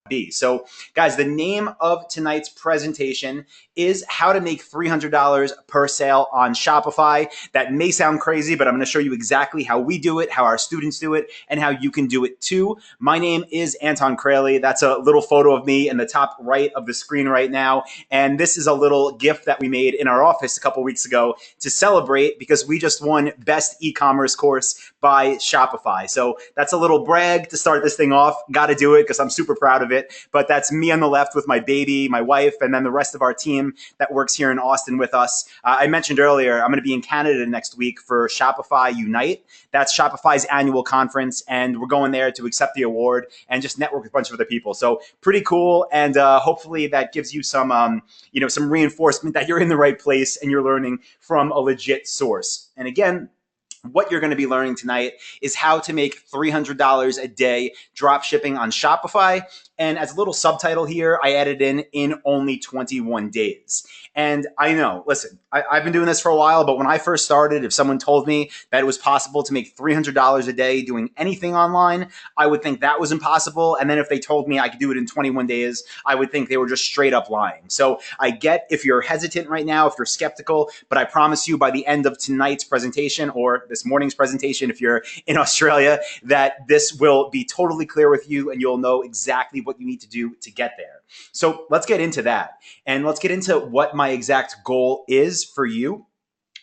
be. So guys, the name of tonight's presentation is how to make $300 per sale on Shopify. That may sound crazy, but I'm going to show you exactly how we do it, how our students do it, and how you can do it too. My name is Anton Kraley. That's a little photo of me in the top right of the screen right now. And this is a little gift that we made in our office a couple weeks ago to celebrate because we just won Best E-commerce Course by Shopify. So that's a little brag to start this thing off. Got to do it because I'm super proud of it. But that's me on the left with my baby, my wife, and then the rest of our team that works here in Austin with us. I mentioned earlier, I'm going to be in Canada next week for Shopify Unite. That's Shopify's annual conference, and we're going there to accept the award and just network with a bunch of other people. So pretty cool, and hopefully that gives you some, some reinforcement that you're in the right place and you're learning from a legit source. And again, what you're going to be learning tonight is how to make $300 a day drop shipping on Shopify. And as a little subtitle here, I added in only 21 days. And I know, listen, I've been doing this for a while, but when I first started, if someone told me that it was possible to make $300 a day doing anything online, I would think that was impossible. And then if they told me I could do it in 21 days, I would think they were just straight up lying. So I get if you're hesitant right now, if you're skeptical, but I promise you by the end of tonight's presentation or this morning's presentation, if you're in Australia, that this will be totally clear with you and you'll know exactly what you need to do to get there. So let's get into that. And let's get into what my exact goal is for you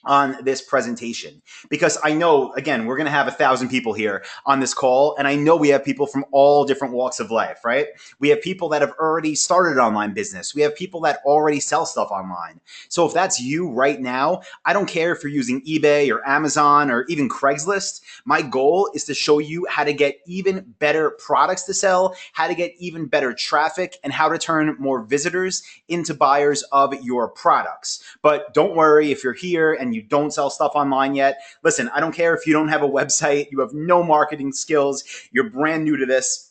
on this presentation, because I know, again, we're going to have 1,000 people here on this call. And I know we have people from all different walks of life, right? We have people that have already started an online business. We have people that already sell stuff online. So if that's you right now, I don't care if you're using eBay or Amazon or even Craigslist. My goal is to show you how to get even better products to sell, how to get even better traffic, and how to turn more visitors into buyers of your products. But don't worry if you're here and you don't sell stuff online yet. Listen, I don't care if you don't have a website, you have no marketing skills, you're brand new to this.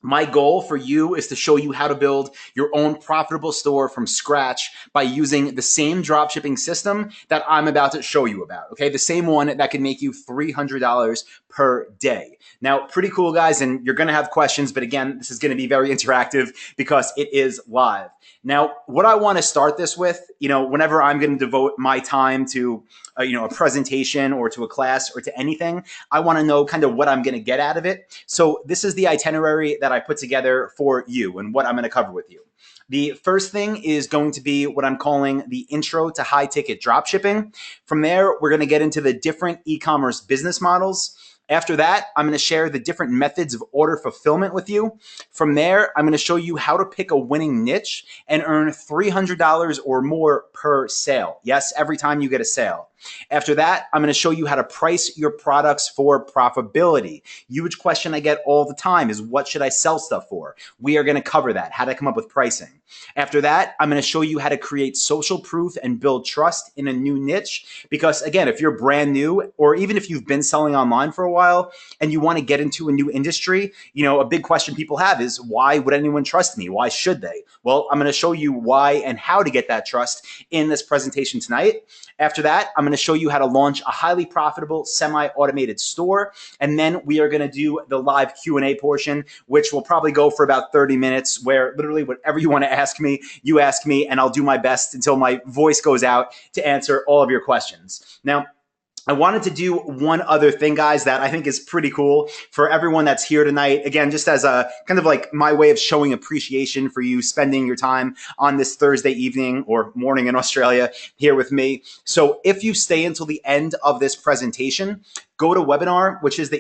My goal for you is to show you how to build your own profitable store from scratch by using the same dropshipping system that I'm about to show you about, okay? The same one that can make you $300 per day. Now, pretty cool, guys, and you're gonna have questions, but again, this is gonna be very interactive because it is live. Now, what I wanna start this with, whenever I'm gonna devote my time to a presentation or to a class or to anything, I wanna know kind of what I'm gonna get out of it. So this is the itinerary that I put together for you and what I'm gonna cover with you. The first thing is going to be what I'm calling the intro to high ticket dropshipping. From there, we're going to get into the different e-commerce business models. After that, I'm going to share the different methods of order fulfillment with you. From there, I'm going to show you how to pick a winning niche and earn $300 or more per sale. Yes, every time you get a sale. After that, I'm going to show you how to price your products for profitability. Huge question I get all the time is, what should I sell stuff for? We are going to cover that, how to come up with pricing. After that, I'm going to show you how to create social proof and build trust in a new niche. Because again, if you're brand new, or even if you've been selling online for a while and you want to get into a new industry, a big question people have is, why would anyone trust me? Why should they? Well, I'm going to show you why and how to get that trust in this presentation tonight. After that, I'm going to show you how to launch a highly profitable semi-automated store. And then we are going to do the live Q&A portion, which will probably go for about 30 minutes, where literally whatever you want to ask me, you ask me, and I'll do my best until my voice goes out to answer all of your questions. Now, I wanted to do one other thing, guys, that I think is pretty cool for everyone that's here tonight. Again, just as a kind of like my way of showing appreciation for you spending your time on this Thursday evening or morning in Australia here with me. So if you stay until the end of this presentation, go to Webinar, which is the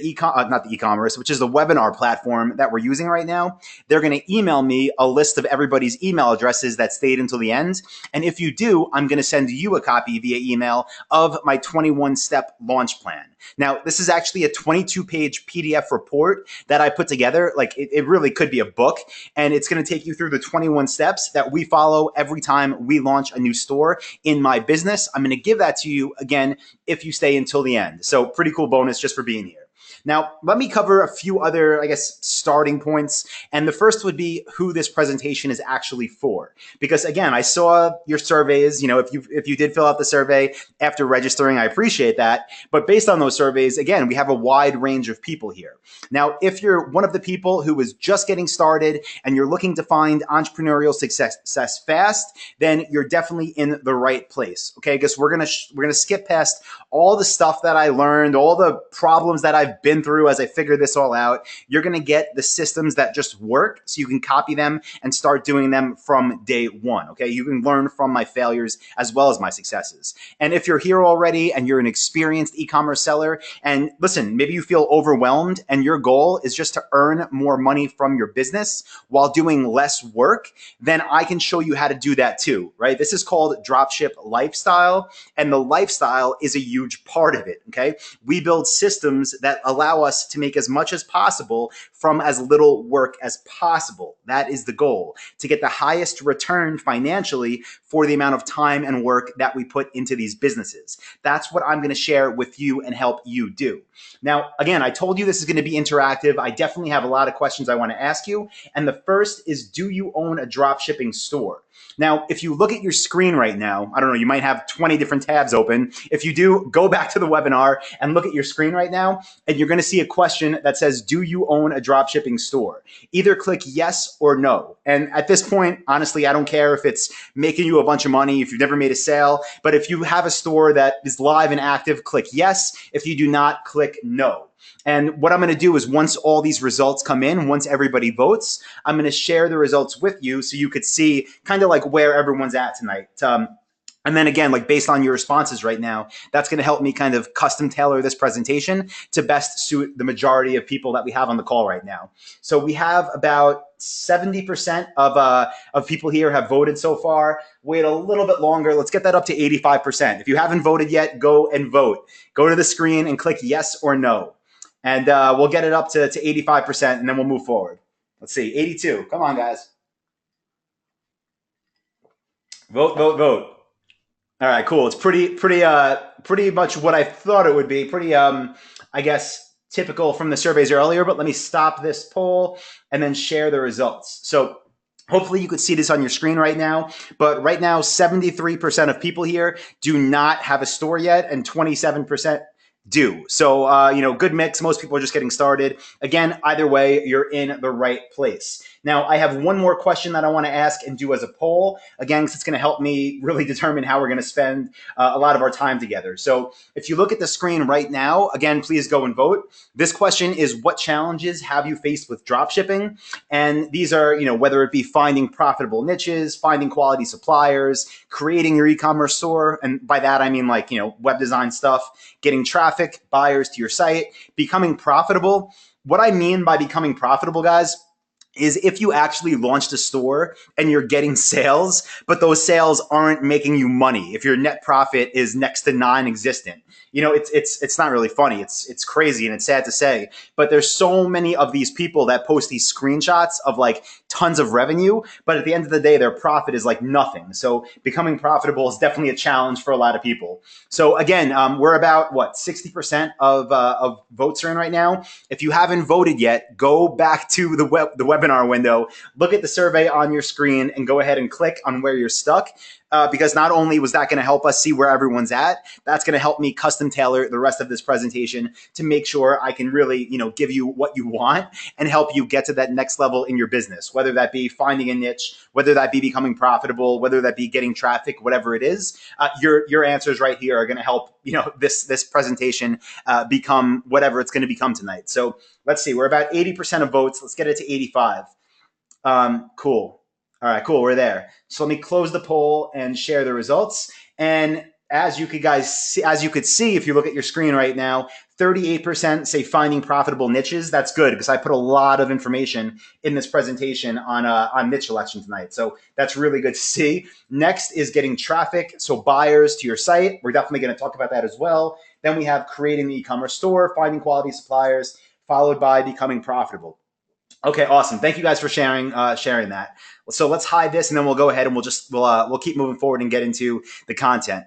which is the webinar platform that we're using right now. They're going to email me a list of everybody's email addresses that stayed until the end. And if you do, I'm going to send you a copy via email of my 21-step launch plan. Now, this is actually a 22-page PDF report that I put together. Like it really could be a book, and it's going to take you through the 21 steps that we follow every time we launch a new store in my business. I'm going to give that to you again if you stay until the end. So pretty cool bonus just for being here. Now, let me cover a few other, I guess, starting points. And the first would be who this presentation is actually for. Because again, I saw your surveys. If you did fill out the survey after registering, I appreciate that. But based on those surveys, again, we have a wide range of people here. Now, if you're one of the people who is just getting started and you're looking to find entrepreneurial success fast, then you're definitely in the right place. Okay, I guess we're gonna skip past all the stuff that I learned, all the problems that I've been through as I figure this all out. You're gonna get the systems that just work, so you can copy them and start doing them from day one. Okay, you can learn from my failures as well as my successes. And if you're here already and you're an experienced e-commerce seller, and listen, maybe you feel overwhelmed and your goal is just to earn more money from your business while doing less work, then I can show you how to do that too, right? This is called Dropship Lifestyle, and the lifestyle is a huge part of it, okay? We build systems that allow us to make as much as possible from as little work as possible. That is the goal, to get the highest return financially for the amount of time and work that we put into these businesses. That's what I'm going to share with you and help you do. Now, again, I told you this is going to be interactive. I definitely have a lot of questions I want to ask you. And the first is, do you own a drop shipping store? Now, if you look at your screen right now, I don't know, you might have 20 different tabs open. If you do, go back to the webinar and look at your screen right now, and you're going to see a question that says, do you own a drop shipping store? Either click yes or no. And at this point, honestly, I don't care if it's making you a bunch of money, if you've never made a sale, but if you have a store that is live and active, click yes. If you do not, click no. And what I'm going to do is, once all these results come in, once everybody votes, I'm going to share the results with you so you could see kind of like where everyone's at tonight. And then again, like based on your responses right now, that's going to help me kind of custom tailor this presentation to best suit the majority of people that we have on the call right now. So we have about 70% of people here have voted so far. Wait a little bit longer. Let's get that up to 85%. If you haven't voted yet, go and vote. Go to the screen and click yes or no. And we'll get it up to 85%, and then we'll move forward. Let's see, 82. Come on, guys. Vote, vote, vote. All right, cool. It's pretty much what I thought it would be. Pretty, I guess, typical from the surveys earlier. But let me stop this poll and then share the results. So hopefully you could see this on your screen right now. But right now, 73% of people here do not have a store yet, and 27% do. So, good mix. Most people are just getting started. Again, either way, you're in the right place. Now, I have one more question that I want to ask and do as a poll, again, because it's going to help me really determine how we're going to spend a lot of our time together. So if you look at the screen right now, again, please go and vote. This question is, what challenges have you faced with drop shipping? And these are, whether it be finding profitable niches, finding quality suppliers, creating your e-commerce store. And by that, I mean web design stuff, getting traffic, buyers to your site, becoming profitable. What I mean by becoming profitable, guys, is if you actually launched a store and you're getting sales, but those sales aren't making you money. If your net profit is next to non-existent, it's not really funny. It's crazy and it's sad to say, but there's so many of these people that post these screenshots of like tons of revenue, but at the end of the day, their profit is like nothing. So becoming profitable is definitely a challenge for a lot of people. So again, we're about 60% of votes are in right now. If you haven't voted yet, go back to the webinar window, look at the survey on your screen, and go ahead and click on where you're stuck. Because not only was that going to help us see where everyone's at, that's going to help me custom tailor the rest of this presentation to make sure I can really, give you what you want and help you get to that next level in your business, whether that be finding a niche, whether that be becoming profitable, whether that be getting traffic, whatever it is. Your answers right here are going to help, this presentation become whatever it's going to become tonight. So let's see, we're about 80% of votes. Let's get it to 85. Cool. All right, cool. We're there. So let me close the poll and share the results. And as you could see, if you look at your screen right now, 38% say finding profitable niches. That's good because I put a lot of information in this presentation on niche selection tonight. So that's really good to see. Next is getting traffic, so buyers to your site. We're definitely going to talk about that as well. Then we have creating the e-commerce store, finding quality suppliers, followed by becoming profitable. Okay, awesome. Thank you guys for sharing that. So let's hide this, and then we'll go ahead and we'll keep moving forward and get into the content.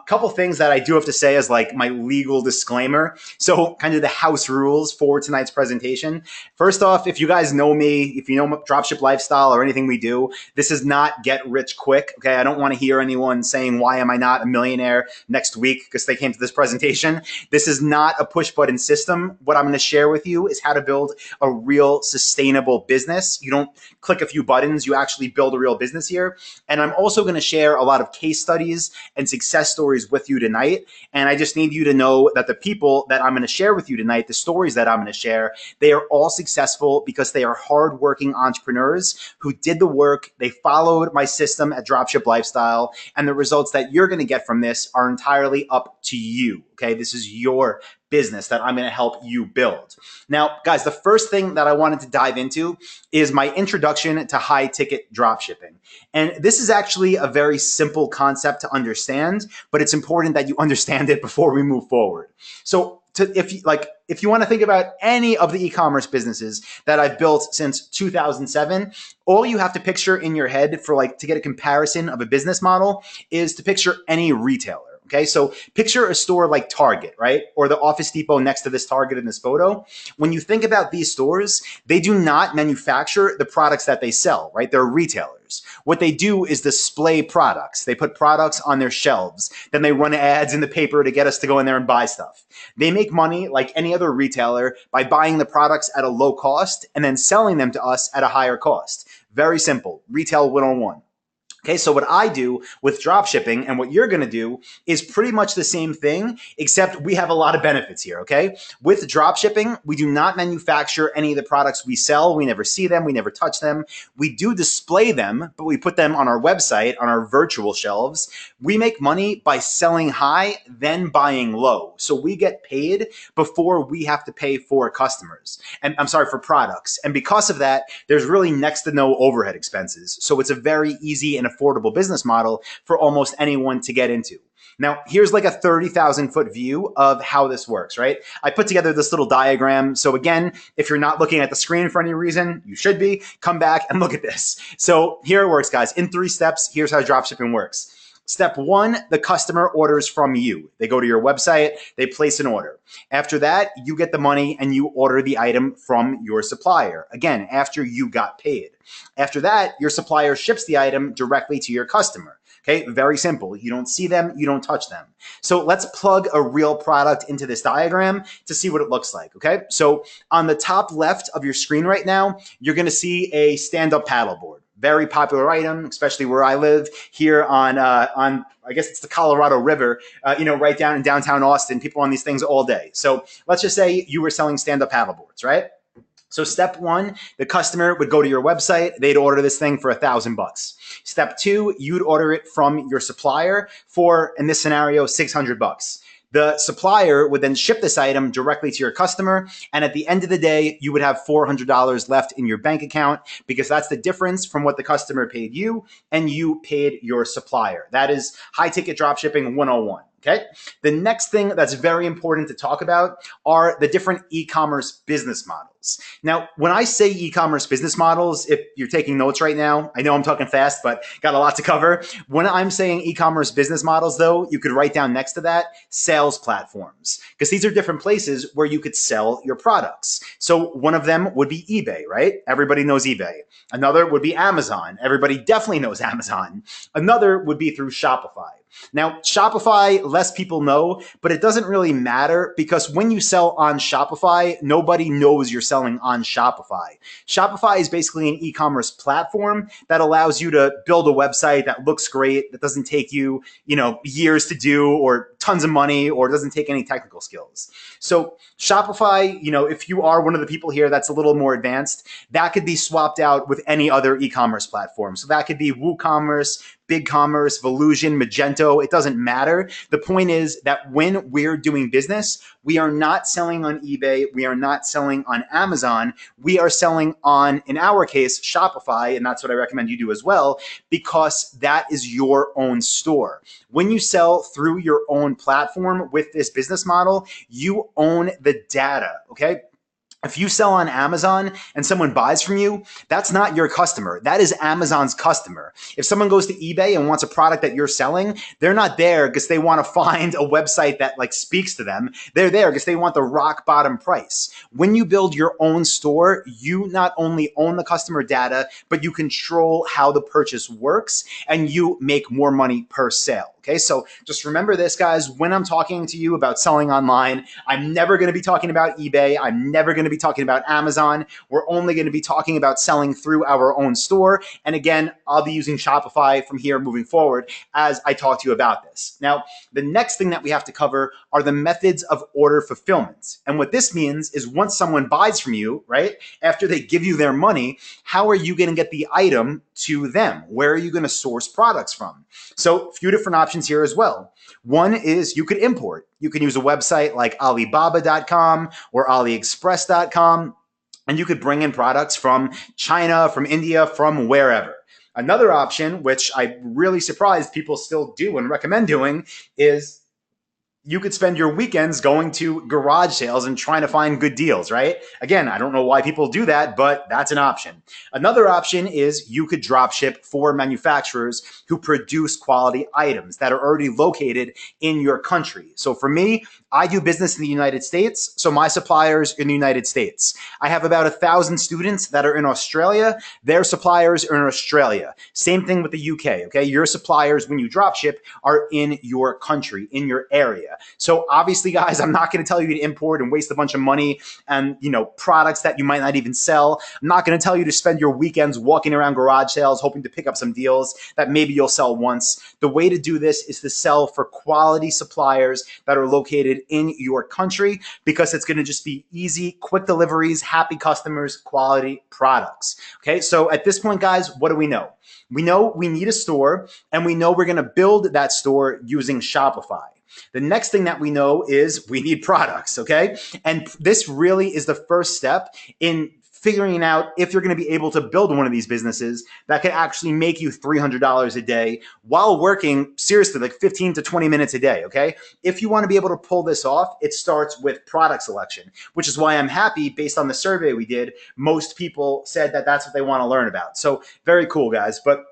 Couple things that I do have to say as like my legal disclaimer. So kind of the house rules for tonight's presentation. First off, if you guys know me, if you know Dropship Lifestyle or anything we do, this is not get rich quick. Okay, I don't want to hear anyone saying why am I not a millionaire next week because they came to this presentation. This is not a push button system. What I'm going to share with you is how to build a real sustainable business. You don't click a few buttons, you actually build a real business here. And I'm also going to share a lot of case studies and success stories with you tonight. And I just need you to know that the people that I'm going to share with you tonight, the stories that I'm going to share, they are all successful because they are hardworking entrepreneurs who did the work. They followed my system at Dropship Lifestyle, and the results that you're going to get from this are entirely up to you. Okay, this is your business that I'm going to help you build. Now, guys, the first thing that I wanted to dive into is my introduction to high ticket dropshipping. And this is actually a very simple concept to understand, but it's important that you understand it before we move forward. So if you want to think about any of the e-commerce businesses that I've built since 2007, all you have to picture in your head to get a comparison of a business model is to picture any retailer. Okay, so picture a store like Target, right? Or the Office Depot next to this Target in this photo. When you think about these stores, they do not manufacture the products that they sell, right? They're retailers. What they do is display products. They put products on their shelves. Then they run ads in the paper to get us to go in there and buy stuff. They make money like any other retailer by buying the products at a low cost and then selling them to us at a higher cost. Very simple. Retail 101. Okay, so what I do with drop shipping and what you're going to do is pretty much the same thing, except we have a lot of benefits here, okay? With drop shipping, we do not manufacture any of the products we sell. We never see them. We never touch them. We do display them, but we put them on our website, on our virtual shelves. We make money by selling high, then buying low. So we get paid before we have to pay for customers. And I'm sorry, for products. And because of that, there's really next to no overhead expenses. So it's a very easy and affordable business model for almost anyone to get into. Now, here's like a 30,000 foot view of how this works, right? I put together this little diagram. So again, if you're not looking at the screen for any reason, you should be. Come back and look at this. So here it works, guys. In 3 steps, here's how dropshipping works. Step 1, the customer orders from you. They go to your website, they place an order. After that, you get the money and you order the item from your supplier. Again, after you got paid. After that, your supplier ships the item directly to your customer. Okay, very simple. You don't see them, you don't touch them. So let's plug a real product into this diagram to see what it looks like, okay? So on the top left of your screen right now, you're gonna see a stand-up paddleboard. Very popular item, especially where I live here on I guess it's the Colorado River, right down in downtown Austin. People on these things all day. So let's just say you were selling stand-up paddleboards, right? So step 1, the customer would go to your website. They'd order this thing for $1,000. Step 2, you'd order it from your supplier for, in this scenario, $600. The supplier would then ship this item directly to your customer. And at the end of the day, you would have $400 left in your bank account because that's the difference from what the customer paid you and you paid your supplier. That is high ticket dropshipping 101. Okay. The next thing that's very important to talk about are the different e-commerce business models. Now, when I say e-commerce business models, if you're taking notes right now, I know I'm talking fast, but got a lot to cover. When I'm saying e-commerce business models, though, you could write down next to that sales platforms, because these are different places where you could sell your products. So one of them would be eBay, right? Everybody knows eBay. Another would be Amazon. Everybody definitely knows Amazon. Another would be through Shopify. Now, Shopify, less people know, but it doesn't really matter because when you sell on Shopify, nobody knows you're selling on Shopify. Shopify is basically an e-commerce platform that allows you to build a website that looks great, that doesn't take you, years to do or tons of money, or doesn't take any technical skills. So Shopify, if you are one of the people here that's a little more advanced, that could be swapped out with any other e-commerce platform. So that could be WooCommerce, BigCommerce, Volusion, Magento, it doesn't matter. The point is that when we're doing business, we are not selling on eBay. We are not selling on Amazon. We are selling on, in our case, Shopify, and that's what I recommend you do as well, because that is your own store. When you sell through your own platform with this business model, you own the data, okay? If you sell on Amazon and someone buys from you, that's not your customer. That is Amazon's customer. If someone goes to eBay and wants a product that you're selling, they're not there because they want to find a website that like speaks to them. They're there because they want the rock bottom price. When you build your own store, you not only own the customer data, but you control how the purchase works and you make more money per sale. Okay, so just remember this, guys. When I'm talking to you about selling online, I'm never going to be talking about eBay. I'm never going to be talking about Amazon. We're only going to be talking about selling through our own store. And again, I'll be using Shopify from here moving forward as I talk to you about this. Now, the next thing that we have to cover are the methods of order fulfillment. And what this means is once someone buys from you, right, after they give you their money, how are you going to get the item to them? Where are you going to source products from? So a few different options here as well. One is you could import. You can use a website like Alibaba.com or AliExpress.com, and you could bring in products from China, from India, from wherever. Another option, which I'm really surprised people still do and recommend doing, is you could spend your weekends going to garage sales and trying to find good deals, right? Again, I don't know why people do that, but that's an option. Another option is you could drop ship for manufacturers who produce quality items that are already located in your country. So for me, I do business in the United States, so my suppliers are in the United States. I have about 1,000 students that are in Australia. Their suppliers are in Australia. Same thing with the UK, okay? Your suppliers, when you drop ship, are in your country, in your area. So obviously, guys, I'm not going to tell you to import and waste a bunch of money and, products that you might not even sell. I'm not going to tell you to spend your weekends walking around garage sales hoping to pick up some deals that maybe you'll sell once. The way to do this is to sell for quality suppliers that are located in your country, because it's going to just be easy, quick deliveries, happy customers, quality products. Okay, so at this point, guys, what do we know? We know we need a store, and we know we're going to build that store using Shopify. The next thing that we know is we need products, okay? And this really is the first step in figuring out if you're going to be able to build one of these businesses that could actually make you $300 a day while working seriously like 15 to 20 minutes a day, okay? If you want to be able to pull this off, it starts with product selection, which is why I'm happy based on the survey we did. Most people said that that's what they want to learn about. So very cool, guys. But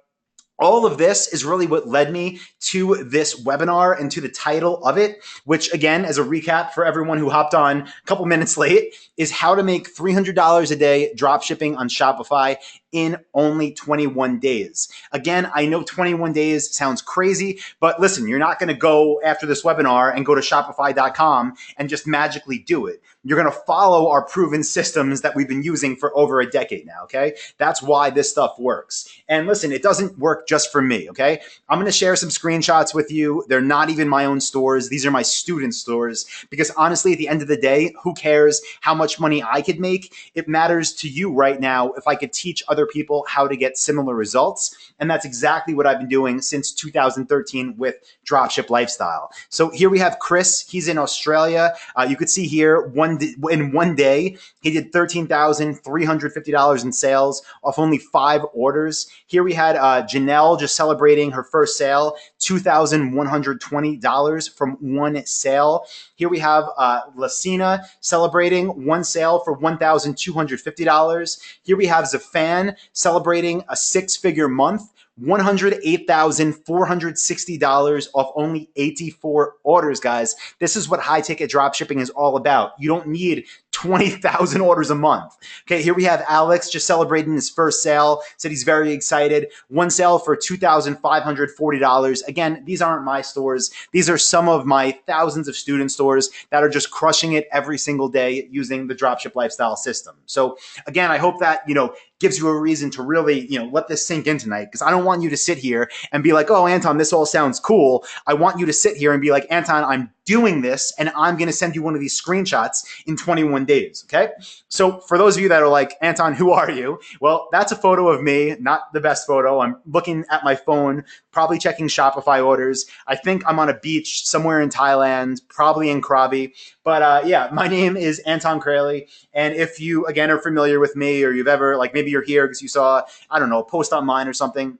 all of this is really what led me to this webinar and to the title of it, which again, as a recap for everyone who hopped on a couple minutes late, is how to make $300 a day drop shipping on Shopify in only 21 days. Again, I know 21 days sounds crazy, but listen, you're not going to go after this webinar and go to shopify.com and just magically do it. You're going to follow our proven systems that we've been using for over a decade now, okay? That's why this stuff works. And listen, it doesn't work just for me, okay? I'm going to share some screenshots with you. They're not even my own stores. These are my student stores, because honestly, at the end of the day, who cares how much money I could make? It matters to you right now if I could teach other people how to get similar results. And that's exactly what I've been doing since 2013 with Dropship Lifestyle. So here we have Chris. He's in Australia. You could see here in one day, he did $13,350 in sales off only 5 orders. Here we had Janelle just celebrating her first sale, $2,120 from one sale. Here we have Lacina celebrating one sale for $1,250. Here we have Zafan celebrating a 6-figure month, $108,460 off only 84 orders, guys. This is what high ticket drop shipping is all about. You don't need 20,000 orders a month. Okay, here we have Alex just celebrating his first sale, said he's very excited. One sale for $2,540. Again, these aren't my stores. These are some of my thousands of student stores that are just crushing it every single day using the Dropship Lifestyle system. So again, I hope that, gives you a reason to really, let this sink in tonight, because I don't want you to sit here and be like, oh, Anton, this all sounds cool. I want you to sit here and be like, Anton, I'm doing this, and I'm going to send you one of these screenshots in 21 days, okay? So for those of you that are like, Anton, who are you? Well, that's a photo of me, not the best photo. I'm looking at my phone, probably checking Shopify orders. I think I'm on a beach somewhere in Thailand, probably in Krabi. But yeah, my name is Anton Kraly. And if you, again, are familiar with me, or you've ever, maybe you're here because you saw, I don't know, a post online or something,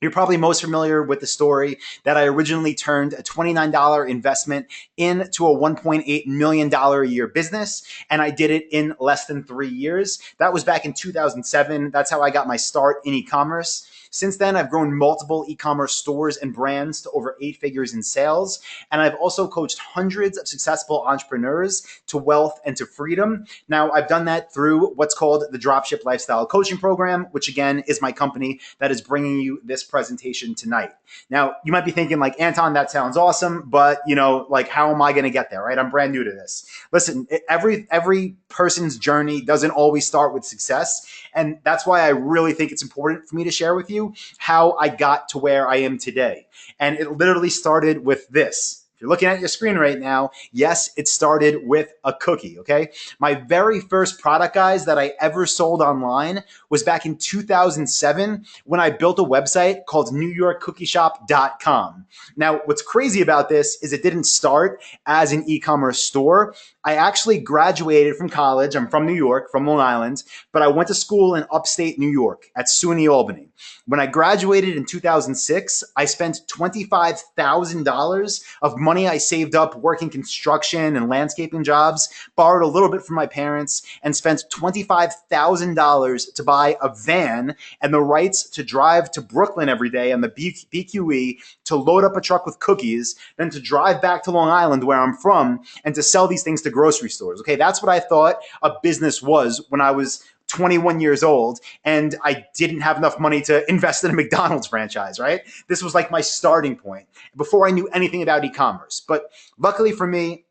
You're probably most familiar with the story that I originally turned a $29 investment into a $1.8 million a year business, and I did it in less than 3 years. That was back in 2007. That's how I got my start in e-commerce. Since then, I've grown multiple e-commerce stores and brands to over 8 figures in sales. And I've also coached hundreds of successful entrepreneurs to wealth and to freedom. Now, I've done that through what's called the Dropship Lifestyle Coaching Program, which again is my company that is bringing you this presentation tonight. Now, you might be thinking like, Anton, that sounds awesome, but like, how am I going to get there, right? I'm brand new to this. Listen, every person's journey doesn't always start with success. And that's why I really think it's important for me to share with you how I got to where I am today. And it literally started with this. If you're looking at your screen right now, yes, it started with a cookie, okay? My very first product, guys, that I ever sold online was back in 2007 when I built a website called NewYorkCookieShop.com. Now, what's crazy about this is it didn't start as an e-commerce store. I actually graduated from college. I'm from New York, from Long Island, but I went to school in upstate New York at SUNY Albany. When I graduated in 2006, I spent $25,000 of money I saved up working construction and landscaping jobs, borrowed a little bit from my parents, and spent $25,000 to buy a van and the rights to drive to Brooklyn every day on the BQE to load up a truck with cookies, then to drive back to Long Island where I'm from and to sell these things to grocery stores. Okay, that's what I thought a business was when I was 21 years old and I didn't have enough money to invest in a McDonald's franchise, right? This was like my starting point before I knew anything about e-commerce. But luckily for me,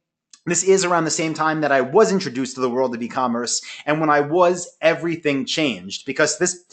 this is around the same time that I was introduced to the world of e-commerce. And when I was, everything changed because this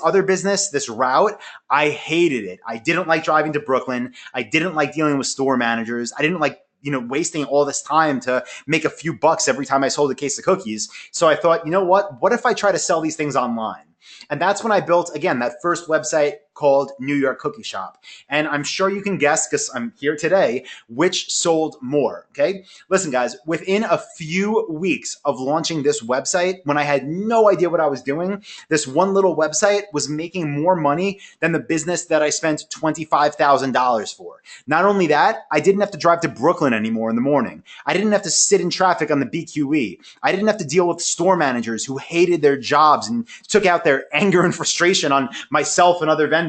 other business, this route, I hated it. I didn't like driving to Brooklyn. I didn't like dealing with store managers. I didn't like wasting all this time to make a few bucks every time I sold a case of cookies. So I thought, you know what? What if I try to sell these things online? And that's when I built, again, that first website called New York Cookie Shop. And I'm sure you can guess, because I'm here today, which sold more, okay? Listen, guys, within a few weeks of launching this website, when I had no idea what I was doing, this one little website was making more money than the business that I spent $25,000 for. Not only that, I didn't have to drive to Brooklyn anymore in the morning. I didn't have to sit in traffic on the BQE. I didn't have to deal with store managers who hated their jobs and took out their anger and frustration on myself and other vendors.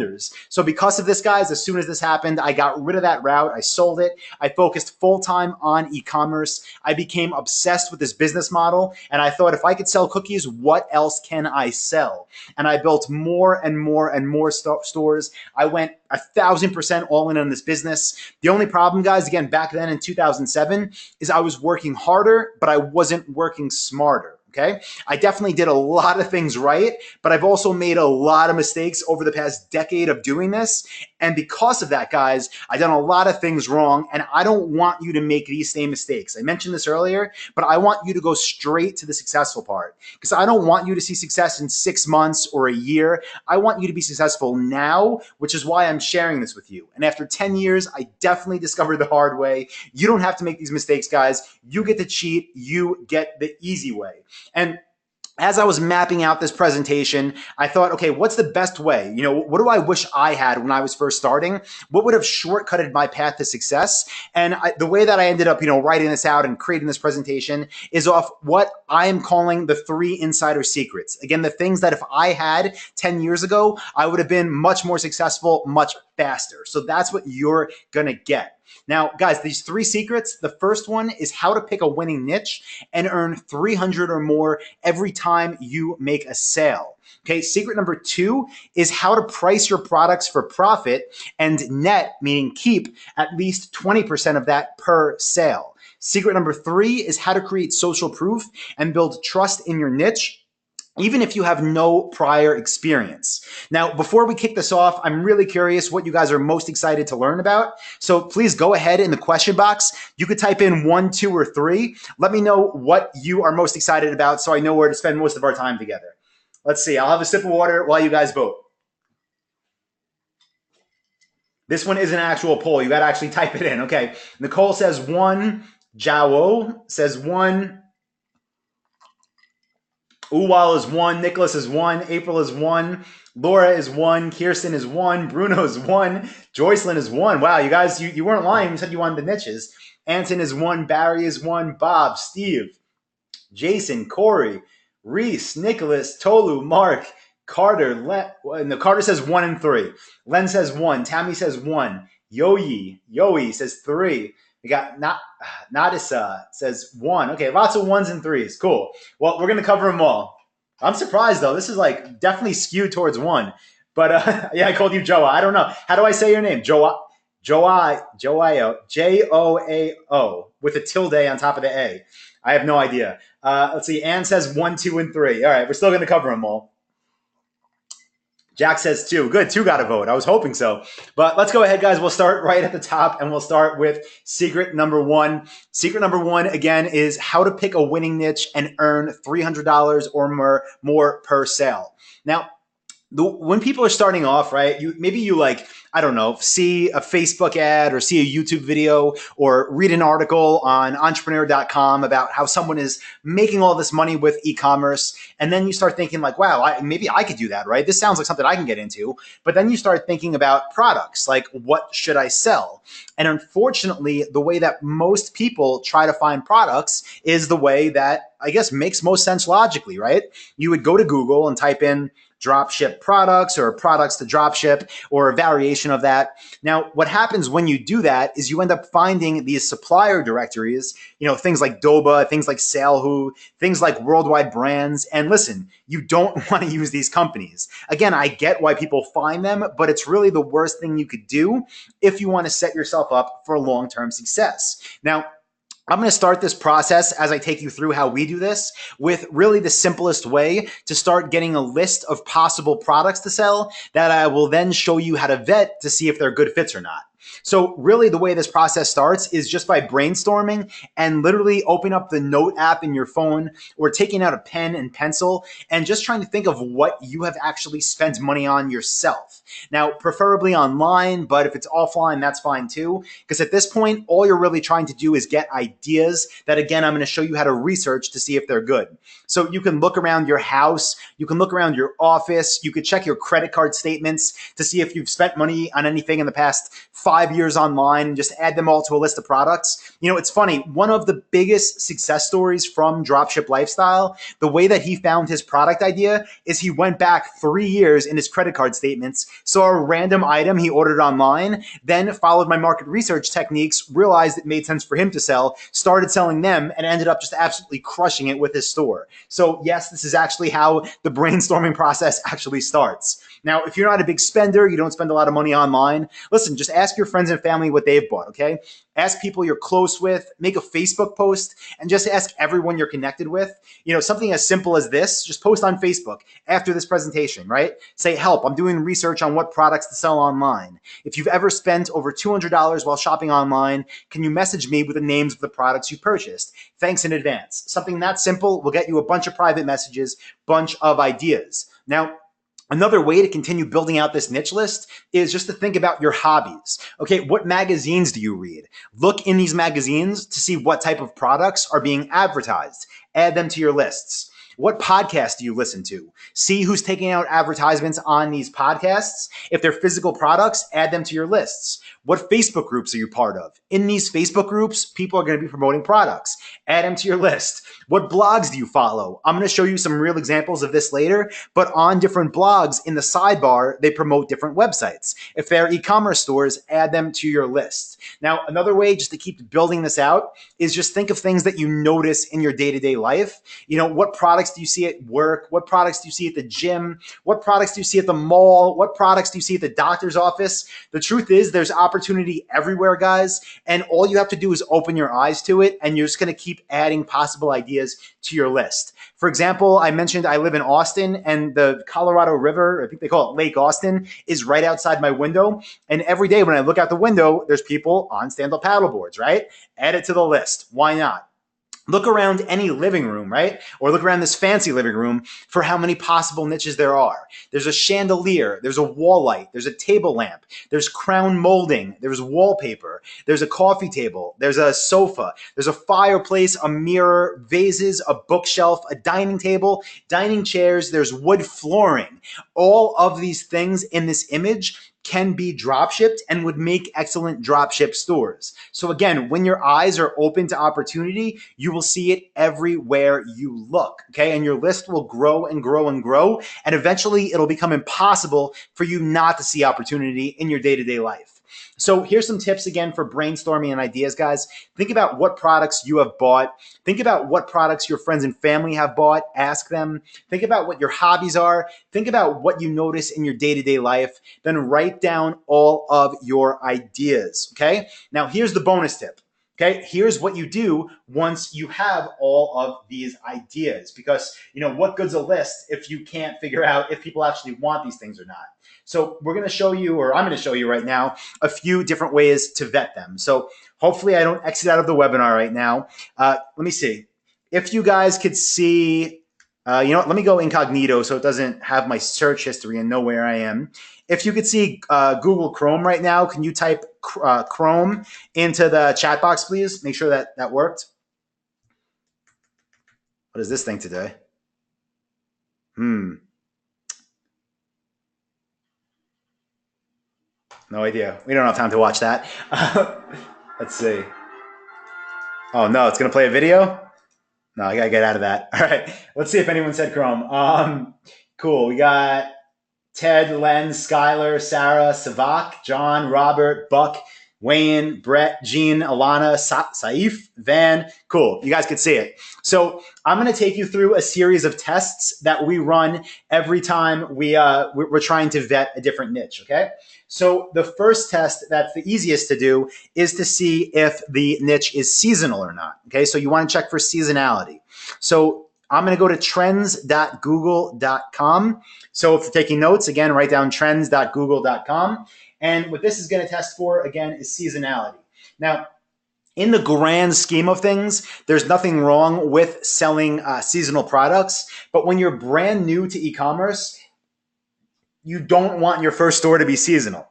So because of this, guys, as soon as this happened, I got rid of that route. I sold it. I focused full-time on e-commerce. I became obsessed with this business model. And I thought, if I could sell cookies, what else can I sell? And I built more and more and more stores. I went 1,000% all in on this business. The only problem, guys, again, back then in 2007, is I was working harder, but I wasn't working smarter. Okay, I definitely did a lot of things right, but I've also made a lot of mistakes over the past decade of doing this. And because of that, guys, I've done a lot of things wrong, and I don't want you to make these same mistakes. I mentioned this earlier, but I want you to go straight to the successful part, because I don't want you to see success in 6 months or a year. I want you to be successful now, which is why I'm sharing this with you. And after 10 years, I definitely discovered the hard way. You don't have to make these mistakes, guys. You get to cheat. You get the easy way. And as I was mapping out this presentation, I thought, okay, what's the best way? What do I wish I had when I was first starting? What would have shortcutted my path to success? And the way that I ended up, writing this out and creating this presentation is off what I am calling the 3 insider secrets. Again, the things that if I had 10 years ago, I would have been much more successful, much faster. So that's what you're going to get. Now, guys, these 3 secrets, the first one is how to pick a winning niche and earn 300 or more every time you make a sale. Okay, secret number 2 is how to price your products for profit and net, meaning keep at least 20% of that per sale. Secret number 3 is how to create social proof and build trust in your niche, even if you have no prior experience. Now, before we kick this off, I'm really curious what you guys are most excited to learn about. So please go ahead in the question box. You could type in 1, 2, or 3. Let me know what you are most excited about so I know where to spend most of our time together. Let's see. I'll have a sip of water while you guys vote. This one is an actual poll. You got to actually type it in. Okay. Nicole says 1. Jao says 1. Uwal is 1. Nicholas is 1. April is 1. Laura is 1. Kirsten is 1. Bruno is 1. Joycelyn is 1. Wow, you guys, you weren't lying. You said you wanted the niches. Anton is 1. Barry is 1. Bob, Steve, Jason, Corey, Reese, Nicholas, Tolu, Mark, Carter. No, Carter says 1 and 3. Len says 1. Tammy says 1. Yoey says 3. We got Nadisa says 1. Okay, lots of 1s and 3s. Cool. Well, we're going to cover them all. I'm surprised, though. This is like definitely skewed towards 1. But yeah, I called you Joa. I don't know. How do I say your name? Joao, Joao, with a tilde on top of the A. I have no idea. Let's see. Ann says 1, 2, and 3. All right, we're still going to cover them all. Jack says 2. Good, 2 got a vote. I was hoping so. But let's go ahead, guys. We'll start right at the top, and we'll start with secret number 1. Secret number 1, again, is how to pick a winning niche and earn $300 or more per sale. Now, when people are starting off, right, maybe you like, I don't know, see a Facebook ad or see a YouTube video or read an article on entrepreneur.com about how someone is making all this money with e-commerce. And then you start thinking like, wow, maybe I could do that, right? This sounds like something I can get into. But then you start thinking about products, like what should I sell? And unfortunately, the way that most people try to find products is the way that I guess makes most sense logically, right? You would go to Google and type in dropship products or products to dropship or a variation of that. Now, what happens when you do that is you end up finding these supplier directories, things like Doba, things like Salehu, things like Worldwide Brands. And listen, you don't want to use these companies. Again, I get why people find them, but it's really the worst thing you could do if you want to set yourself up for long-term success. Now, I'm going to start this process as I take you through how we do this with really the simplest way to start getting a list of possible products to sell that I will then show you how to vet to see if they're good fits or not. So really the way this process starts is just by brainstorming and literally opening up the note app in your phone or taking out a pen and pencil and just trying to think of what you have actually spent money on yourself. Now, preferably online, but if it's offline, that's fine too. Because at this point, all you're really trying to do is get ideas that, again, I'm going to show you how to research to see if they're good. So you can look around your house, you can look around your office, you could check your credit card statements to see if you've spent money on anything in the past 5 years online, and just add them all to a list of products. It's funny. One of the biggest success stories from Dropship Lifestyle, the way that he found his product idea is he went back 3 years in his credit card statements, saw a random item he ordered online, then followed my market research techniques, realized it made sense for him to sell, started selling them, and ended up just absolutely crushing it with his store. So yes, this is actually how the brainstorming process actually starts. Now, if you're not a big spender, you don't spend a lot of money online, listen, just ask your friends and family what they've bought, okay? Ask people you're close with, make a Facebook post, and just ask everyone you're connected with. Something as simple as this, just post on Facebook after this presentation, right? Say, help, I'm doing research on what products to sell online. If you've ever spent over $200 while shopping online, can you message me with the names of the products you purchased? Thanks in advance. Something that simple will get you a bunch of private messages, bunch of ideas. Now, another way to continue building out this niche list is just to think about your hobbies. Okay, what magazines do you read? Look in these magazines to see what type of products are being advertised. Add them to your lists. What podcasts do you listen to? See who's taking out advertisements on these podcasts. If they're physical products, add them to your lists. What Facebook groups are you part of? In these Facebook groups, people are going to be promoting products. Add them to your list. What blogs do you follow? I'm going to show you some real examples of this later, but on different blogs in the sidebar, they promote different websites. If they're e-commerce stores, add them to your list. Now, another way just to keep building this out is just think of things that you notice in your day-to-day life. What products do you see at work? What products do you see at the gym? What products do you see at the mall? What products do you see at the doctor's office? The truth is there's opportunity everywhere, guys, and all you have to do is open your eyes to it, and you're just going to keep adding possible ideas to your list. For example, I mentioned I live in Austin, and the Colorado River, I think they call it Lake Austin, is right outside my window. And every day when I look out the window, there's people on stand-up paddleboards, right? Add it to the list. Why not? Look around any living room, right? Or look around this fancy living room for how many possible niches there are. There's a chandelier, there's a wall light, there's a table lamp, there's crown molding, there's wallpaper, there's a coffee table, there's a sofa, there's a fireplace, a mirror, vases, a bookshelf, a dining table, dining chairs, there's wood flooring. All of these things in this image can be drop shipped and would make excellent drop ship stores. So again, when your eyes are open to opportunity, you will see it everywhere you look. Okay. And your list will grow and grow and grow. And eventually it'll become impossible for you not to see opportunity in your day-to-day life. So here's some tips again for brainstorming and ideas, guys. Think about what products you have bought. Think about what products your friends and family have bought. Ask them. Think about what your hobbies are. Think about what you notice in your day-to-day life. Then write down all of your ideas, okay? Now, here's the bonus tip. Okay, here's what you do once you have all of these ideas, because what good's a list if you can't figure out if people actually want these things or not. So we're going to show you, or I'm going to show you right now, a few different ways to vet them. So hopefully I don't exit out of the webinar right now. Let me see. If you guys could see, let me go incognito so it doesn't have my search history and know where I am. If you could see Google Chrome right now, can you type Chrome into the chat box, please? Make sure that worked. What is this thing today? No idea. We don't have time to watch that. Let's see. Oh, no, it's going to play a video? No, I got to get out of that. All right. Let's see if anyone said Chrome. Cool. We got Ted, Len, Skylar, Sarah, Savak, John, Robert, Buck, Wayne, Brett, Jean, Alana, Saif, Van. Cool. You guys could see it. So I'm going to take you through a series of tests that we run every time we're trying to vet a different niche, okay? So the first test that's the easiest to do is to see if the niche is seasonal or not, okay? So you want to check for seasonality. So I'm going to go to trends.google.com. So if you're taking notes, again, write down trends.google.com. And what this is going to test for, again, is seasonality. Now, in the grand scheme of things, there's nothing wrong with selling seasonal products. But when you're brand new to e-commerce, you don't want your first store to be seasonal.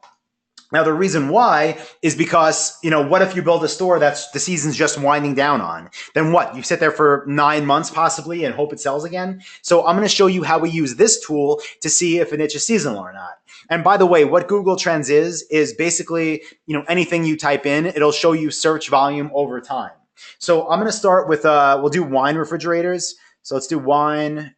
Now, the reason why is because, what if you build a store that's the season's just winding down on? Then what? You sit there for 9 months possibly and hope it sells again? So I'm going to show you how we use this tool to see if a niche is seasonal or not. And by the way, what Google Trends is basically, anything you type in, it'll show you search volume over time. So I'm going to start with, we'll do wine refrigerators. So let's do wine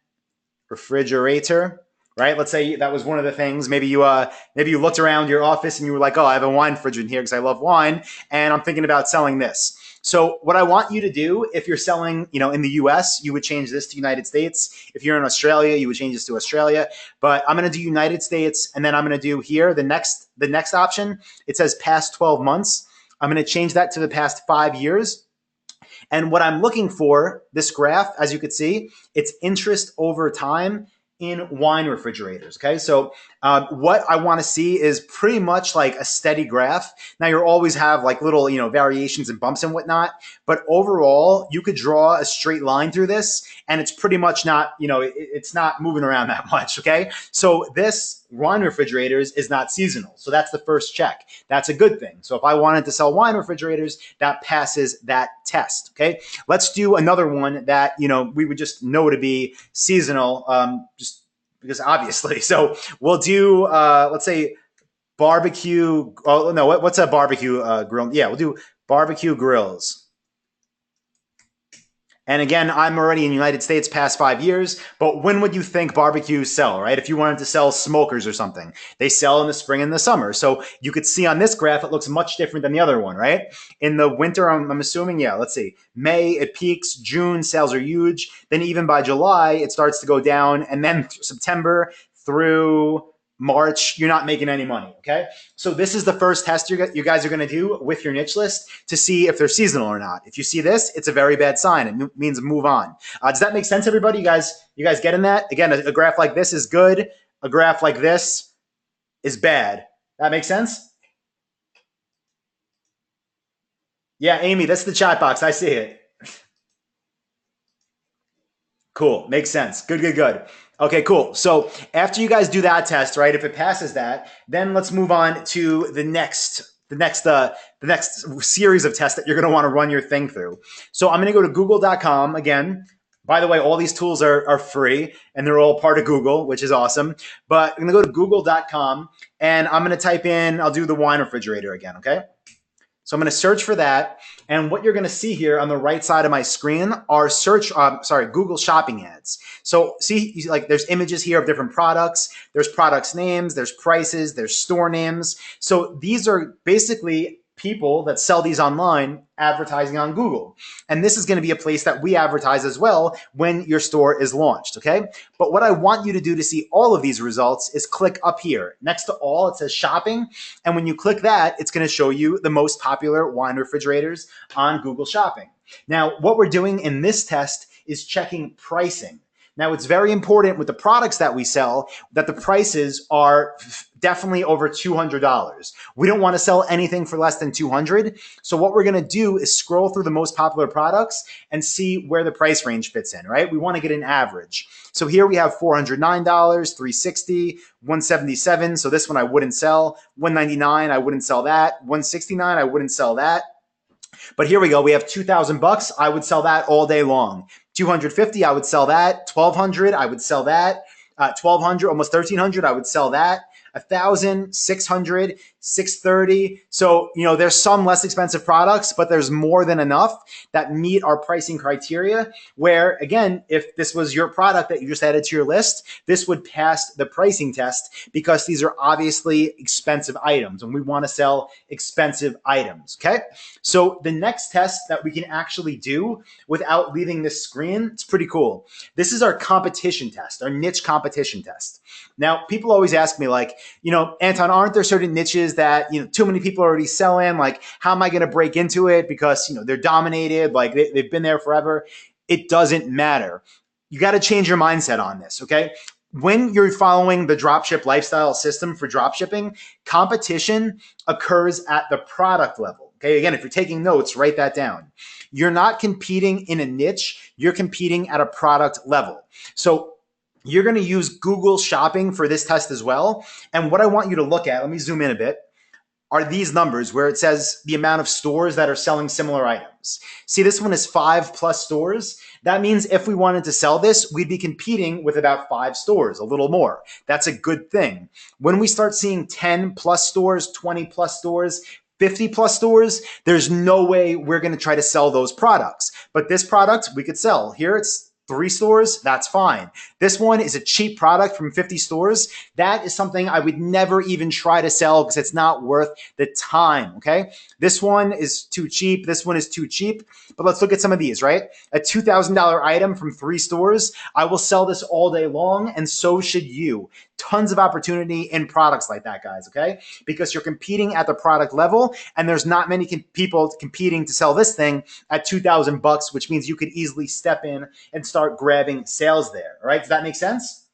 refrigerator. Right? Let's say that was one of the things. Maybe you looked around your office and you were like, oh, I have a wine fridge in here because I love wine and I'm thinking about selling this. So what I want you to do, if you're selling, in the US, you would change this to United States. If you're in Australia, you would change this to Australia. But I'm going to do United States, and then I'm going to do here the next option. It says past 12 months. I'm going to change that to the past 5 years. And what I'm looking for, this graph, as you could see, it's interest over time in wine refrigerators. Okay, so what I want to see is pretty much like a steady graph. Now you'll always have like little variations and bumps and whatnot, but overall you could draw a straight line through this, and it's pretty much not it's not moving around that much. Okay, so this wine refrigerators is not seasonal, so that's the first check. That's a good thing. So if I wanted to sell wine refrigerators, that passes that test. Okay, let's do another one that we would just know to be seasonal. Just because obviously. So we'll do, let's say barbecue. Oh no, what's a barbecue grill? Yeah, we'll do barbecue grills. And again, I'm already in the United States past 5 years, but when would you think barbecues sell, right? If you wanted to sell smokers or something, they sell in the spring and the summer. So you could see on this graph, it looks much different than the other one, right? In the winter, I'm assuming, yeah, let's see. May, it peaks. June, sales are huge. Then even by July, it starts to go down. And then September through March, you're not making any money, okay? So this is the first test you guys are going to do with your niche list to see if they're seasonal or not. If you see this, it's a very bad sign. It means move on. Does that make sense, everybody? You guys getting that? Again, a graph like this is good. A graph like this is bad. That makes sense? Yeah, Amy, that's the chat box. I see it. Cool. Makes sense. Good, good, good. Okay, cool. So after you guys do that test, right? If it passes that, then let's move on to the next series of tests that you're going to want to run your thing through. So I'm going to go to google.com again. By the way, all these tools are free and they're all part of Google, which is awesome. But I'm going to go to google.com and I'm going to type in, I'll do the wine refrigerator again, okay? So I'm going to search for that. And what you're going to see here on the right side of my screen are Google shopping ads. So see, like there's images here of different products. There's products names, there's prices, there's store names. So these are basically people that sell these online advertising on Google. And this is going to be a place that we advertise as well when your store is launched, okay? But what I want you to do to see all of these results is click up here. Next to all, it says shopping. And when you click that, it's going to show you the most popular wine refrigerators on Google Shopping. Now, what we're doing in this test is checking pricing. Now, it's very important with the products that we sell that the prices are definitely over $200. We don't want to sell anything for less than $200. So what we're going to do is scroll through the most popular products and see where the price range fits in, right? We want to get an average. So here we have $409, $360, $177. So this one I wouldn't sell. $199, I wouldn't sell that. $169, I wouldn't sell that. But here we go. We have $2,000. I would sell that all day long. $250, I would sell that. $1,200, I would sell that. $1,200, almost $1,300, I would sell that. $1,000, $600, $630. So, there's some less expensive products, but there's more than enough that meet our pricing criteria where, again, if this was your product that you just added to your list, this would pass the pricing test because these are obviously expensive items and we want to sell expensive items, okay? So the next test that we can actually do without leaving this screen, it's pretty cool. This is our competition test, our niche competition test. Now, people always ask me like, Anton, aren't there certain niches that, too many people are already selling? Like, how am I going to break into it? Because, they're dominated, like they've been there forever. It doesn't matter. You got to change your mindset on this, okay? When you're following the dropship lifestyle system for dropshipping, competition occurs at the product level. Okay, again, if you're taking notes, write that down. You're not competing in a niche, you're competing at a product level. So you're going to use Google Shopping for this test as well. And what I want you to look at, let me zoom in a bit, are these numbers where it says the amount of stores that are selling similar items. See, this one is 5+ stores. That means if we wanted to sell this, we'd be competing with about 5 stores, a little more. That's a good thing. When we start seeing 10+ stores, 20+ stores, 50+ stores, there's no way we're going to try to sell those products. But this product we could sell. Here it's 3 stores, that's fine. This one is a cheap product from 50 stores. That is something I would never even try to sell because it's not worth the time, okay? This one is too cheap. This one is too cheap. But let's look at some of these, right? A $2,000 item from 3 stores. I will sell this all day long, and so should you. Tons of opportunity in products like that, guys, okay? Because you're competing at the product level, and there's not many people competing to sell this thing at $2,000, which means you could easily step in and start grabbing sales there, all right? Does that make sense?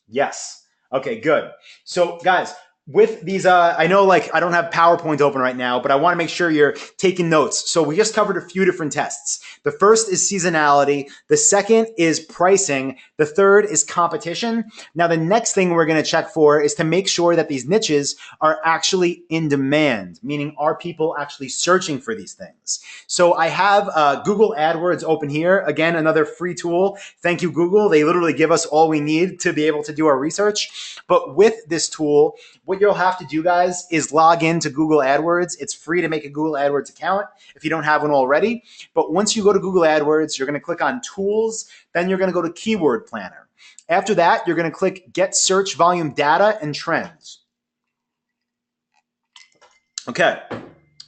Yes. Okay, good. So, guys, with these, I know like I don't have PowerPoint open right now, but I want to make sure you're taking notes. So we just covered a few different tests. The first is seasonality. The second is pricing. The third is competition. Now, the next thing we're going to check for is to make sure that these niches are actually in demand, meaning are people actually searching for these things? So I have Google AdWords open here. Again, another free tool. Thank you, Google. They literally give us all we need to be able to do our research. But with this tool, what you'll have to do, guys, is log into Google AdWords. It's free to make a Google AdWords account if you don't have one already. But once you go to Google AdWords, you're going to click on Tools. Then you're going to go to Keyword Planner. After that, you're going to click Get Search Volume Data and Trends. Okay.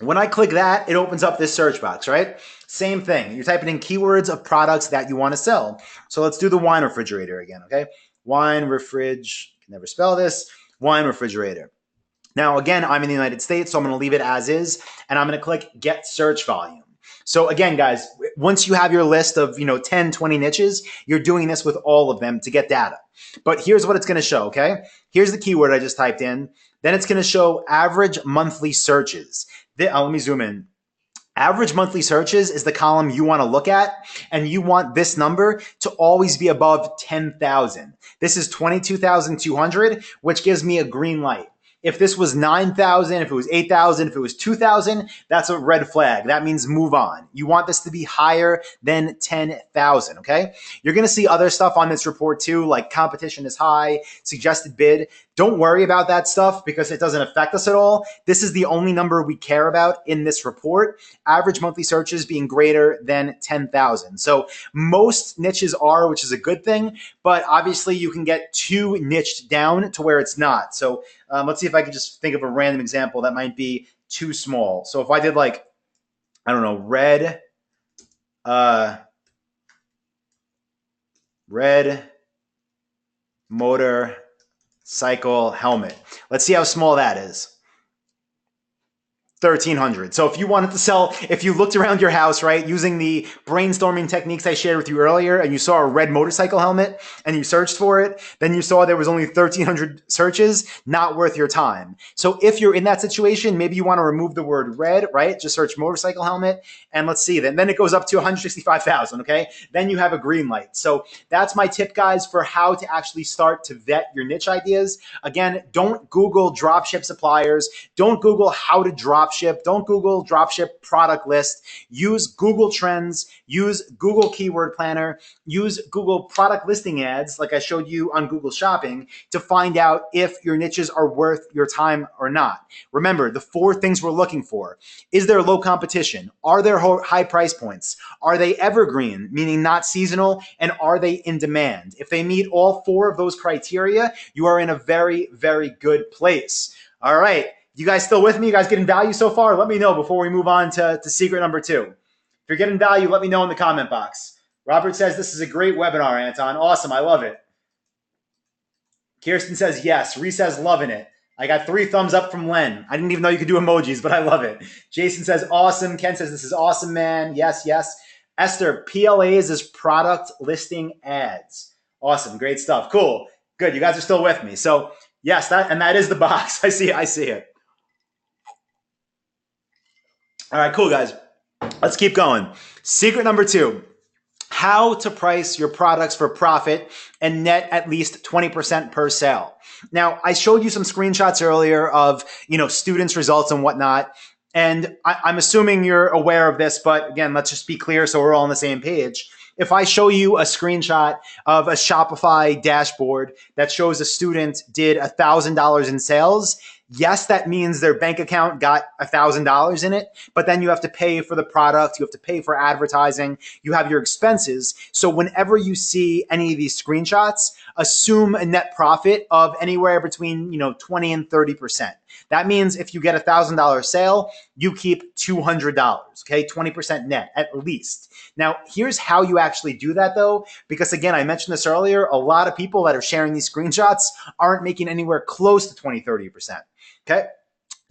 When I click that, it opens up this search box, right? Same thing. You're typing in keywords of products that you want to sell. So let's do the wine refrigerator again, okay? Wine refrigerator. Can never spell this. Wine refrigerator. Now, again, I'm in the United States, so I'm going to leave it as is, and I'm going to click Get Search Volume. So again, guys, once you have your list of 10, 20 niches, you're doing this with all of them to get data. But here's what it's going to show, okay? Here's the keyword I just typed in. Then it's going to show average monthly searches. Let me zoom in. Average monthly searches is the column you want to look at, and you want this number to always be above 10,000. This is 22,200, which gives me a green light. If this was 9,000, if it was 8,000, if it was 2,000, that's a red flag. That means move on. You want this to be higher than 10,000, okay? You're going to see other stuff on this report too, like competition is high, suggested bid. Don't worry about that stuff because it doesn't affect us at all. This is the only number we care about in this report. Average monthly searches being greater than 10,000. So most niches are, which is a good thing, but obviously you can get too niched down to where it's not. So let's see if I can just think of a random example that might be too small. So if I did like, I don't know, red motorcycle helmet. Let's see how small that is. 1,300. So if you wanted to sell, if you looked around your house, right, using the brainstorming techniques I shared with you earlier, and you saw a red motorcycle helmet and you searched for it, then you saw there was only 1,300 searches, not worth your time. So if you're in that situation, maybe you want to remove the word red, right? Just search motorcycle helmet, and let's see. Then it goes up to 165,000, okay? Then you have a green light. So that's my tip, guys, for how to actually start to vet your niche ideas. Again, don't Google dropship suppliers. Don't Google how to dropship. Don't Google dropship product list. Use Google Trends. Use Google Keyword Planner. Use Google product listing ads, like I showed you on Google Shopping, to find out if your niches are worth your time or not. Remember, the 4 things we're looking for. Is there low competition? Are there high price points? Are they evergreen, meaning not seasonal? And are they in demand? If they meet all 4 of those criteria, you are in a very, very good place. All right. You guys still with me? You guys getting value so far? Let me know before we move on to secret number 2. If you're getting value, let me know in the comment box. Robert says, this is a great webinar, Anton. Awesome. I love it. Kirsten says, yes. Reese says, loving it. I got 3 thumbs up from Len. I didn't even know you could do emojis, but I love it. Jason says, awesome. Ken says, this is awesome, man. Yes, yes. Esther, PLAs is product listing ads. Awesome. Great stuff. Cool. Good. You guys are still with me. So yes, that is the box. I see it. All right, cool, guys. Let's keep going. Secret number 2, how to price your products for profit and net at least 20% per sale. Now, I showed you some screenshots earlier of, students' results and whatnot. And I'm assuming you're aware of this, but again, let's just be clear so we're all on the same page. If I show you a screenshot of a Shopify dashboard that shows a student did $1,000 in sales, yes, that means their bank account got $1,000 in it, but then you have to pay for the product, you have to pay for advertising, you have your expenses. So whenever you see any of these screenshots, assume a net profit of anywhere between 20 and 30%. That means if you get $1,000 sale, you keep $200, okay? 20% net at least. Now, here's how you actually do that though, because again, I mentioned this earlier, a lot of people that are sharing these screenshots aren't making anywhere close to 20, 30%, okay?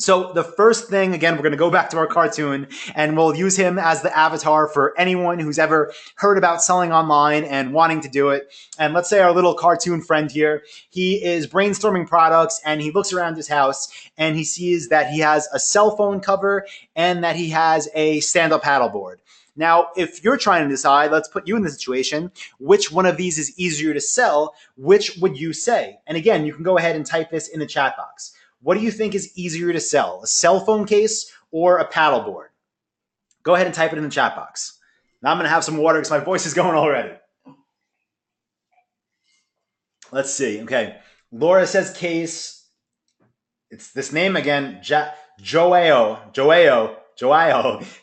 So the first thing, again, we're going to go back to our cartoon and we'll use him as the avatar for anyone who's ever heard about selling online and wanting to do it. And let's say our little cartoon friend here, he is brainstorming products and he looks around his house and he sees that he has a cell phone cover and that he has a stand-up paddleboard. Now, if you're trying to decide, let's put you in the situation, which one of these is easier to sell, which would you say? And again, you can go ahead and type this in the chat box. What do you think is easier to sell, a cell phone case or a paddleboard? Go ahead and type it in the chat box. Now I'm going to have some water because my voice is going already. Let's see. Okay. Laura says case. It's this name again. Joao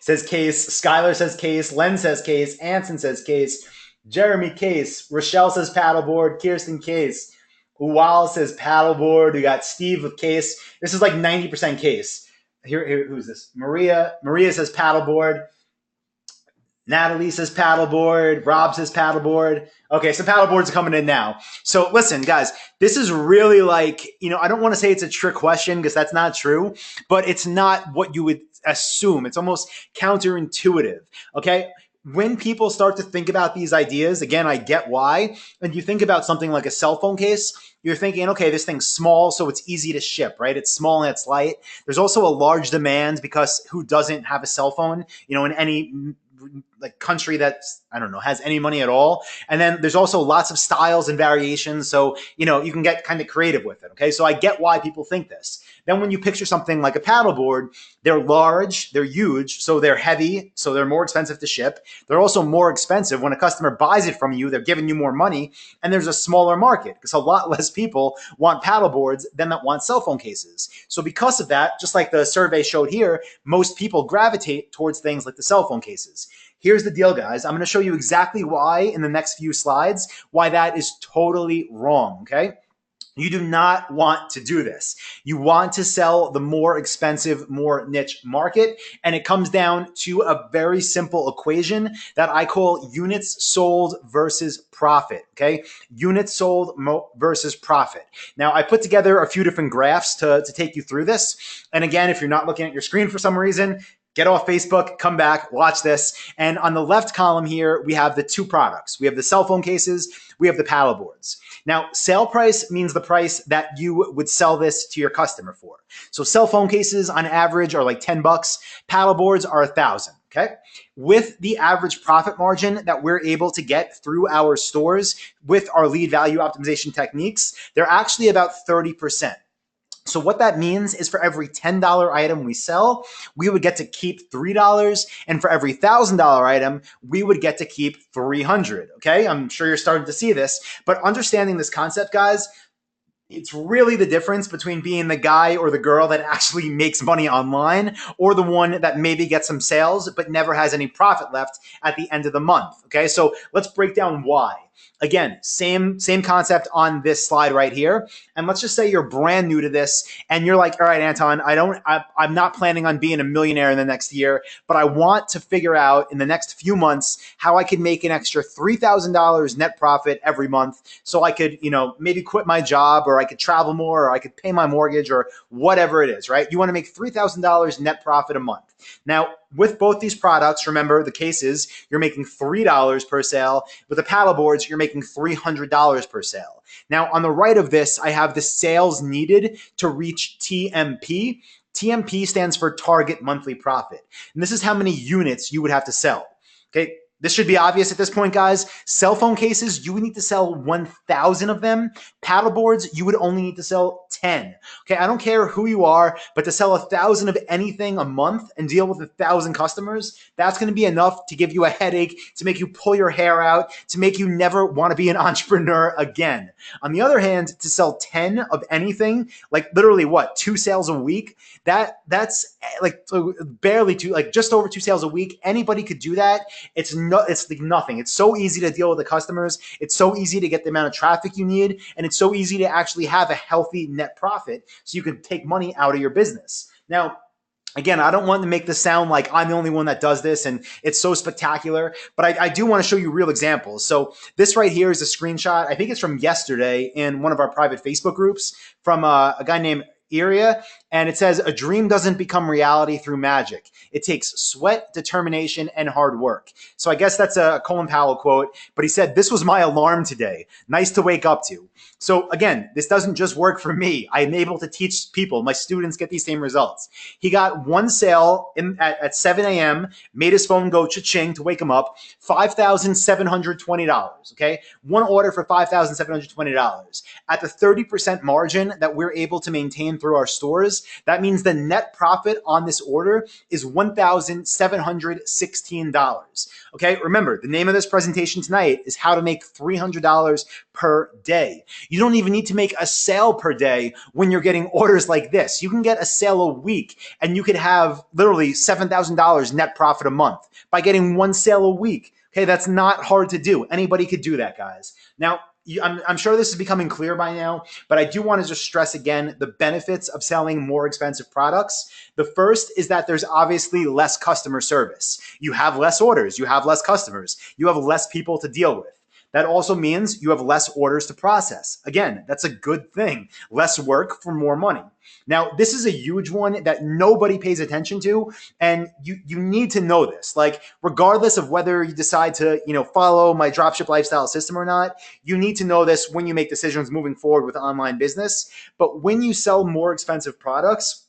says case. Skylar says case. Len says case. Anson says case. Jeremy case. Rochelle says paddleboard. Kirsten case. Uwal says paddleboard. We got Steve with case. This is like 90% case. Here, who's this? Maria says paddleboard. Natalie says paddleboard. Rob says paddleboard. Okay, so paddleboards are coming in now. So listen, guys, this is really like, I don't want to say it's a trick question because that's not true, but it's not what you would assume. It's almost counterintuitive, okay? When people start to think about these ideas, again, I get why. And you think about something like a cell phone case, you're thinking, okay, this thing's small, so it's easy to ship, right? It's small and it's light. There's also a large demand because who doesn't have a cell phone, in any like country that's, I don't know, has any money at all. And then there's also lots of styles and variations. So, you can get kind of creative with it. Okay. So I get why people think this. Then when you picture something like a paddleboard, they're large, they're huge, so they're heavy, so they're more expensive to ship. They're also more expensive. When a customer buys it from you, they're giving you more money, and there's a smaller market because a lot less people want paddleboards than that want cell phone cases. So because of that, just like the survey showed here, most people gravitate towards things like the cell phone cases. Here's the deal, guys. I'm going to show you exactly why in the next few slides, why that is totally wrong, okay? You do not want to do this. You want to sell the more expensive, more niche market. And it comes down to a very simple equation that I call units sold versus profit. Okay. Units sold versus profit. Now, I put together a few different graphs to take you through this. And again, if you're not looking at your screen for some reason, get off Facebook, come back, watch this. And on the left column here, we have the two products. We have the cell phone cases, we have the paddleboards. Now, sale price means the price that you would sell this to your customer for. So cell phone cases on average are like $10. Paddleboards are $1,000. Okay. With the average profit margin that we're able to get through our stores with our lead value optimization techniques, they're actually about 30%. So what that means is for every $10 item we sell, we would get to keep $3. And for every $1,000 item, we would get to keep $300. Okay. I'm sure you're starting to see this, but understanding this concept, guys, it's really the difference between being the guy or the girl that actually makes money online or the one that maybe gets some sales but never has any profit left at the end of the month. Okay, so let's break down why. Again, same concept on this slide right here. And let's just say you're brand new to this and you're like, all right, Anton, I'm not planning on being a millionaire in the next year, but I want to figure out in the next few months how I can make an extra $3,000 net profit every month so I could, maybe quit my job, or I could travel more, or I could pay my mortgage, or whatever it is, right? You want to make $3,000 net profit a month. Now, with both these products, remember the cases, you're making $3 per sale. With the paddle boards, you're making $300 per sale. Now, on the right of this, I have the sales needed to reach TMP. TMP stands for target monthly profit. And this is how many units you would have to sell. Okay. This should be obvious at this point, guys. Cell phone cases, you would need to sell 1,000 of them. Paddle boards, you would only need to sell 10. Okay, I don't care who you are, but to sell 1,000 of anything a month and deal with 1,000 customers, that's going to be enough to give you a headache, to make you pull your hair out, to make you never want to be an entrepreneur again. On the other hand, to sell 10 of anything, like literally 2 sales a week, that's like barely just over 2 sales a week. Anybody could do that. It's like nothing. It's so easy to deal with the customers. It's so easy to get the amount of traffic you need. And it's so easy to actually have a healthy net profit so you can take money out of your business. Now, again, I don't want to make this sound like I'm the only one that does this and it's so spectacular, but I do want to show you real examples. So this right here is a screenshot. I think it's from yesterday in one of our private Facebook groups from a guy named Iria, and it says, a dream doesn't become reality through magic. It takes sweat, determination, and hard work. So I guess that's a Colin Powell quote, but he said, this was my alarm today. Nice to wake up to. So again, this doesn't just work for me. I'm able to teach people. My students get these same results. He got one sale at 7 a.m., made his phone go cha-ching to wake him up, $5,720, okay? One order for $5,720. At the 30% margin that we're able to maintain through our stores, that means the net profit on this order is $1,716. Okay, remember, the name of this presentation tonight is how to make $300 per day. You don't even need to make a sale per day when you're getting orders like this. You can get a sale a week and you could have literally $7,000 net profit a month by getting one sale a week. Okay, that's not hard to do. Anybody could do that, guys. Now, I'm sure this is becoming clear by now, but I do want to just stress again the benefits of selling more expensive products. The first is that there's obviously less customer service. You have less orders, you have less customers, you have less people to deal with. That also means you have less orders to process. Again, that's a good thing. Less work for more money. Now, this is a huge one that nobody pays attention to, and you need to know this. Like, regardless of whether you decide to, follow my dropship lifestyle system or not, you need to know this when you make decisions moving forward with online business. But when you sell more expensive products,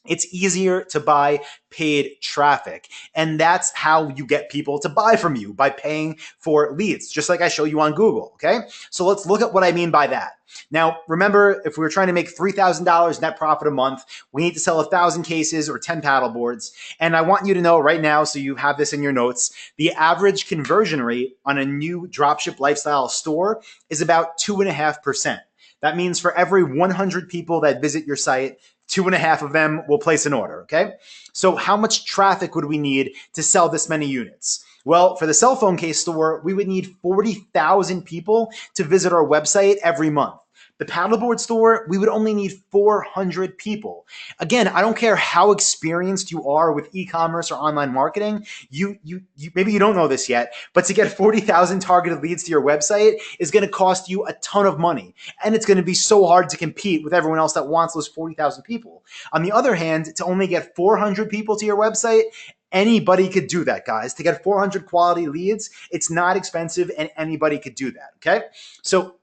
it's easier to buy paid traffic. And that's how you get people to buy from you, by paying for leads, just like I show you on Google. Okay. So let's look at what I mean by that. Now, remember, if we were trying to make $3,000 net profit a month, we need to sell 1,000 cases or 10 paddle boards. And I want you to know right now, so you have this in your notes, the average conversion rate on a new dropship lifestyle store is about 2.5%. That means for every 100 people that visit your site, 2.5 of them will place an order, okay? So how much traffic would we need to sell this many units? Well, for the cell phone case store, we would need 40,000 people to visit our website every month. The paddleboard store, we would only need 400 people. Again, I don't care how experienced you are with e-commerce or online marketing. You maybe you don't know this yet, but to get 40,000 targeted leads to your website is going to cost you a ton of money. And it's going to be so hard to compete with everyone else that wants those 40,000 people. On the other hand, to only get 400 people to your website, anybody could do that, guys. To get 400 quality leads, it's not expensive and anybody could do that, okay? So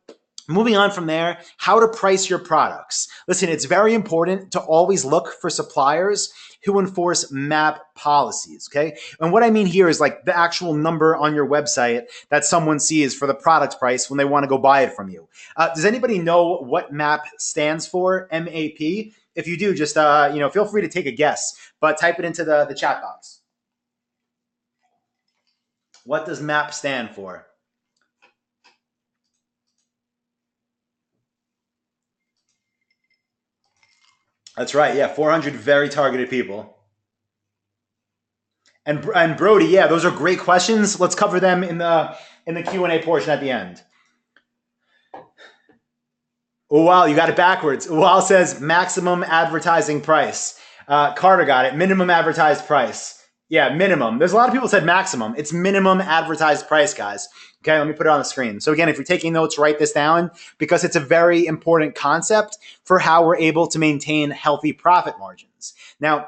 moving on from there, how to price your products. Listen, it's very important to always look for suppliers who enforce MAP policies, okay? And what I mean here is like the actual number on your website that someone sees for the product price when they want to go buy it from you. Does anybody know what MAP stands for, MAP? If you do, just feel free to take a guess, but type it into the chat box. What does MAP stand for? That's right. Yeah, 400 very targeted people. And Brody, yeah, those are great questions. Let's cover them in the Q&A portion at the end. Oh, wow, you got it backwards. Uwal says maximum advertising price. Carter got it. Minimum advertised price. Yeah, minimum. There's a lot of people said maximum. It's minimum advertised price, guys. Okay, let me put it on the screen. So again, if you're taking notes, write this down because it's a very important concept for how we're able to maintain healthy profit margins. Now,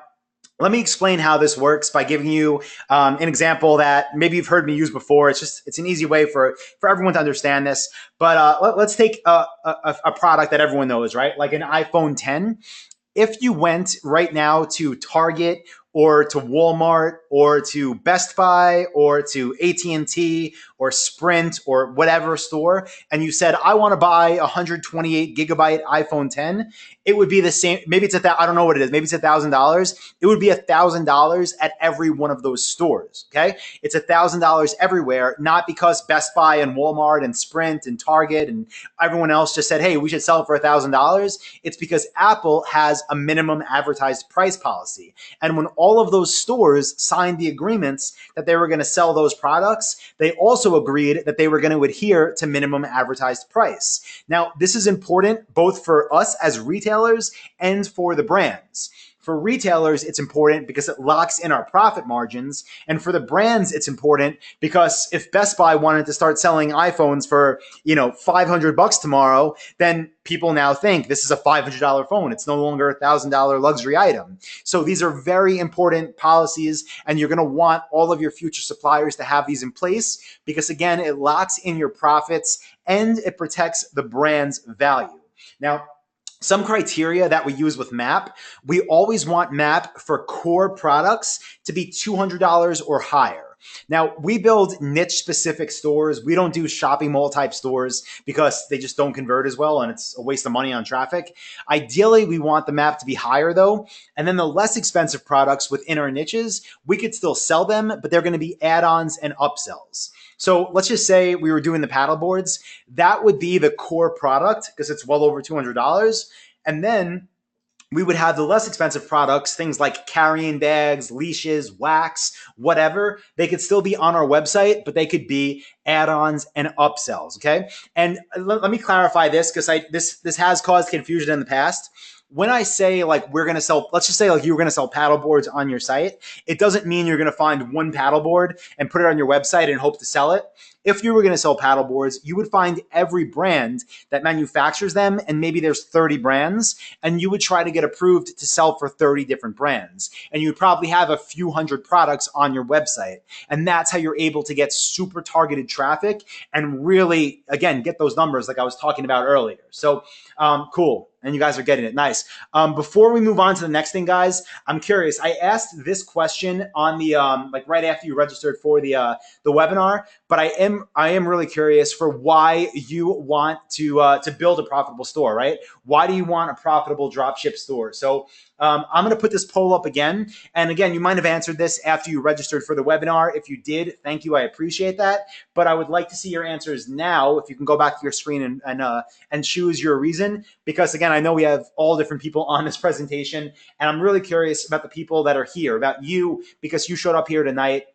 let me explain how this works by giving you an example that maybe you've heard me use before. It's an easy way for everyone to understand this. But let's take a product that everyone knows, right? Like an iPhone 10. If you went right now to Target or to Walmart or to Best Buy or to AT&T or Sprint or whatever store, and you said, I want to buy a 128 gigabyte iPhone 10, it would be the same. Maybe it's I don't know what it is. Maybe it's $1,000. It would be $1,000 at every one of those stores. Okay. It's $1,000 everywhere, not because Best Buy and Walmart and Sprint and Target and everyone else just said, hey, we should sell it for $1,000. It's because Apple has a minimum advertised price policy. And when all of those stores signed the agreements that they were going to sell those products, they also agreed that they were going to adhere to minimum advertised price. Now, this is important both for us as retailers and for the brands. For retailers, it's important because it locks in our profit margins. And for the brands, it's important because if Best Buy wanted to start selling iPhones for, $500 tomorrow, then people now think this is a $500 phone. It's no longer a $1,000 luxury item. So these are very important policies, and you're going to want all of your future suppliers to have these in place because, again, it locks in your profits and it protects the brand's value. Now, some criteria that we use with MAP, we always want MAP for core products to be $200 or higher. Now, we build niche-specific stores. We don't do shopping mall-type stores because they just don't convert as well, and it's a waste of money on traffic. Ideally, we want the MAP to be higher, though. And then the less expensive products within our niches, we could still sell them, but they're going to be add-ons and upsells. So let's just say we were doing the paddle boards. That would be the core product because it's well over $200. And then we would have the less expensive products, things like carrying bags, leashes, wax, whatever. They could still be on our website, but they could be add-ons and upsells, okay? And let me clarify this because this has caused confusion in the past. When I say like we're going to sell, let's just say like you were going to sell paddle boards on your site, it doesn't mean you're going to find one paddle board and put it on your website and hope to sell it. if you were going to sell paddle boards, you would find every brand that manufactures them, and maybe there's 30 brands, and you would try to get approved to sell for 30 different brands. And you would probably have a few hundred products on your website. And that's how you're able to get super targeted traffic and really, again, get those numbers like I was talking about earlier. So cool. And you guys are getting it. Nice. Before we move on to the next thing, guys, I'm curious. I asked this question on the like right after you registered for the webinar, but I am really curious for why you want to build a profitable store, right? Why do you want a profitable dropship store? So I'm going to put this poll up again. And again, you might have answered this after you registered for the webinar. If you did, thank you. I appreciate that. But I would like to see your answers now. If you can go back to your screen and choose your reason, because again, I know we have all different people on this presentation, and I'm really curious about the people that are here, about you, because you showed up here tonight.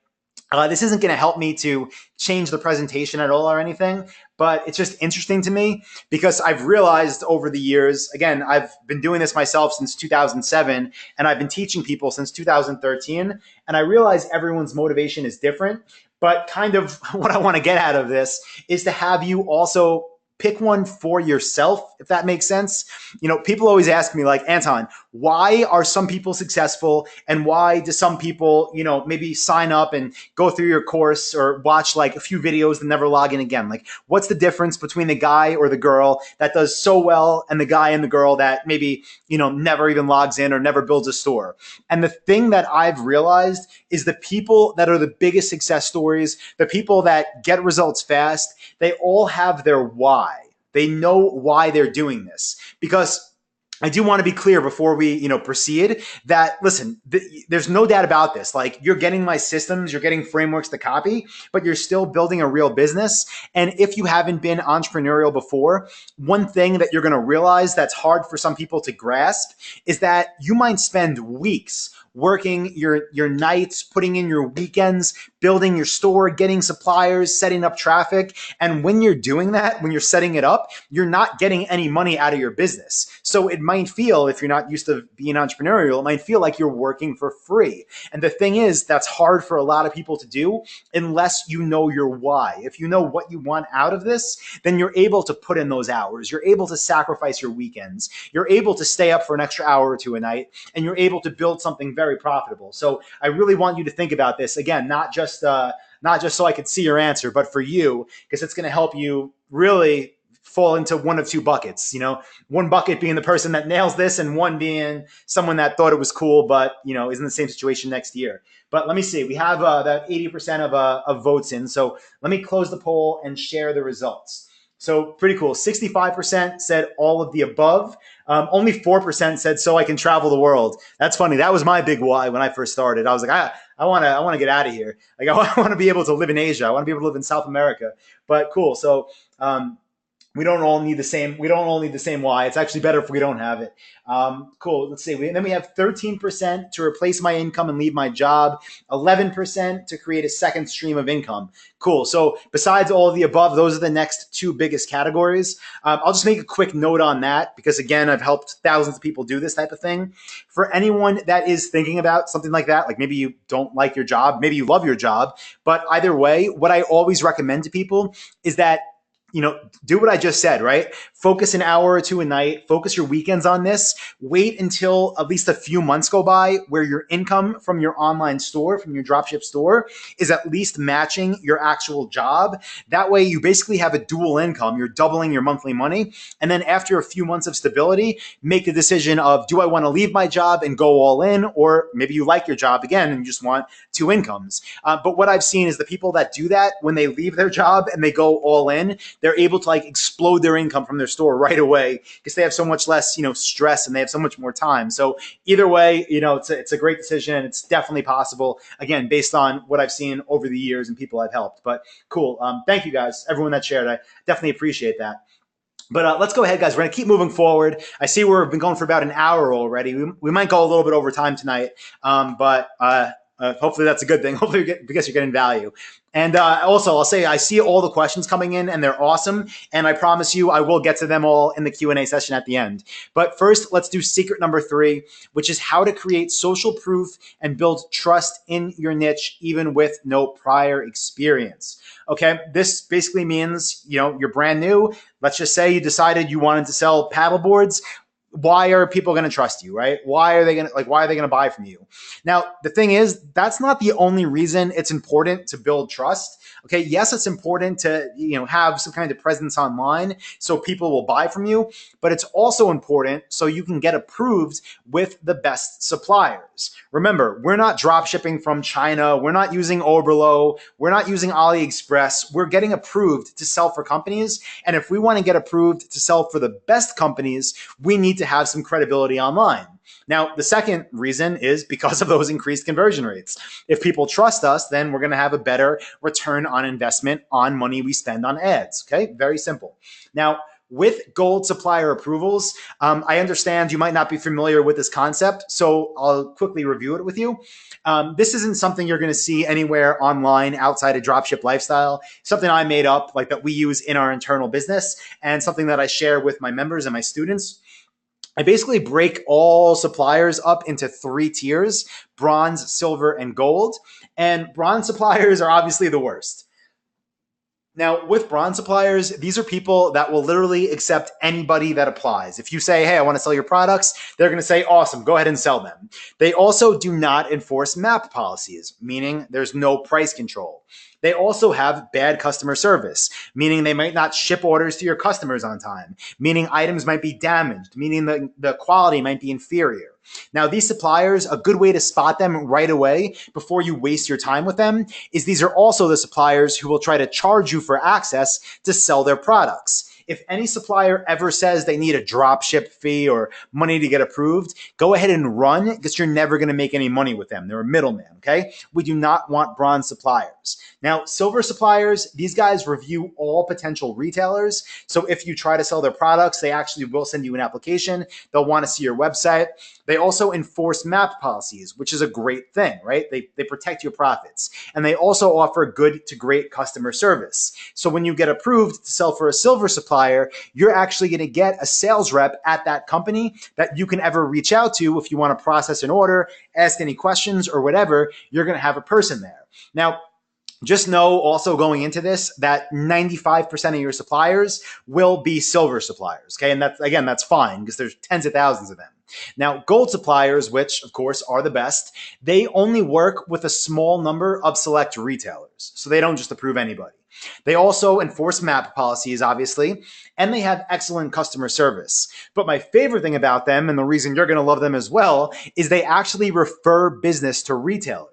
This isn't going to help me to change the presentation at all or anything, but it's just interesting to me because I've realized over the years, again, I've been doing this myself since 2007, and I've been teaching people since 2013, and I realize everyone's motivation is different, but kind of what I want to get out of this is to have you also pick one for yourself, if that makes sense. You know, people always ask me like, Anton, why are some people successful and why do some people, you know, maybe sign up and go through your course or watch like a few videos and never log in again? Like, what's the difference between the guy or the girl that does so well and the guy and the girl that maybe, you know, never even logs in or never builds a store? And the thing that I've realized is the people that are the biggest success stories, the people that get results fast, they all have their why. They know why they're doing this. Because I do want to be clear before we, you know, proceed that, listen, there's no doubt about this. Like, you're getting my systems, you're getting frameworks to copy, but you're still building a real business. And if you haven't been entrepreneurial before, one thing that you're going to realize that's hard for some people to grasp is that you might spend weeks working your nights, putting in your weekends, building your store, getting suppliers, setting up traffic. And when you're doing that, when you're setting it up, you're not getting any money out of your business. So it might feel, if you're not used to being entrepreneurial, it might feel like you're working for free. And the thing is, that's hard for a lot of people to do unless you know your why. If you know what you want out of this, then you're able to put in those hours. You're able to sacrifice your weekends. You're able to stay up for an extra hour or two a night, and you're able to build something very profitable. So I really want you to think about this again, not just so I could see your answer, but for you, because it's going to help you really fall into one of two buckets. You know, one bucket being the person that nails this, and one being someone that thought it was cool, but you know, is in the same situation next year. But let me see. We have about 80% of votes in. So let me close the poll and share the results. So pretty cool. 65% said all of the above. Only 4% said so I can travel the world. That's funny. That was my big why when I first started. I was like, I want to get out of here. Like, I want to be able to live in Asia. I want to be able to live in South America. But cool. So we don't all need the same. We don't all need the same why. It's actually better if we don't have it. Cool. Let's see. Then we have 13% to replace my income and leave my job. 11% to create a second stream of income. Cool. So besides all of the above, those are the next two biggest categories. I'll just make a quick note on that because, again, I've helped thousands of people do this type of thing. For anyone that is thinking about something like that, like maybe you don't like your job, maybe you love your job, but either way, what I always recommend to people is that, you know, do what I just said, right? Focus an hour or two a night, focus your weekends on this, wait until at least a few months go by where your income from your online store, from your dropship store, is at least matching your actual job. That way you basically have a dual income. You're doubling your monthly money. And then after a few months of stability, make the decision of, do I want to leave my job and go all in? Or maybe you like your job again and you just want two incomes. But what I've seen is the people that do that, when they leave their job and they go all in, they're able to like explode their income from their store right away because they have so much less, you know, stress and they have so much more time. So either way, you know, it's a great decision and it's definitely possible, again, based on what I've seen over the years and people I've helped. But cool. Thank you guys, everyone that shared. I definitely appreciate that. But let's go ahead, guys. We're going to keep moving forward. I see we've been going for about an hour already. We might go a little bit over time tonight. Hopefully that's a good thing. Hopefully because you're getting value. And also, I'll say I see all the questions coming in, and they're awesome. And I promise you, I will get to them all in the Q&A session at the end. But first, let's do secret number 3, which is how to create social proof and build trust in your niche, even with no prior experience. Okay, this basically means, you're brand new. Let's just say you decided you wanted to sell paddle boards. Why are people going to trust you, right? Why are they going to buy from you? Now, the thing is, that's not the only reason it's important to build trust. Okay, yes, it's important to, have some kind of presence online so people will buy from you, but it's also important so you can get approved with the best suppliers. Remember, we're not drop shipping from China. We're not using Oberlo. We're not using AliExpress. We're getting approved to sell for companies. And if we want to get approved to sell for the best companies, we need to have some credibility online. Now, the second reason is because of those increased conversion rates. If people trust us, then we're going to have a better return on investment on money we spend on ads. Okay, very simple. Now, with gold supplier approvals, I understand you might not be familiar with this concept, so I'll quickly review it with you. This isn't something you're going to see anywhere online outside of Dropship Lifestyle. Something I made up, like that we use in our internal business, and something that I share with my members and my students. I basically break all suppliers up into 3 tiers: bronze, silver, and gold. And bronze suppliers are obviously the worst. Now, with bronze suppliers, these are people that will literally accept anybody that applies. If you say, hey, I want to sell your products, they're going to say, awesome, go ahead and sell them. They also do not enforce MAP policies, meaning there's no price control. They also have bad customer service, meaning they might not ship orders to your customers on time, meaning items might be damaged, meaning the quality might be inferior. Now, these suppliers, a good way to spot them right away before you waste your time with them is these are also the suppliers who will try to charge you for access to sell their products. If any supplier ever says they need a drop ship fee or money to get approved, go ahead and run, because you're never going to make any money with them. They're a middleman, okay? We do not want bronze suppliers. Now, silver suppliers, these guys review all potential retailers. So if you try to sell their products, they actually will send you an application. They'll want to see your website. They also enforce MAP policies, which is a great thing, right? They protect your profits. And they also offer good to great customer service. So when you get approved to sell for a silver supplier, you're actually going to get a sales rep at that company that you can ever reach out to if you want to process an order, ask any questions or whatever. You're going to have a person there. Now, just know also going into this that 95% of your suppliers will be silver suppliers. Okay. And that's fine because there's tens of thousands of them. Now, gold suppliers, which of course are the best, they only work with a small number of select retailers. So they don't just approve anybody. They also enforce MAP policies, obviously, and they have excellent customer service. But my favorite thing about them, and the reason you're going to love them as well, is they actually refer business to retailers.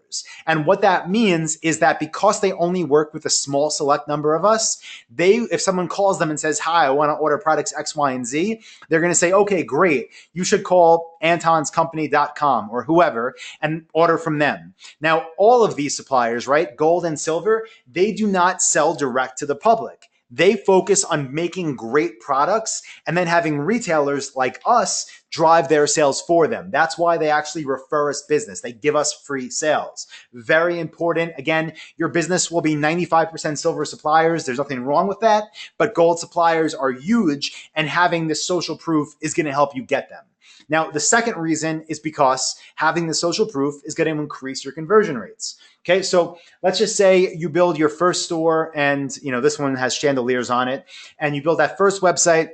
And what that means is that because they only work with a small select number of us, if someone calls them and says, hi, I want to order products X, Y, and Z, they're going to say, okay, great. You should call antonscompany.com or whoever and order from them. Now, all of these suppliers, right, gold and silver, they do not sell direct to the public. They focus on making great products and then having retailers like us drive their sales for them. That's why they actually refer us business. They give us free sales. Very important. Again, your business will be 95% silver suppliers. There's nothing wrong with that, but gold suppliers are huge, and having this social proof is going to help you get them. Now, the second reason is because having the social proof is going to increase your conversion rates. Okay, so let's just say you build your first store, and this one has chandeliers on it, and you build that first website,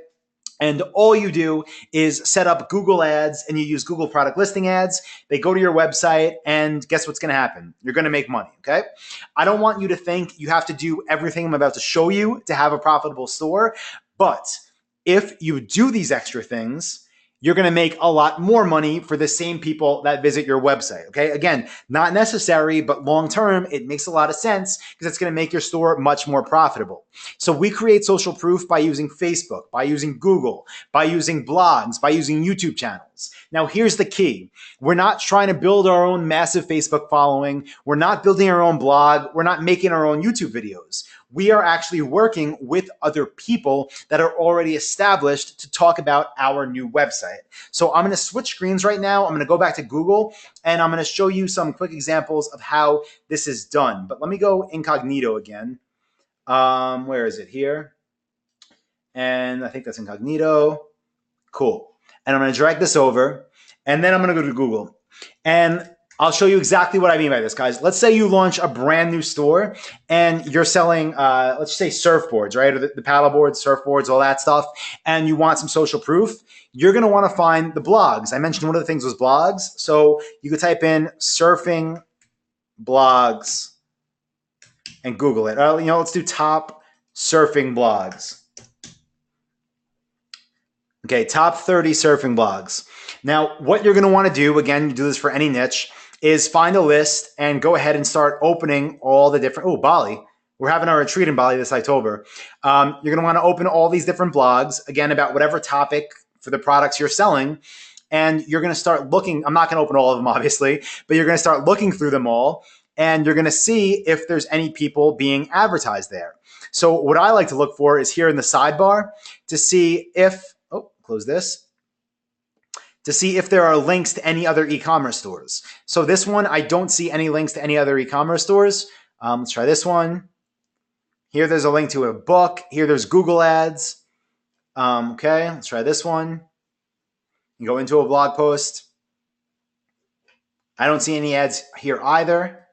and all you do is set up Google ads and you use Google product listing ads. They go to your website, and guess what's going to happen? You're going to make money, okay? I don't want you to think you have to do everything I'm about to show you to have a profitable store, but if you do these extra things, you're going to make a lot more money for the same people that visit your website. Okay. Again, not necessary, but long-term, it makes a lot of sense because it's going to make your store much more profitable. So we create social proof by using Facebook, by using Google, by using blogs, by using YouTube channels. Now, here's the key. We're not trying to build our own massive Facebook following. We're not building our own blog. We're not making our own YouTube videos. We are actually working with other people that are already established to talk about our new website. So I'm going to switch screens right now. I'm going to go back to Google and I'm going to show you some quick examples of how this is done. But let me go incognito again. Where is it? Here. And I think that's incognito. Cool. And I'm going to drag this over and then I'm going to go to Google. And I'll show you exactly what I mean by this, guys. Let's say you launch a brand new store and you're selling, let's say surfboards, right? Or the paddle boards, surfboards, all that stuff. And you want some social proof. You're going to want to find the blogs. I mentioned one of the things was blogs. So you could type in surfing blogs and Google it. Let's do top surfing blogs. Okay, top 30 surfing blogs. Now, what you're going to want to do, again, you do this for any niche, is find a list and go ahead and start opening all the different, Bali. We're having our retreat in Bali this October. You're going to want to open all these different blogs, again, about whatever topic for the products you're selling. And you're going to start looking, I'm not going to open all of them, obviously, but you're going to start looking through them all. And you're going to see if there's any people being advertised there. So what I like to look for is here in the sidebar to see if, close this, to see if there are links to any other e-commerce stores. So this one, I don't see any links to any other e-commerce stores. Let's try this one. Here, there's a link to a book. Here, there's Google ads. Okay, let's try this one. You go into a blog post. I don't see any ads here either.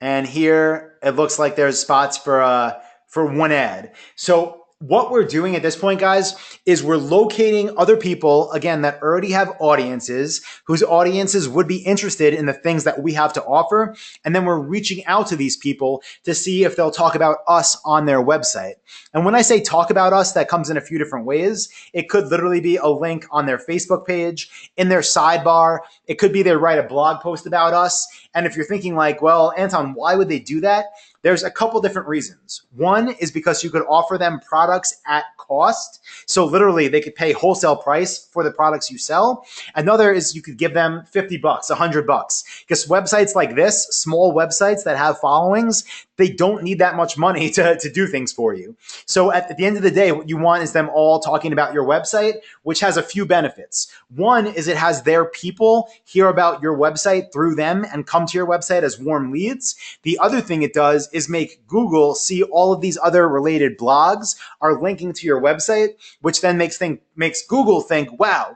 And here, it looks like there's spots for one ad. So what we're doing at this point, guys, is we're locating other people, again, that already have audiences, whose audiences would be interested in the things that we have to offer. And then we're reaching out to these people to see if they'll talk about us on their website. And when I say talk about us, that comes in a few different ways. It could literally be a link on their Facebook page, in their sidebar. It could be they write a blog post about us. And if you're thinking like, well, Anton, why would they do that? There's a couple different reasons. One is because you could offer them products at cost. So literally they could pay wholesale price for the products you sell. Another is you could give them $50, $100. Because websites like this, small websites that have followings, they don't need that much money to do things for you. So at the end of the day, what you want is them all talking about your website, which has a few benefits. One is it has their people hear about your website through them and come to your website as warm leads. The other thing it does is make Google see all of these other related blogs are linking to your website, which then makes Google think, wow,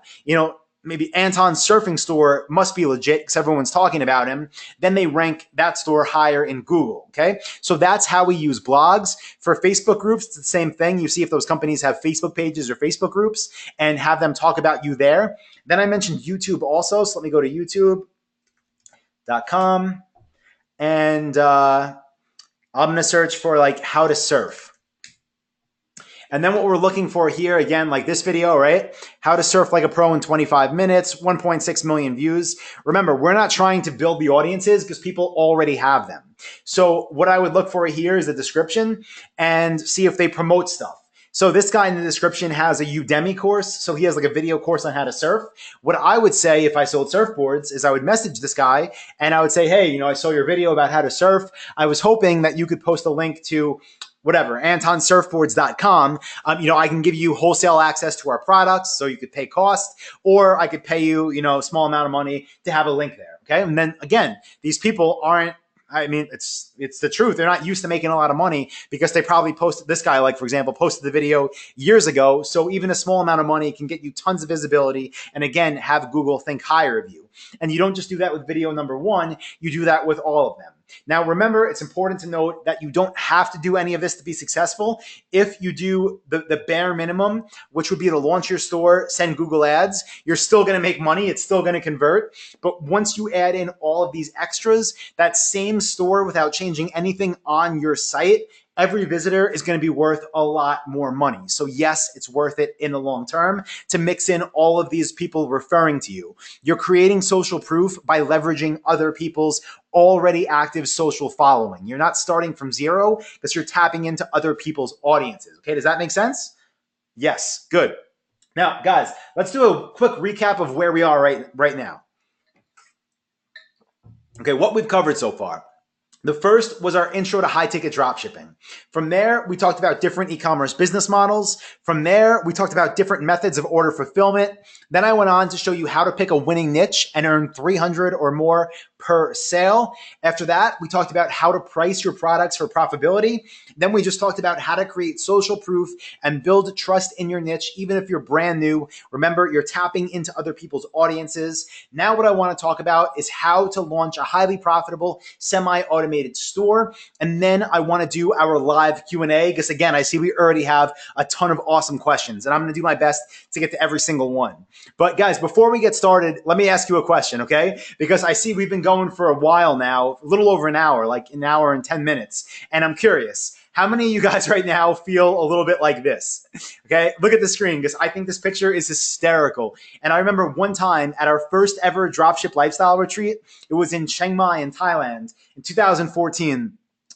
maybe Anton's surfing store must be legit because everyone's talking about him. Then they rank that store higher in Google, okay? So that's how we use blogs. For Facebook groups, it's the same thing. You see if those companies have Facebook pages or Facebook groups and have them talk about you there. Then I mentioned YouTube also, so let me go to youtube.com and I'm going to search for like how to surf. And then what we're looking for here, again, like this video, right? How to surf like a pro in 25 minutes, 1.6 million views. Remember, we're not trying to build the audiences because people already have them. So what I would look for here is the description and see if they promote stuff. So this guy in the description has a Udemy course. So he has like a video course on how to surf. What I would say if I sold surfboards is I would message this guy and I would say, hey, I saw your video about how to surf. I was hoping that you could post a link to whatever, antonsurfboards.com. I can give you wholesale access to our products so you could pay cost, or I could pay you, a small amount of money to have a link there. Okay. And then again, these people aren't, it's the truth. They're not used to making a lot of money because they probably posted, this guy, like for example, posted the video years ago. So even a small amount of money can get you tons of visibility. And again, have Google think higher of you. And you don't just do that with video number one, you do that with all of them. Now, remember, it's important to note that you don't have to do any of this to be successful. If you do the bare minimum, which would be to launch your store, send Google ads, you're still going to make money. It's still going to convert. But once you add in all of these extras, that same store without changing anything on your site, every visitor is going to be worth a lot more money. So yes, it's worth it in the long term to mix in all of these people referring to you. You're creating social proof by leveraging other people's already active social following. You're not starting from zero because you're tapping into other people's audiences. Okay, does that make sense? Yes, good. Now, guys, let's do a quick recap of where we are right now. Okay, what we've covered so far. The first was our intro to high ticket dropshipping. From there, we talked about different e-commerce business models. From there, we talked about different methods of order fulfillment. Then I went on to show you how to pick a winning niche and earn 300 or more per sale. After that, we talked about how to price your products for profitability. Then we just talked about how to create social proof and build trust in your niche, even if you're brand new. Remember, you're tapping into other people's audiences. Now, what I want to talk about is how to launch a highly profitable, semi-automated store. And then I want to do our live Q&A because, again, I see we already have a ton of awesome questions, and I'm going to do my best to get to every single one. But guys, before we get started, let me ask you a question, okay? Because I see we've been going for a while now, a little over an hour, like an hour and 10 minutes. And I'm curious, how many of you guys right now feel a little bit like this? Okay, look at the screen because I think this picture is hysterical. And I remember one time at our first ever Dropship lifestyle retreat, it was in Chiang Mai in Thailand in 2014.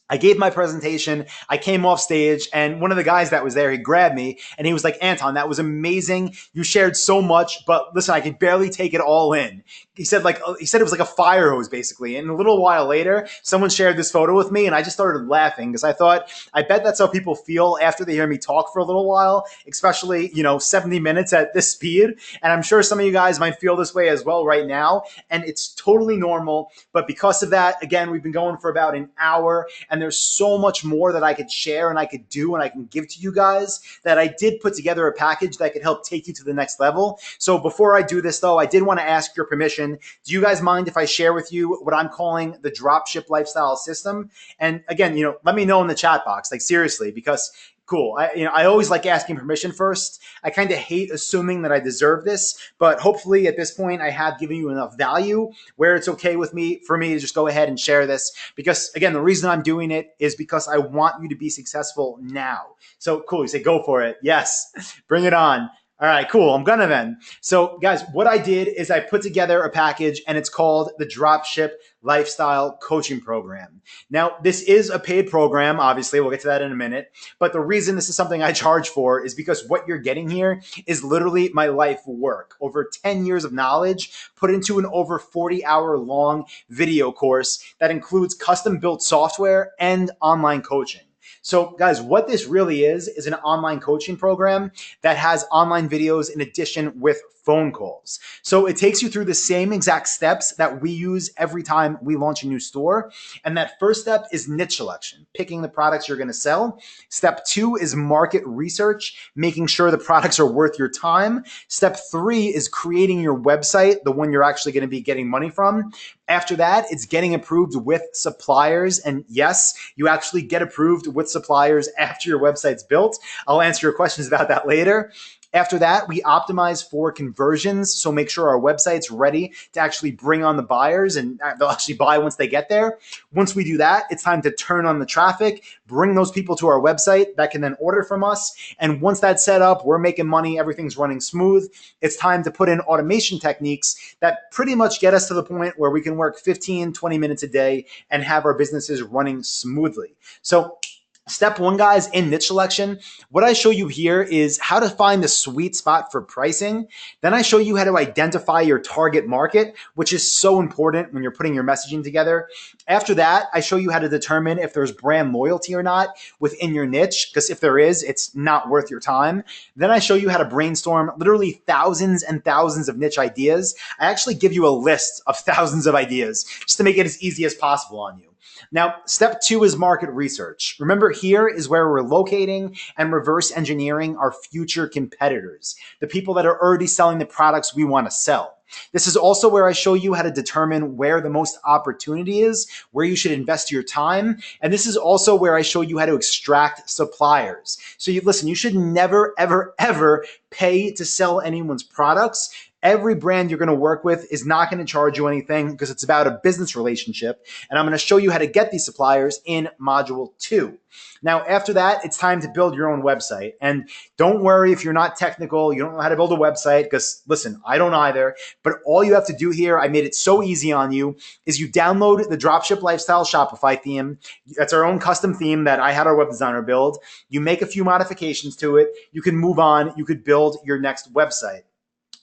I gave my presentation. I came off stage, and one of the guys that was there, he grabbed me and he was like, Anton, that was amazing. You shared so much, but listen, I could barely take it all in. He said it was like a fire hose basically. And a little while later, someone shared this photo with me and I just started laughing because I thought, I bet that's how people feel after they hear me talk for a little while, especially, 70 minutes at this speed. And I'm sure some of you guys might feel this way as well right now. And it's totally normal. But because of that, again, we've been going for about an hour and there's so much more that I could share and I could do and I can give to you guys that I did put together a package that could help take you to the next level. So before I do this though, I did want to ask your permission. Do you guys mind if I share with you what I'm calling the dropship lifestyle system? And again, let me know in the chat box, like seriously, because cool. I always like asking permission first. I kind of hate assuming that I deserve this, but hopefully at this point I have given you enough value where it's okay with me for me to just go ahead and share this. Because again, the reason I'm doing it is because I want you to be successful now. So cool. You say, go for it. Yes, bring it on. All right, cool. I'm gonna then. So guys, what I did is I put together a package and it's called the Dropship Lifestyle Coaching Program. Now, this is a paid program. Obviously, we'll get to that in a minute. But the reason this is something I charge for is because what you're getting here is literally my life work. Over 10 years of knowledge put into an over 40-hour long video course that includes custom built software and online coaching. So guys, what this really is an online coaching program that has online videos in addition with phone calls. So it takes you through the same exact steps that we use every time we launch a new store. And that first step is niche selection, picking the products you're going to sell. Step 2 is market research, making sure the products are worth your time. Step 3 is creating your website, the one you're actually going to be getting money from. After that, it's getting approved with suppliers. And yes, you actually get approved with suppliers after your website's built. I'll answer your questions about that later. After that, we optimize for conversions. So make sure our website's ready to actually bring on the buyers and they'll actually buy once they get there. Once we do that, it's time to turn on the traffic, bring those people to our website that can then order from us. And once that's set up, we're making money, everything's running smooth. It's time to put in automation techniques that pretty much get us to the point where we can work 15, 20 minutes a day and have our businesses running smoothly. So step 1, guys, in niche selection, what I show you here is how to find the sweet spot for pricing. Then I show you how to identify your target market, which is so important when you're putting your messaging together. After that, I show you how to determine if there's brand loyalty or not within your niche, because if there is, it's not worth your time. Then I show you how to brainstorm literally thousands and thousands of niche ideas. I actually give you a list of thousands of ideas just to make it as easy as possible on you. Now, step 2 is market research. Remember, here is where we're locating and reverse engineering our future competitors, the people that are already selling the products we want to sell. This is also where I show you how to determine where the most opportunity is, where you should invest your time. And this is also where I show you how to extract suppliers. So listen, you should never, ever, ever pay to sell anyone's products. Every brand you're going to work with is not going to charge you anything because it's about a business relationship. And I'm going to show you how to get these suppliers in module 2. Now, after that, it's time to build your own website. And don't worry if you're not technical, you don't know how to build a website, because listen, I don't either. But all you have to do here, I made it so easy on you, is you download the Dropship Lifestyle Shopify theme. That's our own custom theme that I had our web designer build. You make a few modifications to it. You can move on. You could build your next website.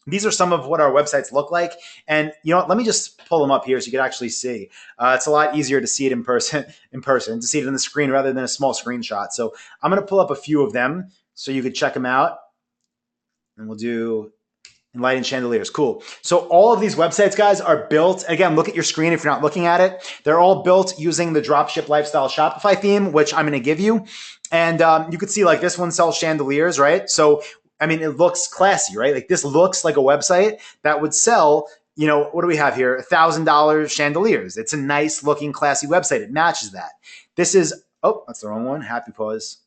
These are some of what our websites look like. And you know what, let me just pull them up here so you can actually see. It's a lot easier to see it in person, to see it on the screen rather than a small screenshot. So I'm going to pull up a few of them so you could check them out. And we'll do lighting chandeliers. Cool. So all of these websites, guys, are built. Again, look at your screen if you're not looking at it. They're all built using the Dropship Lifestyle Shopify theme, which I'm going to give you. And you could see like this one sells chandeliers, right? So I mean, it looks classy, right? Like this looks like a website that would sell, you know, what do we have here? $1,000 chandeliers. It's a nice looking, classy website. It matches that. This is, oh, that's the wrong one. Happy Paws.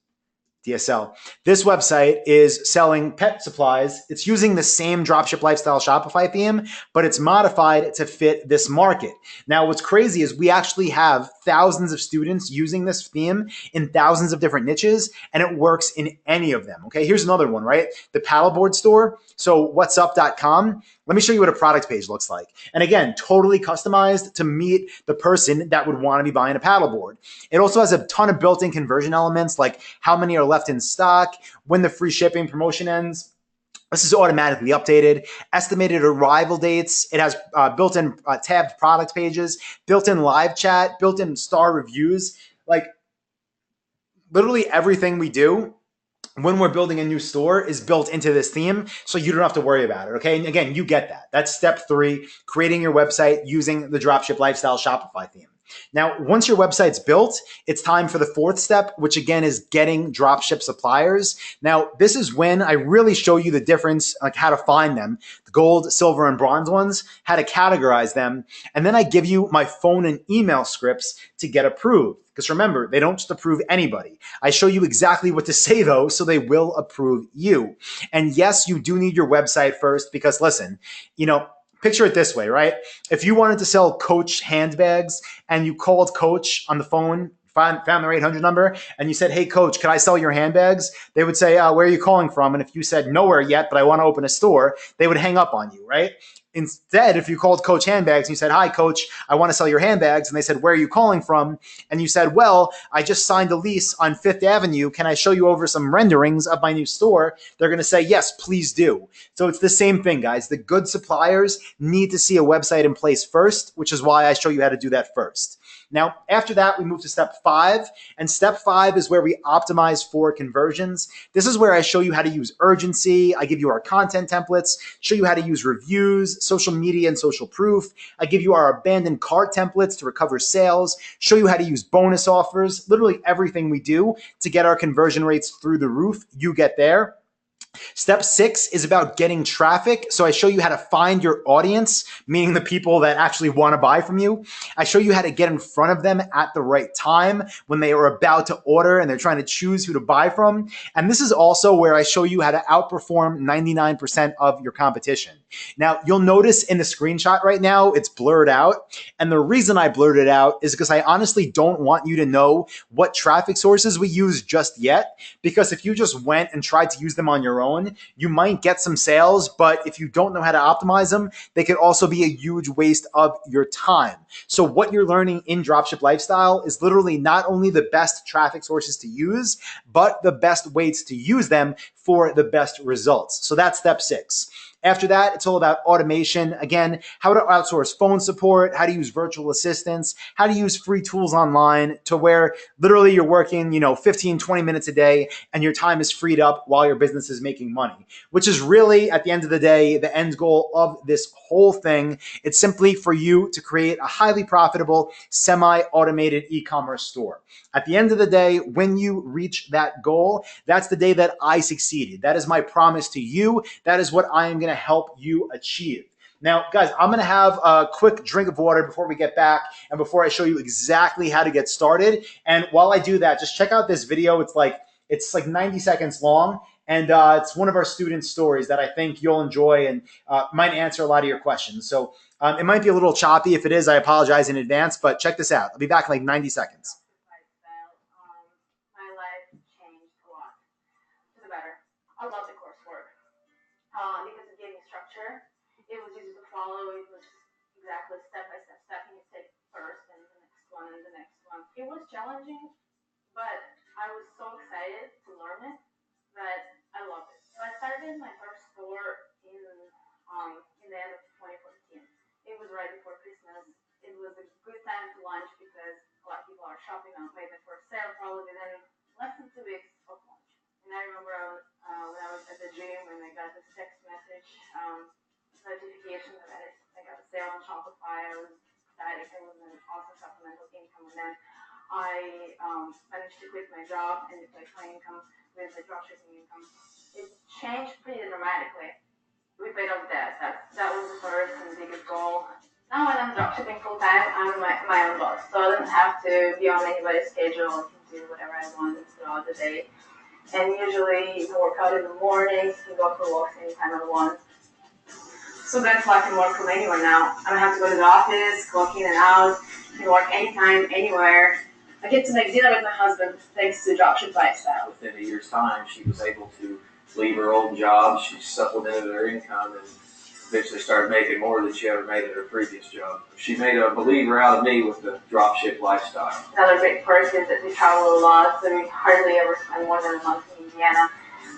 DSL. This website is selling pet supplies. It's using the same Dropship Lifestyle Shopify theme, but it's modified to fit this market. Now, what's crazy is we actually have thousands of students using this theme in thousands of different niches, and it works in any of them. Okay, here's another one, right? The paddleboard store. So whatsup.com. Let me show you what a product page looks like. And again, totally customized to meet the person that would want to be buying a paddleboard. It also has a ton of built-in conversion elements, like how many are left in stock, when the free shipping promotion ends. This is automatically updated, estimated arrival dates. It has built-in tabbed product pages, built-in live chat, built-in star reviews. Like literally everything we do when we're building a new store is built into this theme, so you don't have to worry about it, okay? And again, you get that. That's step 3, creating your website using the Dropship Lifestyle Shopify theme. Now, once your website's built, it's time for the 4th step, which again is getting dropship suppliers. Now, this is when I really show you the difference, like how to find them, the gold, silver, and bronze ones, how to categorize them, and then I give you my phone and email scripts to get approved. Because remember, they don't just approve anybody. I show you exactly what to say though, so they will approve you. And yes, you do need your website first because listen, you know, picture it this way, right? If you wanted to sell Coach handbags and you called Coach on the phone, found their 800 number, and you said, hey, Coach, can I sell your handbags? They would say, where are you calling from? And if you said nowhere yet, but I want to open a store, they would hang up on you, right? Instead, if you called Coach Handbags and you said, hi, Coach, I want to sell your handbags, and they said, where are you calling from? And you said, well, I just signed a lease on 5th Avenue. Can I show you over some renderings of my new store? They're going to say, yes, please do. So it's the same thing, guys. The good suppliers need to see a website in place first, which is why I show you how to do that first. Now, after that, we move to step 5. And step 5 is where we optimize for conversions. This is where I show you how to use urgency. I give you our content templates, show you how to use reviews, social media, and social proof. I give you our abandoned cart templates to recover sales, show you how to use bonus offers, literally everything we do to get our conversion rates through the roof. You get there. Step 6 is about getting traffic. So I show you how to find your audience, meaning the people that actually want to buy from you. I show you how to get in front of them at the right time when they are about to order and they're trying to choose who to buy from. And this is also where I show you how to outperform 99% of your competition. Now, you'll notice in the screenshot right now, it's blurred out. And the reason I blurred it out is because I honestly don't want you to know what traffic sources we use just yet. Because if you just went and tried to use them on your own, you might get some sales, but if you don't know how to optimize them, they could also be a huge waste of your time. So what you're learning in Dropship Lifestyle is literally not only the best traffic sources to use, but the best ways to use them for the best results. So that's step 6. After that, it's all about automation. Again, how to outsource phone support, how to use virtual assistants, how to use free tools online to where literally you're working, 15, 20 minutes a day and your time is freed up while your business is making money, which is really at the end of the day, the end goal of this whole thing. It's simply for you to create a highly profitable, semi-automated e-commerce store. At the end of the day, when you reach that goal, that's the day that I succeeded. That is my promise to you. That is what I am going to help you achieve. Now, guys, I'm going to have a quick drink of water before we get back and before I show you exactly how to get started. And while I do that, just check out this video. It's like 90 seconds long. And it's one of our student stories that I think you'll enjoy and might answer a lot of your questions. So it might be a little choppy. If it is, I apologize in advance, but check this out. I'll be back in like 90 seconds. My life changed a lot for the better. I love the coursework because it gave me structure. It was easy to follow. It was just exactly step by step, stepping you take first and the next one and the next one. It was challenging, but I was so excited to learn it that I loved it. So I started my first store in the end of 2014. It was right before Christmas. It was a good time to launch because a lot of people are shopping on waiting for a sale probably within less than 2 weeks of launch. And I remember when I was at the gym and I got this text message notification that I got a sale on Shopify. I was excited. It was an awesome supplemental income. And then I managed to quit my job and replace my income with the dropshipping income. It changed pretty dramatically. We paid off debt. That was the first and biggest goal. Now when I'm dropshipping full time, I'm my own boss, so I don't have to be on anybody's schedule. I can do whatever I want throughout the day. And usually you can work out in the mornings, you can go for walks anytime I want. So that's why I can work from anywhere now. I don't have to go to the office, clock in and out. I can work anytime, anywhere. I get to make dinner with my husband thanks to Dropship Lifestyle. Within a year's time, she was able to leave her old job. She supplemented her income and eventually started making more than she ever made at her previous job. She made a believer out of me with the Dropship Lifestyle. Another great perk is that we travel a lot, so we hardly ever spend more than a month in Indiana.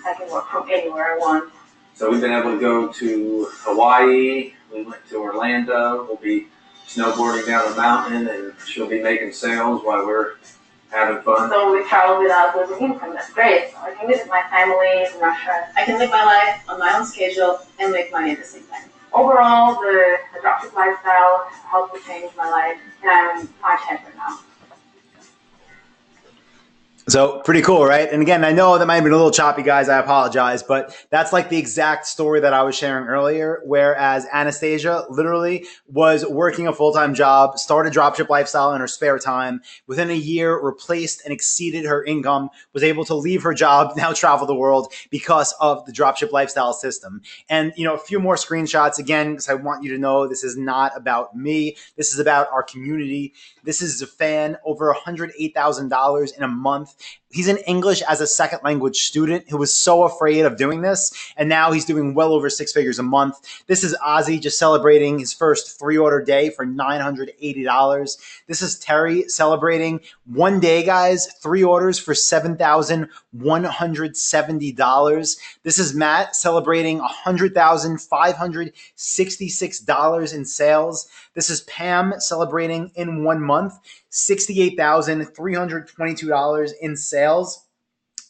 I can work from anywhere I want. So we've been able to go to Hawaii. We went to Orlando. We'll be snowboarding down a mountain, and she'll be making sales while we're having fun. So we travel without losing income. That's great. So I can visit my family in Russia. I can live my life on my own schedule and make money at the same time. Overall, the Dropship Lifestyle helped me change my life, and I'm much happier now. So pretty cool, right? And again, I know that might have been a little choppy, guys. I apologize, but that's like the exact story that I was sharing earlier, whereas Anastasia literally was working a full-time job, started Dropship Lifestyle in her spare time. Within a year, replaced and exceeded her income, was able to leave her job, now travel the world because of the Dropship Lifestyle system. And, you know, a few more screenshots again, because I want you to know this is not about me. This is about our community. This is a fan, over $108,000 in a month. He's an English as a second language student who was so afraid of doing this, and now he's doing well over 6 figures a month. This is Ozzy just celebrating his first 3-order day for $980. This is Terry celebrating one day, guys, 3 orders for $7,170. This is Matt celebrating $100,566 in sales. This is Pam celebrating in 1 month $68,322 in sales.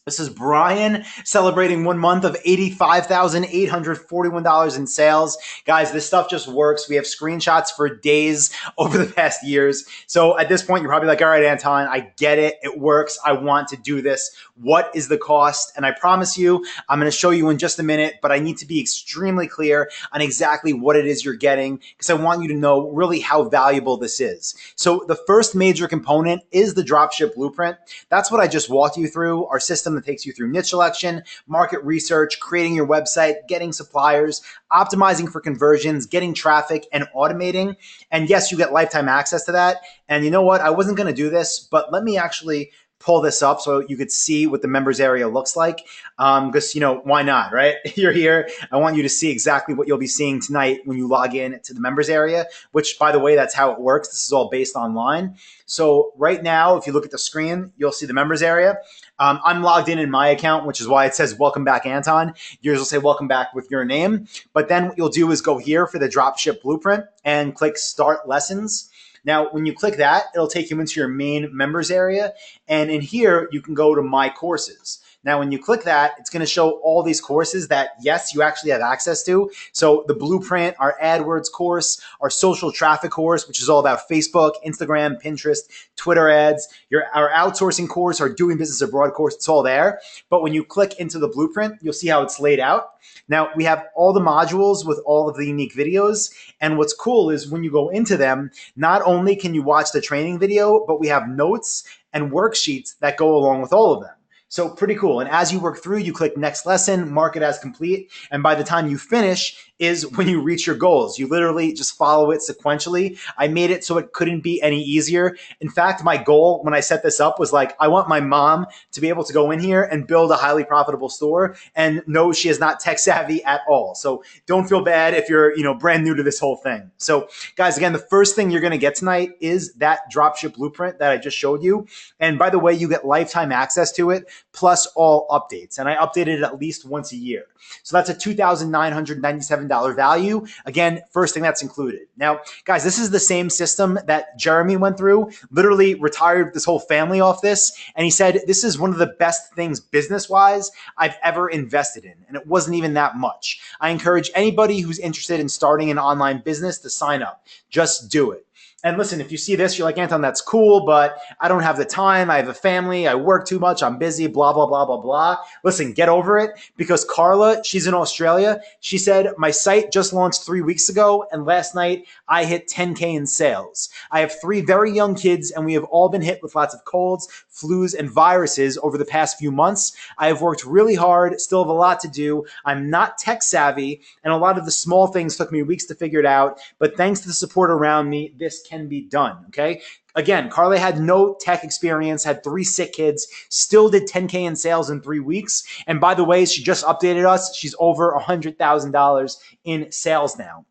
This is Brian celebrating 1 month of $85,841 in sales. Guys, this stuff just works. We have screenshots for days over the past years. So at this point, you're probably like, all right, Anton, I get it. It works. I want to do this. What is the cost? And I promise you, I'm going to show you in just a minute, but I need to be extremely clear on exactly what it is you're getting because I want you to know really how valuable this is. So the first major component is the Dropship Blueprint. That's what I just walked you through, our system that takes you through niche selection, market research, creating your website, getting suppliers, optimizing for conversions, getting traffic, and automating. And yes, you get lifetime access to that. And you know what? I wasn't going to do this, but let me actually pull this up so you could see what the members area looks like. Because, you know, why not, right? You're here. I want you to see exactly what you'll be seeing tonight when you log in to the members area, which, by the way, that's how it works. This is all based online. So right now, if you look at the screen, you'll see the members area. I'm logged in my account, which is why it says welcome back, Anton. Yours will say welcome back with your name. But then what you'll do is go here for the Dropship Blueprint and click Start Lessons. Now, when you click that, it'll take you into your main members area. And in here, you can go to My Courses. Now, when you click that, it's going to show all these courses that, yes, you actually have access to. So the Blueprint, our AdWords course, our social traffic course, which is all about Facebook, Instagram, Pinterest, Twitter ads, our outsourcing course, our doing business abroad course, it's all there. But when you click into the Blueprint, you'll see how it's laid out. Now, we have all the modules with all of the unique videos. And what's cool is when you go into them, not only can you watch the training video, but we have notes and worksheets that go along with all of them. So pretty cool. And as you work through, you click next lesson, mark it as complete. And by the time you finish is when you reach your goals. You literally just follow it sequentially. I made it so it couldn't be any easier. In fact, my goal when I set this up was like, I want my mom to be able to go in here and build a highly profitable store. And no, she is not tech savvy at all. So don't feel bad if you're, brand new to this whole thing. So guys, again, the first thing you're going to get tonight is that dropship blueprint that I just showed you. And by the way, you get lifetime access to it plus all updates. And I update it at least once a year. So that's a $2,997 value. Again, first thing that's included. Now, guys, this is the same system that Jeremy went through, literally retired this whole family off this. And he said, this is one of the best things business-wise I've ever invested in. And it wasn't even that much. I encourage anybody who's interested in starting an online business to sign up. Just do it. And listen, if you see this, you're like, Anton, that's cool, but I don't have the time. I have a family. I work too much. I'm busy, blah, blah, blah, blah, blah. Listen, get over it because Carla, she's in Australia. She said, my site just launched 3 weeks ago. And last night I hit 10K in sales. I have 3 very young kids and we have all been hit with lots of colds, flus, and viruses over the past few months. I have worked really hard, still have a lot to do. I'm not tech savvy and a lot of the small things took me weeks to figure it out. But thanks to the support around me, this can be done, okay? Again, Carla had no tech experience, had 3 sick kids, still did 10K in sales in 3 weeks. And by the way, she just updated us. She's over $100,000 in sales now.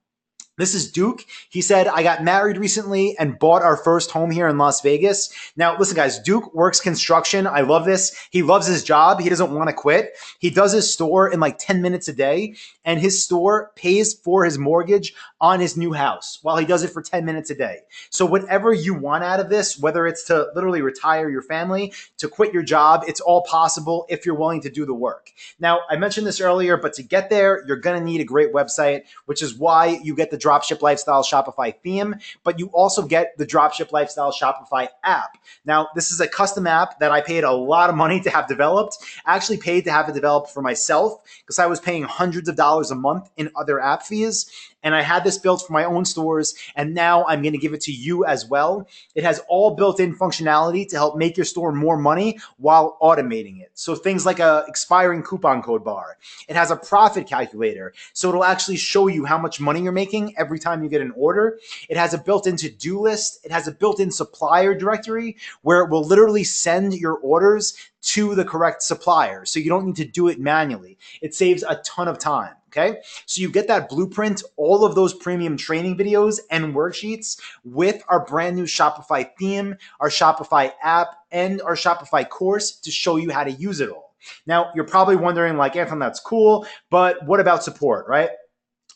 This is Duke. He said, I got married recently and bought our first home here in Las Vegas. Now, listen, guys, Duke works construction. I love this. He loves his job. He doesn't want to quit. He does his store in like 10 minutes a day, and his store pays for his mortgage on his new house while he does it for 10 minutes a day. So whatever you want out of this, whether it's to literally retire your family, to quit your job, it's all possible if you're willing to do the work. Now, I mentioned this earlier, but to get there, you're going to need a great website, which is why you get the Dropship Lifestyle Shopify theme, but you also get the Dropship Lifestyle Shopify app. Now, this is a custom app that I paid a lot of money to have developed. I actually paid to have it developed for myself because I was paying hundreds of dollars a month in other app fees. And I had this built for my own stores, and now I'm going to give it to you as well. It has all built-in functionality to help make your store more money while automating it. So things like a expiring coupon code bar. It has a profit calculator, so it'll actually show you how much money you're making every time you get an order. It has a built-in to-do list. It has a built-in supplier directory where it will literally send your orders to the correct supplier, so you don't need to do it manually. It saves a ton of time. Okay, so you get that blueprint, all of those premium training videos and worksheets with our brand new Shopify theme, our Shopify app, and our Shopify course to show you how to use it all. Now, you're probably wondering, like, Anton, that's cool, but what about support, right?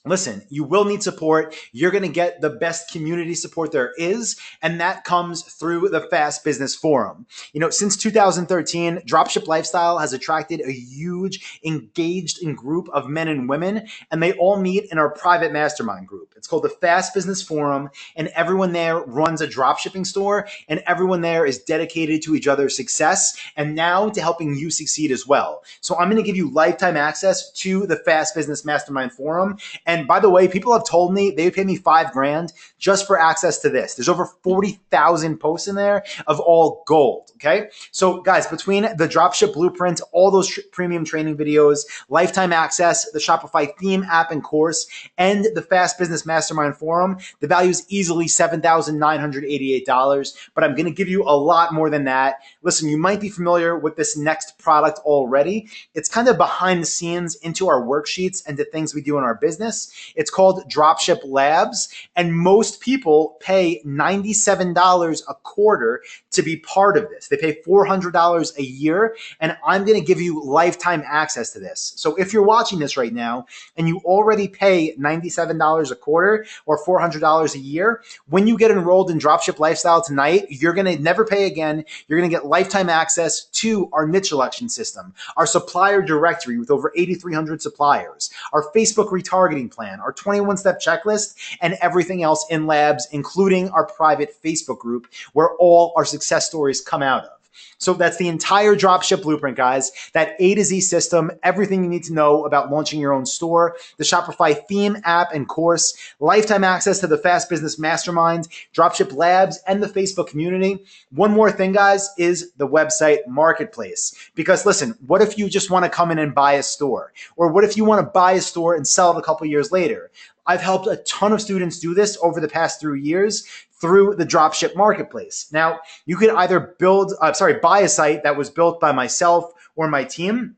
Listen, you will need support. You're going to get the best community support there is, and that comes through the Fast Business Forum. Since 2013, Dropship Lifestyle has attracted a huge, engaged group of men and women, and they all meet in our private mastermind group. It's called the Fast Business Forum, and everyone there runs a dropshipping store, and everyone there is dedicated to each other's success, and now to helping you succeed as well. So I'm going to give you lifetime access to the Fast Business Mastermind Forum. And by the way, people have told me they would pay me $5,000 just for access to this. There's over 40,000 posts in there of all gold. Okay. So guys, between the Dropship Blueprint, all those premium training videos, lifetime access, the Shopify theme app and course, and the Fast Business Mastermind Forum, the value is easily $7,988, but I'm going to give you a lot more than that. Listen, you might be familiar with this next product already. It's kind of behind the scenes into our worksheets and the things we do in our business. It's called Dropship Labs, and most people pay $97 a quarter to be part of this. They pay $400 a year, and I'm going to give you lifetime access to this. So if you're watching this right now and you already pay $97 a quarter or $400 a year, when you get enrolled in Dropship Lifestyle tonight, you're going to never pay again. You're going to get lifetime access to our niche selection system, our supplier directory with over 8,300 suppliers, our Facebook retargeting plan, our 21-step checklist, and everything else in Labs, including our private Facebook group where all our success stories come out of. So that's the entire dropship blueprint, guys. That A to Z system, everything you need to know about launching your own store, the Shopify theme, app, and course, lifetime access to the Fast Business Mastermind, Dropship Labs, and the Facebook community. One more thing, guys, is the website marketplace. Because listen, what if you just want to come in and buy a store? Or what if you want to buy a store and sell it a couple years later? I've helped a ton of students do this over the past 3 years through the Dropship marketplace. Now, you could either buy a site that was built by myself or my team,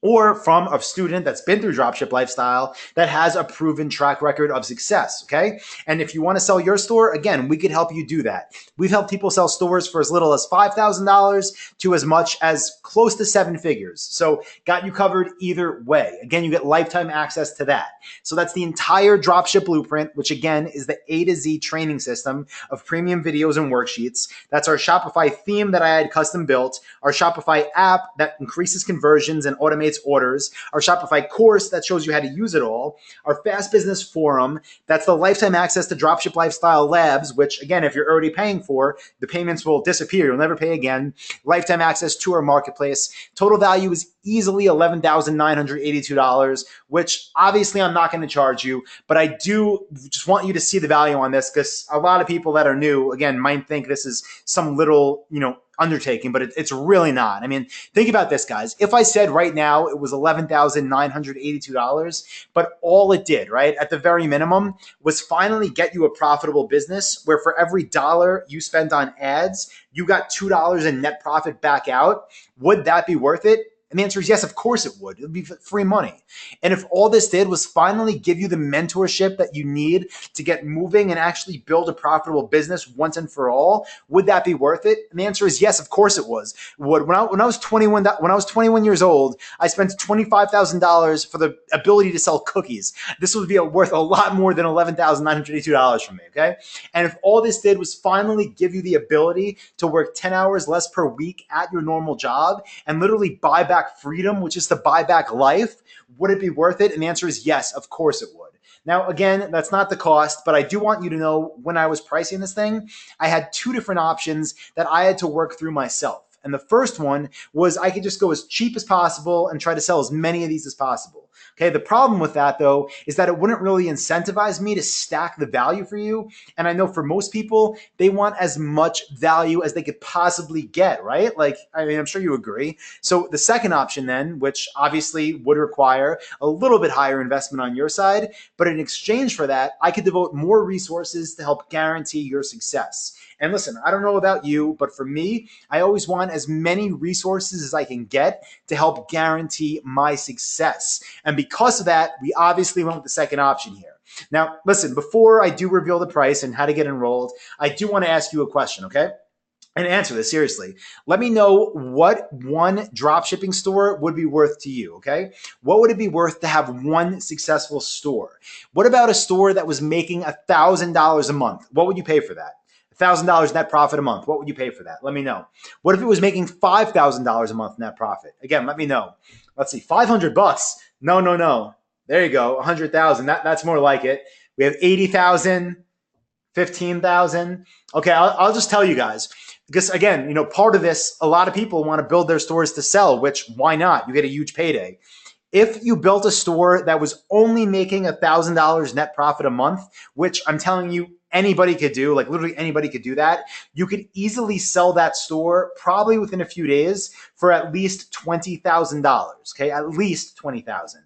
or from a student that's been through Dropship Lifestyle that has a proven track record of success, okay? And if you want to sell your store, again, we could help you do that. We've helped people sell stores for as little as $5,000 to as much as close to 7 figures. So got you covered either way. Again, you get lifetime access to that. So that's the entire Dropship blueprint, which again is the A to Z training system of premium videos and worksheets. That's our Shopify theme that I had custom built, our Shopify app that increases conversions and automates orders, our Shopify course that shows you how to use it all, our Fast Business Forum, that's the lifetime access to Dropship Lifestyle Labs, which again, if you're already paying for, the payments will disappear. You'll never pay again. Lifetime access to our marketplace. Total value is easily $11,982, which obviously I'm not going to charge you, but I do just want you to see the value on this because a lot of people that are new, again, might think this is some little, undertaking, but it's really not. I mean, think about this, guys. If I said right now it was $11,982, but all it did, right, at the very minimum, was finally get you a profitable business where for every dollar you spent on ads, you got $2 in net profit back out, would that be worth it? And the answer is yes, of course it would. It would be free money. And if all this did was finally give you the mentorship that you need to get moving and actually build a profitable business once and for all, would that be worth it? And the answer is yes, of course it was. When I was 21 years old, I spent $25,000 for the ability to sell cookies. This would be worth a lot more than $11,982 from me, okay? And if all this did was finally give you the ability to work 10 hours less per week at your normal job and literally buy back freedom, which is to buy back life, would it be worth it? And the answer is yes, of course it would. Now, again, that's not the cost, but I do want you to know when I was pricing this thing, I had 2 different options that I had to work through myself. And the first one was I could just go as cheap as possible and try to sell as many of these as possible. Okay, the problem with that, though, is that it wouldn't really incentivize me to stack the value for you. And I know for most people, they want as much value as they could possibly get, right? I'm sure you agree. So the second option then, which obviously would require a little bit higher investment on your side, but in exchange for that, I could devote more resources to help guarantee your success. And listen, I don't know about you, but for me, I always want as many resources as I can get to help guarantee my success. And because of that, we obviously went with the second option here. Now, listen, before I do reveal the price and how to get enrolled, I do want to ask you a question, okay? And answer this seriously. Let me know what one dropshipping store would be worth to you, okay? What would it be worth to have one successful store? What about a store that was making $1,000 a month? What would you pay for that? $1,000 net profit a month. What would you pay for that? Let me know. What if it was making $5,000 a month net profit? Again, let me know. Let's see, $500. No. There you go, 100,000. That's more like it. We have 80,000, 15,000. Okay, I'll just tell you guys. Because again, part of this, a lot of people want to build their stores to sell, which why not? You get a huge payday. If you built a store that was only making $1,000 net profit a month, which I'm telling you, anybody could do, like literally anybody could do that, you could easily sell that store probably within a few days for at least $20,000, okay? At least $20,000.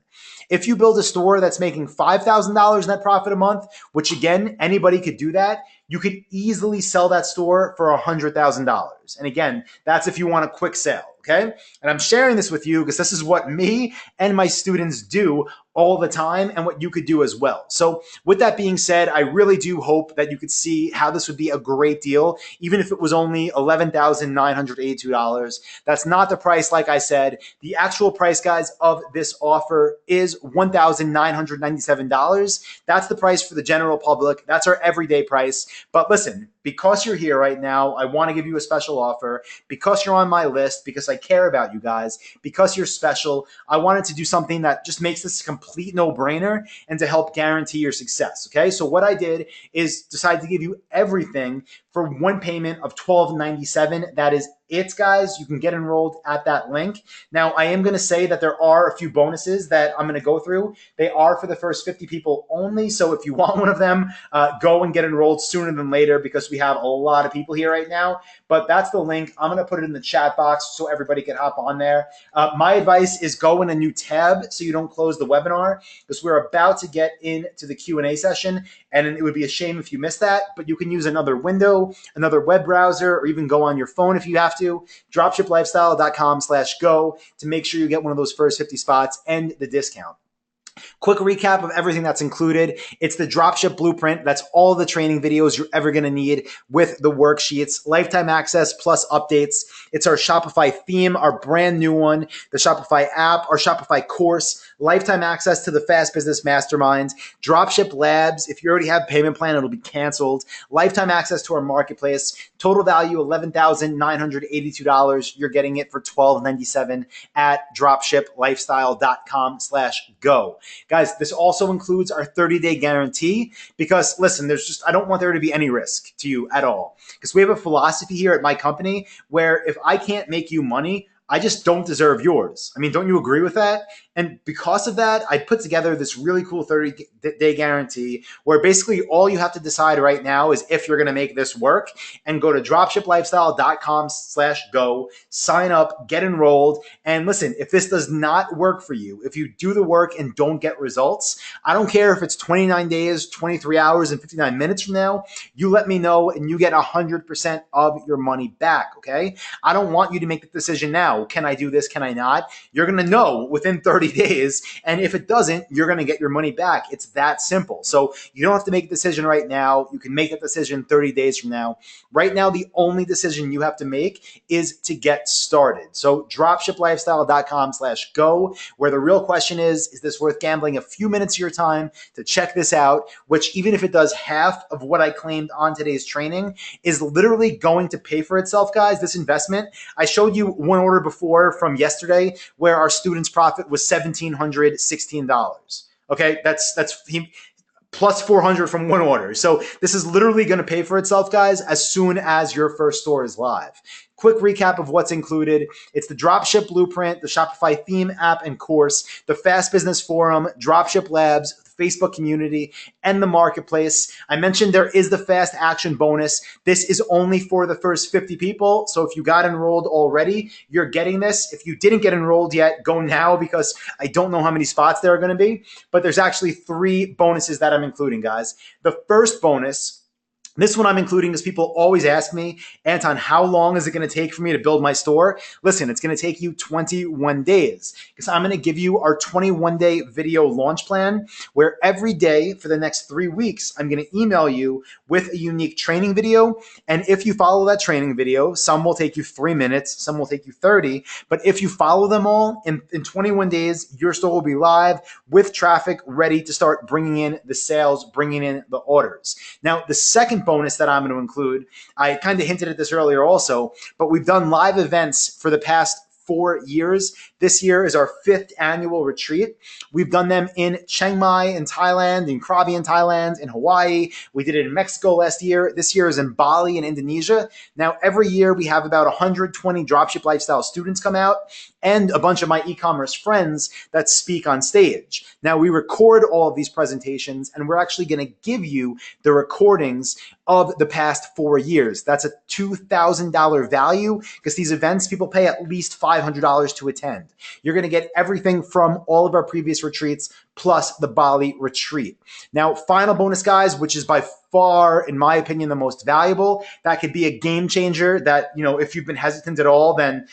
If you build a store that's making $5,000 net profit a month, which again, anybody could do that, you could easily sell that store for $100,000. And again, that's if you want a quick sale, okay? And I'm sharing this with you because this is what me and my students do all the time and what you could do as well. So with that being said, I really do hope that you could see how this would be a great deal, even if it was only $11,982. That's not the price, like I said. The actual price, guys, of this offer is $1,997. That's the price for the general public. That's our everyday price. But listen, because you're here right now, I want to give you a special offer. Because you're on my list, because I care about you guys, because you're special, I wanted to do something that just makes this a complete no-brainer and to help guarantee your success, okay? So what I did is decide to give you everything for one payment of $1,297. That is it, guys. You can get enrolled at that link. Now, I am going to say that there are a few bonuses that I'm going to go through. They are for the first 50 people only. So if you want one of them, go and get enrolled sooner than later because we have a lot of people here right now. But that's the link. I'm going to put it in the chat box so everybody can hop on there. My advice is go in a new tab so you don't close the webinar because we're about to get into the Q&A session, and it would be a shame if you missed that. But you can use another window, another web browser, or even go on your phone if you have to. Dropshiplifestyle.com/go to make sure you get one of those first 50 spots and the discount. Quick recap of everything that's included. It's the Dropship Blueprint. That's all the training videos you're ever going to need with the worksheets, lifetime access plus updates. It's our Shopify theme, our brand new one, the Shopify app, our Shopify course, lifetime access to the Fast Business Mastermind, Dropship Labs. If you already have payment plan, it'll be canceled. Lifetime access to our marketplace. Total value $11,982. You're getting it for $12.97 at dropshiplifestyle.com/go. Guys, this also includes our 30-day guarantee because, listen, I don't want there to be any risk to you at all. Because we have a philosophy here at my company where if I can't make you money, I just don't deserve yours. I mean, don't you agree with that? And because of that, I put together this really cool 30-day guarantee where basically all you have to decide right now is if you're going to make this work, and go to dropshiplifestyle.com/go, sign up, get enrolled. And listen, if this does not work for you, if you do the work and don't get results, I don't care if it's 29 days, 23 hours, and 59 minutes from now, you let me know and you get 100% of your money back, okay? I don't want you to make the decision now. Can I do this? Can I not? You're going to know within 30 days. And if it doesn't, you're going to get your money back. It's that simple. So you don't have to make a decision right now. You can make that decision 30 days from now. Right now, the only decision you have to make is to get started. So dropshiplifestyle.com/go, where the real question is this worth gambling a few minutes of your time to check this out, which even if it does half of what I claimed on today's training, is literally going to pay for itself, guys. This investment, I showed you one order before from yesterday where our student's profit was $1,716. Okay, that's plus 400 from one order. So this is literally going to pay for itself, guys, as soon as your first store is live. Quick recap of what's included. It's the Dropship Blueprint, the Shopify theme, app, and course, the Fast Business Forum, Dropship Labs, Facebook community, and the marketplace. I mentioned there is the fast action bonus. This is only for the first 50 people. So if you got enrolled already, you're getting this. If you didn't get enrolled yet, go now because I don't know how many spots there are going to be. But there's actually 3 bonuses that I'm including, guys. The first bonus, this one I'm including because people always ask me, Anton, how long is it going to take for me to build my store? Listen, it's going to take you 21 days because I'm going to give you our 21-day video launch plan where every day for the next 3 weeks, I'm going to email you with a unique training video. And if you follow that training video, some will take you 3 minutes, some will take you 30. But if you follow them all in 21 days, your store will be live with traffic ready to start bringing in the sales, bringing in the orders. Now, the second bonus that I'm going to include, I kind of hinted at this earlier also, but we've done live events for the past 4 years. This year is our 5th annual retreat. We've done them in Chiang Mai in Thailand, in Krabi in Thailand, in Hawaii. We did it in Mexico last year. This year is in Bali in Indonesia. Now, every year we have about 120 Dropship Lifestyle students come out and a bunch of my e-commerce friends that speak on stage. Now, we record all of these presentations and we're actually going to give you the recordings of the past 4 years. That's a $2,000 value because these events, people pay at least $500 to attend. You're going to get everything from all of our previous retreats plus the Bali retreat. Now, final bonus, guys, which is by far, in my opinion, the most valuable. That could be a game changer that, if you've been hesitant at all, then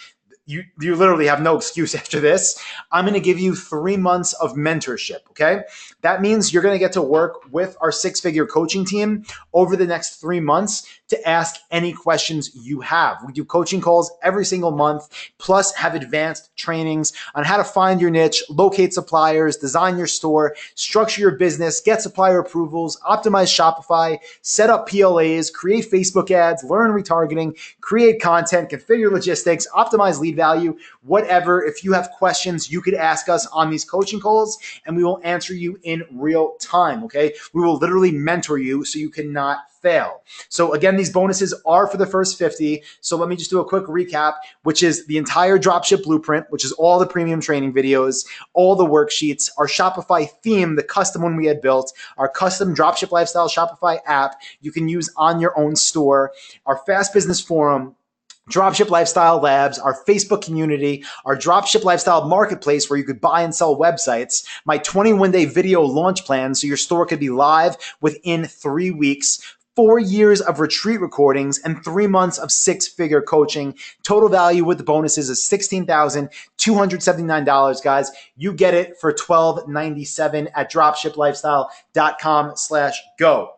you literally have no excuse after this. I'm going to give you 3 months of mentorship, okay? That means you're going to get to work with our 6-figure coaching team over the next 3 months to ask any questions you have. We do coaching calls every single month, plus have advanced trainings on how to find your niche, locate suppliers, design your store, structure your business, get supplier approvals, optimize Shopify, set up PLAs, create Facebook ads, learn retargeting, create content, configure logistics, optimize lead value, whatever. If you have questions, you could ask us on these coaching calls and we will answer you in real time, okay? We will literally mentor you so you cannot fail. So again, these bonuses are for the first 50. So let me just do a quick recap, which is the entire Dropship blueprint, which is all the premium training videos, all the worksheets, our Shopify theme, the custom one we had built, our custom Dropship Lifestyle Shopify app you can use on your own store, our Fast Business Forum, Dropship Lifestyle Labs, our Facebook community, our Dropship Lifestyle Marketplace where you could buy and sell websites, my 21-day video launch plan so your store could be live within 3 weeks, 4 years of retreat recordings, and 3 months of six-figure coaching. Total value with the bonuses is $16,279, guys. You get it for $12.97 at dropshiplifestyle.com/go.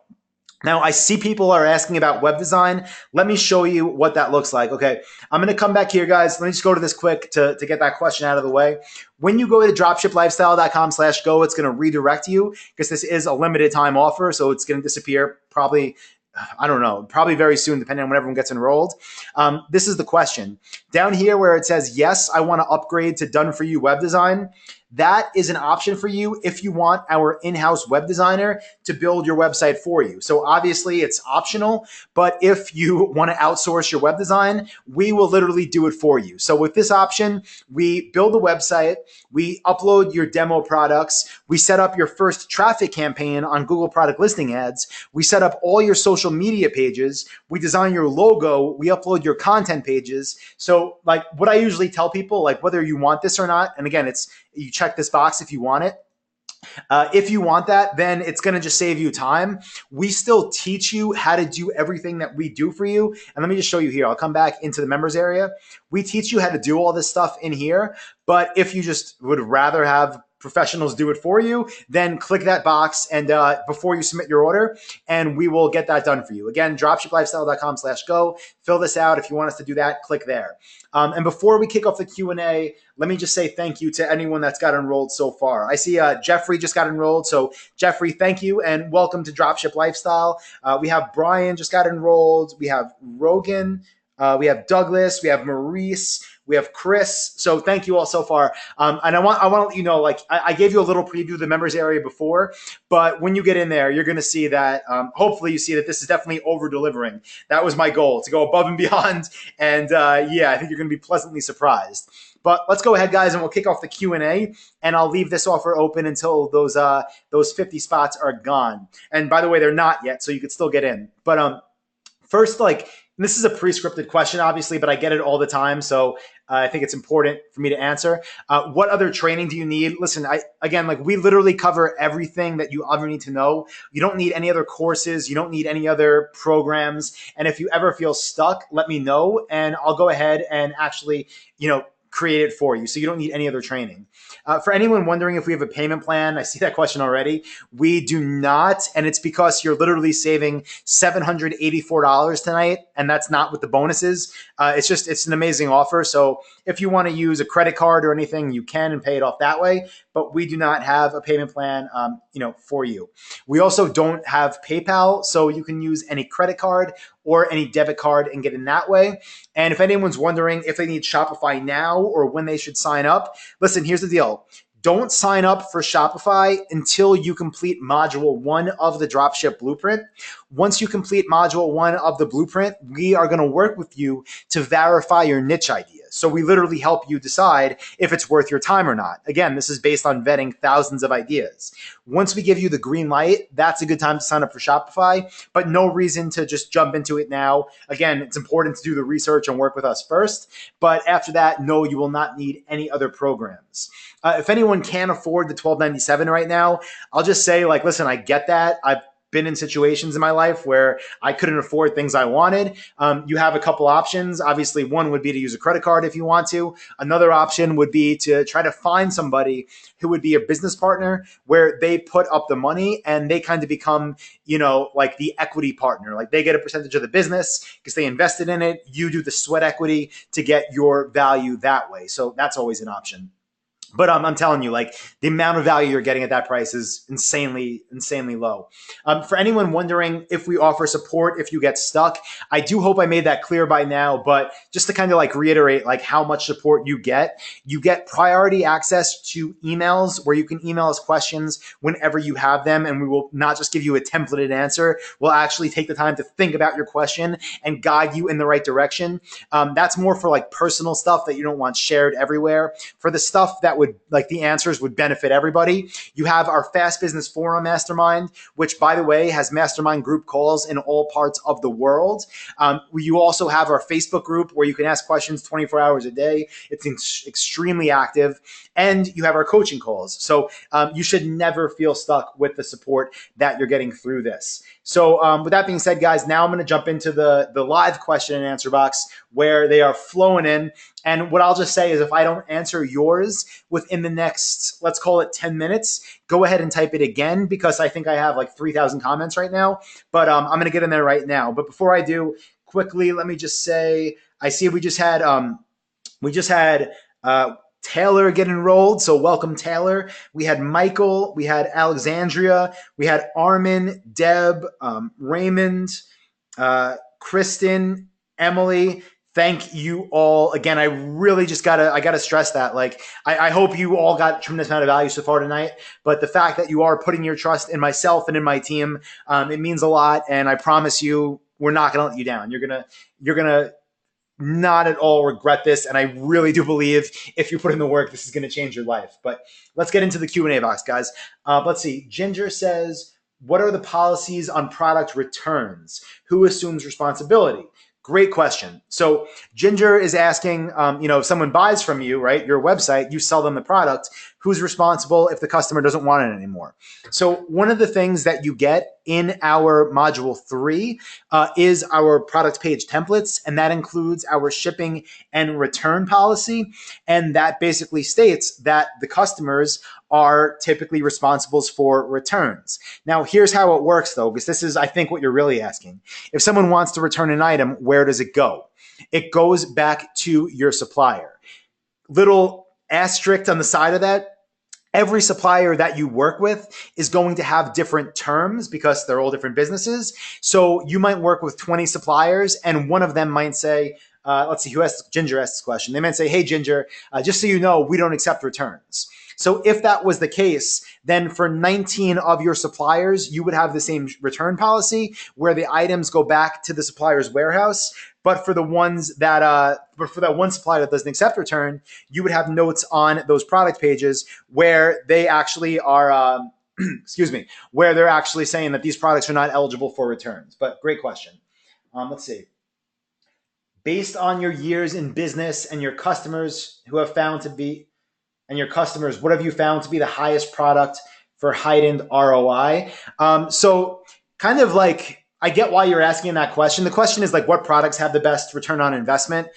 Now, I see people are asking about web design. Let me show you what that looks like. Okay, I'm going to come back here, guys. Let me just go to this quick to get that question out of the way. When you go to dropshiplifestyle.com/go, it's going to redirect you because this is a limited time offer. So it's going to disappear probably, I don't know, probably very soon, depending on when everyone gets enrolled. This is the question. Down here where it says, yes, I want to upgrade to done for you web design. That is an option for you if you want our in-house web designer to build your website for you. So obviously it's optional, but if you want to outsource your web design, we will literally do it for you. So with this option, we build a website, we upload your demo products, we set up your first traffic campaign on Google Product Listing Ads, we set up all your social media pages, we design your logo, we upload your content pages. So like what I usually tell people, like whether you want this or not, and again, you check this box if you want it. If you want that, then it's going to just save you time. We still teach you how to do everything that we do for you. And let me just show you here. I'll come back into the members area. We teach you how to do all this stuff in here. But if you just would rather have professionals do it for you, then click that box and before you submit your order, and we will get that done for you. Again, dropshiplifestyle.com/go. Fill this out. If you want us to do that, click there. And before we kick off the Q&A, let me just say thank you to anyone that's got enrolled so far. I see Jeffrey just got enrolled. So Jeffrey, thank you and welcome to Dropship Lifestyle. We have Brian just got enrolled. We have Rogan. We have Douglas. We have Maurice. We have Chris. So thank you all so far. And I want to let you know, like I gave you a little preview of the members area before, but when you get in there, you're going to see that, hopefully you see that this is definitely over delivering. That was my goal, to go above and beyond. And yeah, I think you're going to be pleasantly surprised. But let's go ahead, guys, and we'll kick off the Q&A, and I'll leave this offer open until those 50 spots are gone. And by the way, they're not yet, so you could still get in. But first, like, this is a pre-scripted question, obviously, but I get it all the time, so I think it's important for me to answer. What other training do you need? Listen, we literally cover everything that you ever need to know. You don't need any other courses. You don't need any other programs. And if you ever feel stuck, let me know, and I'll go ahead and actually, create it for you. So you don't need any other training. For anyone wondering if we have a payment plan, I see that question already. We do not, and it's because you're literally saving $784 tonight, and that's not with the bonuses. It's an amazing offer. So if you want to use a credit card or anything, you can and pay it off that way. But we do not have a payment plan, for you. We also don't have PayPal, so you can use any credit card or any debit card and get in that way. And if anyone's wondering if they need Shopify now or when they should sign up, listen, here's the deal. Don't sign up for Shopify until you complete module 1 of the Dropship Blueprint. Once you complete module 1 of the Blueprint, we are going to work with you to verify your niche idea. So we literally help you decide if it's worth your time or not. Again, this is based on vetting thousands of ideas. Once we give you the green light, that's a good time to sign up for Shopify, but no reason to just jump into it now. Again, it's important to do the research and work with us first. But after that, no, you will not need any other programs. If anyone can't afford the $12.97 right now, I'll just say, listen, I get that. I've been in situations in my life where I couldn't afford things I wanted. You have a couple options. Obviously, one would be to use a credit card if you want to. Another option would be to try to find somebody who would be a business partner where they put up the money and they kind of become, like the equity partner. Like they get a percentage of the business because they invested in it. You do the sweat equity to get your value that way. So that's always an option. But I'm telling you, like the amount of value you're getting at that price is insanely low. For anyone wondering if we offer support if you get stuck, I do hope I made that clear by now. But just to kind of like reiterate, like how much support you get priority access to emails where you can email us questions whenever you have them, and we will not just give you a templated answer. We'll actually take the time to think about your question and guide you in the right direction. That's more for like personal stuff that you don't want shared everywhere. For the stuff that would like the answers would benefit everybody, you have our Fast Business Forum Mastermind, which by the way has mastermind group calls in all parts of the world. You also have our Facebook group where you can ask questions 24 hours a day. It's extremely active. And you have our coaching calls. So you should never feel stuck with the support that you're getting through this. So with that being said, guys, now I'm going to jump into the live question and answer box where they are flowing in. And what I'll just say is if I don't answer yours within the next, let's call it 10 minutes, go ahead and type it again because I think I have like 3,000 comments right now. But I'm going to get in there right now. But before I do, quickly, let me just say, I see we just had Taylor get enrolled. So welcome, Taylor. We had Michael, we had Alexandria, we had Armin, Deb, Raymond, Kristen, Emily. Thank you all. Again, I really just gotta stress that. Like, I hope you all got a tremendous amount of value so far tonight. But the fact that you are putting your trust in myself and in my team, it means a lot. And I promise you, we're not gonna let you down. You're gonna not at all regret this. And I really do believe if you put in the work, this is going to change your life. But let's get into the Q&A box, guys. Let's see. Ginger says, what are the policies on product returns? Who assumes responsibility? Great question. So Ginger is asking, if someone buys from you, right, your website, you sell them the product, who's responsible if the customer doesn't want it anymore? So one of the things that you get in our module 3 is our product page templates, and that includes our shipping and return policy. And that basically states that the customers are typically responsible for returns. Now, here's how it works, though, because this is, I think, what you're really asking. If someone wants to return an item, where does it go? It goes back to your supplier. Little asterisk on the side of that. Every supplier that you work with is going to have different terms because they're all different businesses. So you might work with 20 suppliers and one of them might say, let's see, Ginger asked this question. They might say, hey, Ginger, just so you know, we don't accept returns. So if that was the case, then for 19 of your suppliers, you would have the same return policy where the items go back to the supplier's warehouse. But for the ones that, for that one supplier that doesn't accept return, you would have notes on those product pages where they actually are, where they're actually saying that these products are not eligible for returns. But great question. Let's see. Based on your years in business and your customers who have found to be, what have you found to be the highest product for heightened ROI? So kind of like, I get why you're asking that question. The question is like, what products have the best return on investment?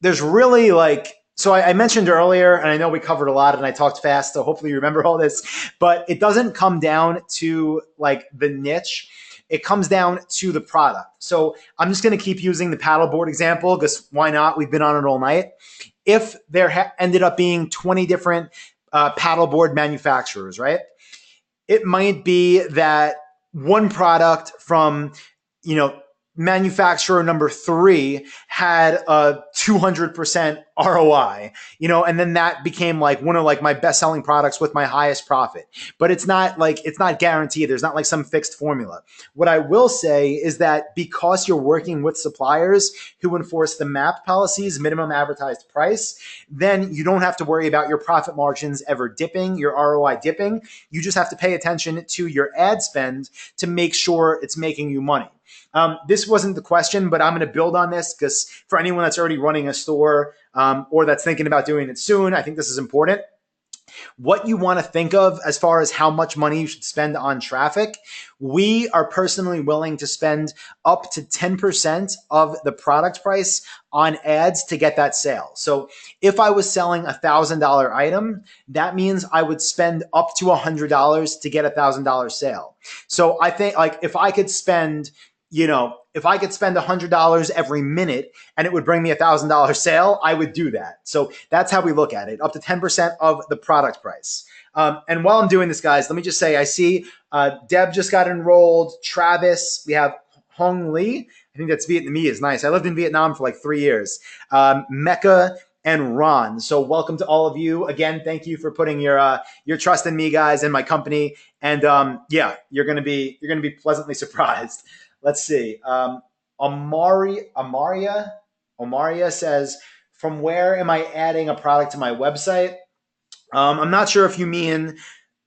There's really like, so I mentioned earlier, and I know we covered a lot and I talked fast, so hopefully you remember all this, but it doesn't come down to like the niche. It comes down to the product. So I'm just going to keep using the paddleboard example because why not? We've been on it all night. If there ended up being 20 different paddleboard manufacturers, right? It might be that one product from, manufacturer number 3 had a 200% ROI, and then that became like one of like my best selling products with my highest profit. But it's not guaranteed. There's not like some fixed formula. What I will say is that because you're working with suppliers who enforce the MAP policies, minimum advertised price, then you don't have to worry about your profit margins ever dipping, your ROI dipping. You just have to pay attention to your ad spend to make sure it's making you money. This wasn't the question, but I'm going to build on this because for anyone that's already running a store or that's thinking about doing it soon, I think this is important. What you want to think of as far as how much money you should spend on traffic, we are personally willing to spend up to 10% of the product price on ads to get that sale. So if I was selling a $1,000 item, that means I would spend up to $100 to get a $1,000 sale. So I think like if I could spend if I could spend $100 every minute and it would bring me $1,000 sale, I would do that. So that's how we look at it, up to 10% of the product price. And while I'm doing this, guys, let me just say, I see Deb just got enrolled. Travis, we have Hong Lee. I think that's Vietnamese. Nice. I lived in Vietnam for like 3 years. Mecca and Ron. So welcome to all of you. Again, thank you for putting your trust in me, guys, and my company. And yeah, you're gonna be pleasantly surprised. Let's see. Amaria says, from where am I adding a product to my website? I'm not sure if you mean,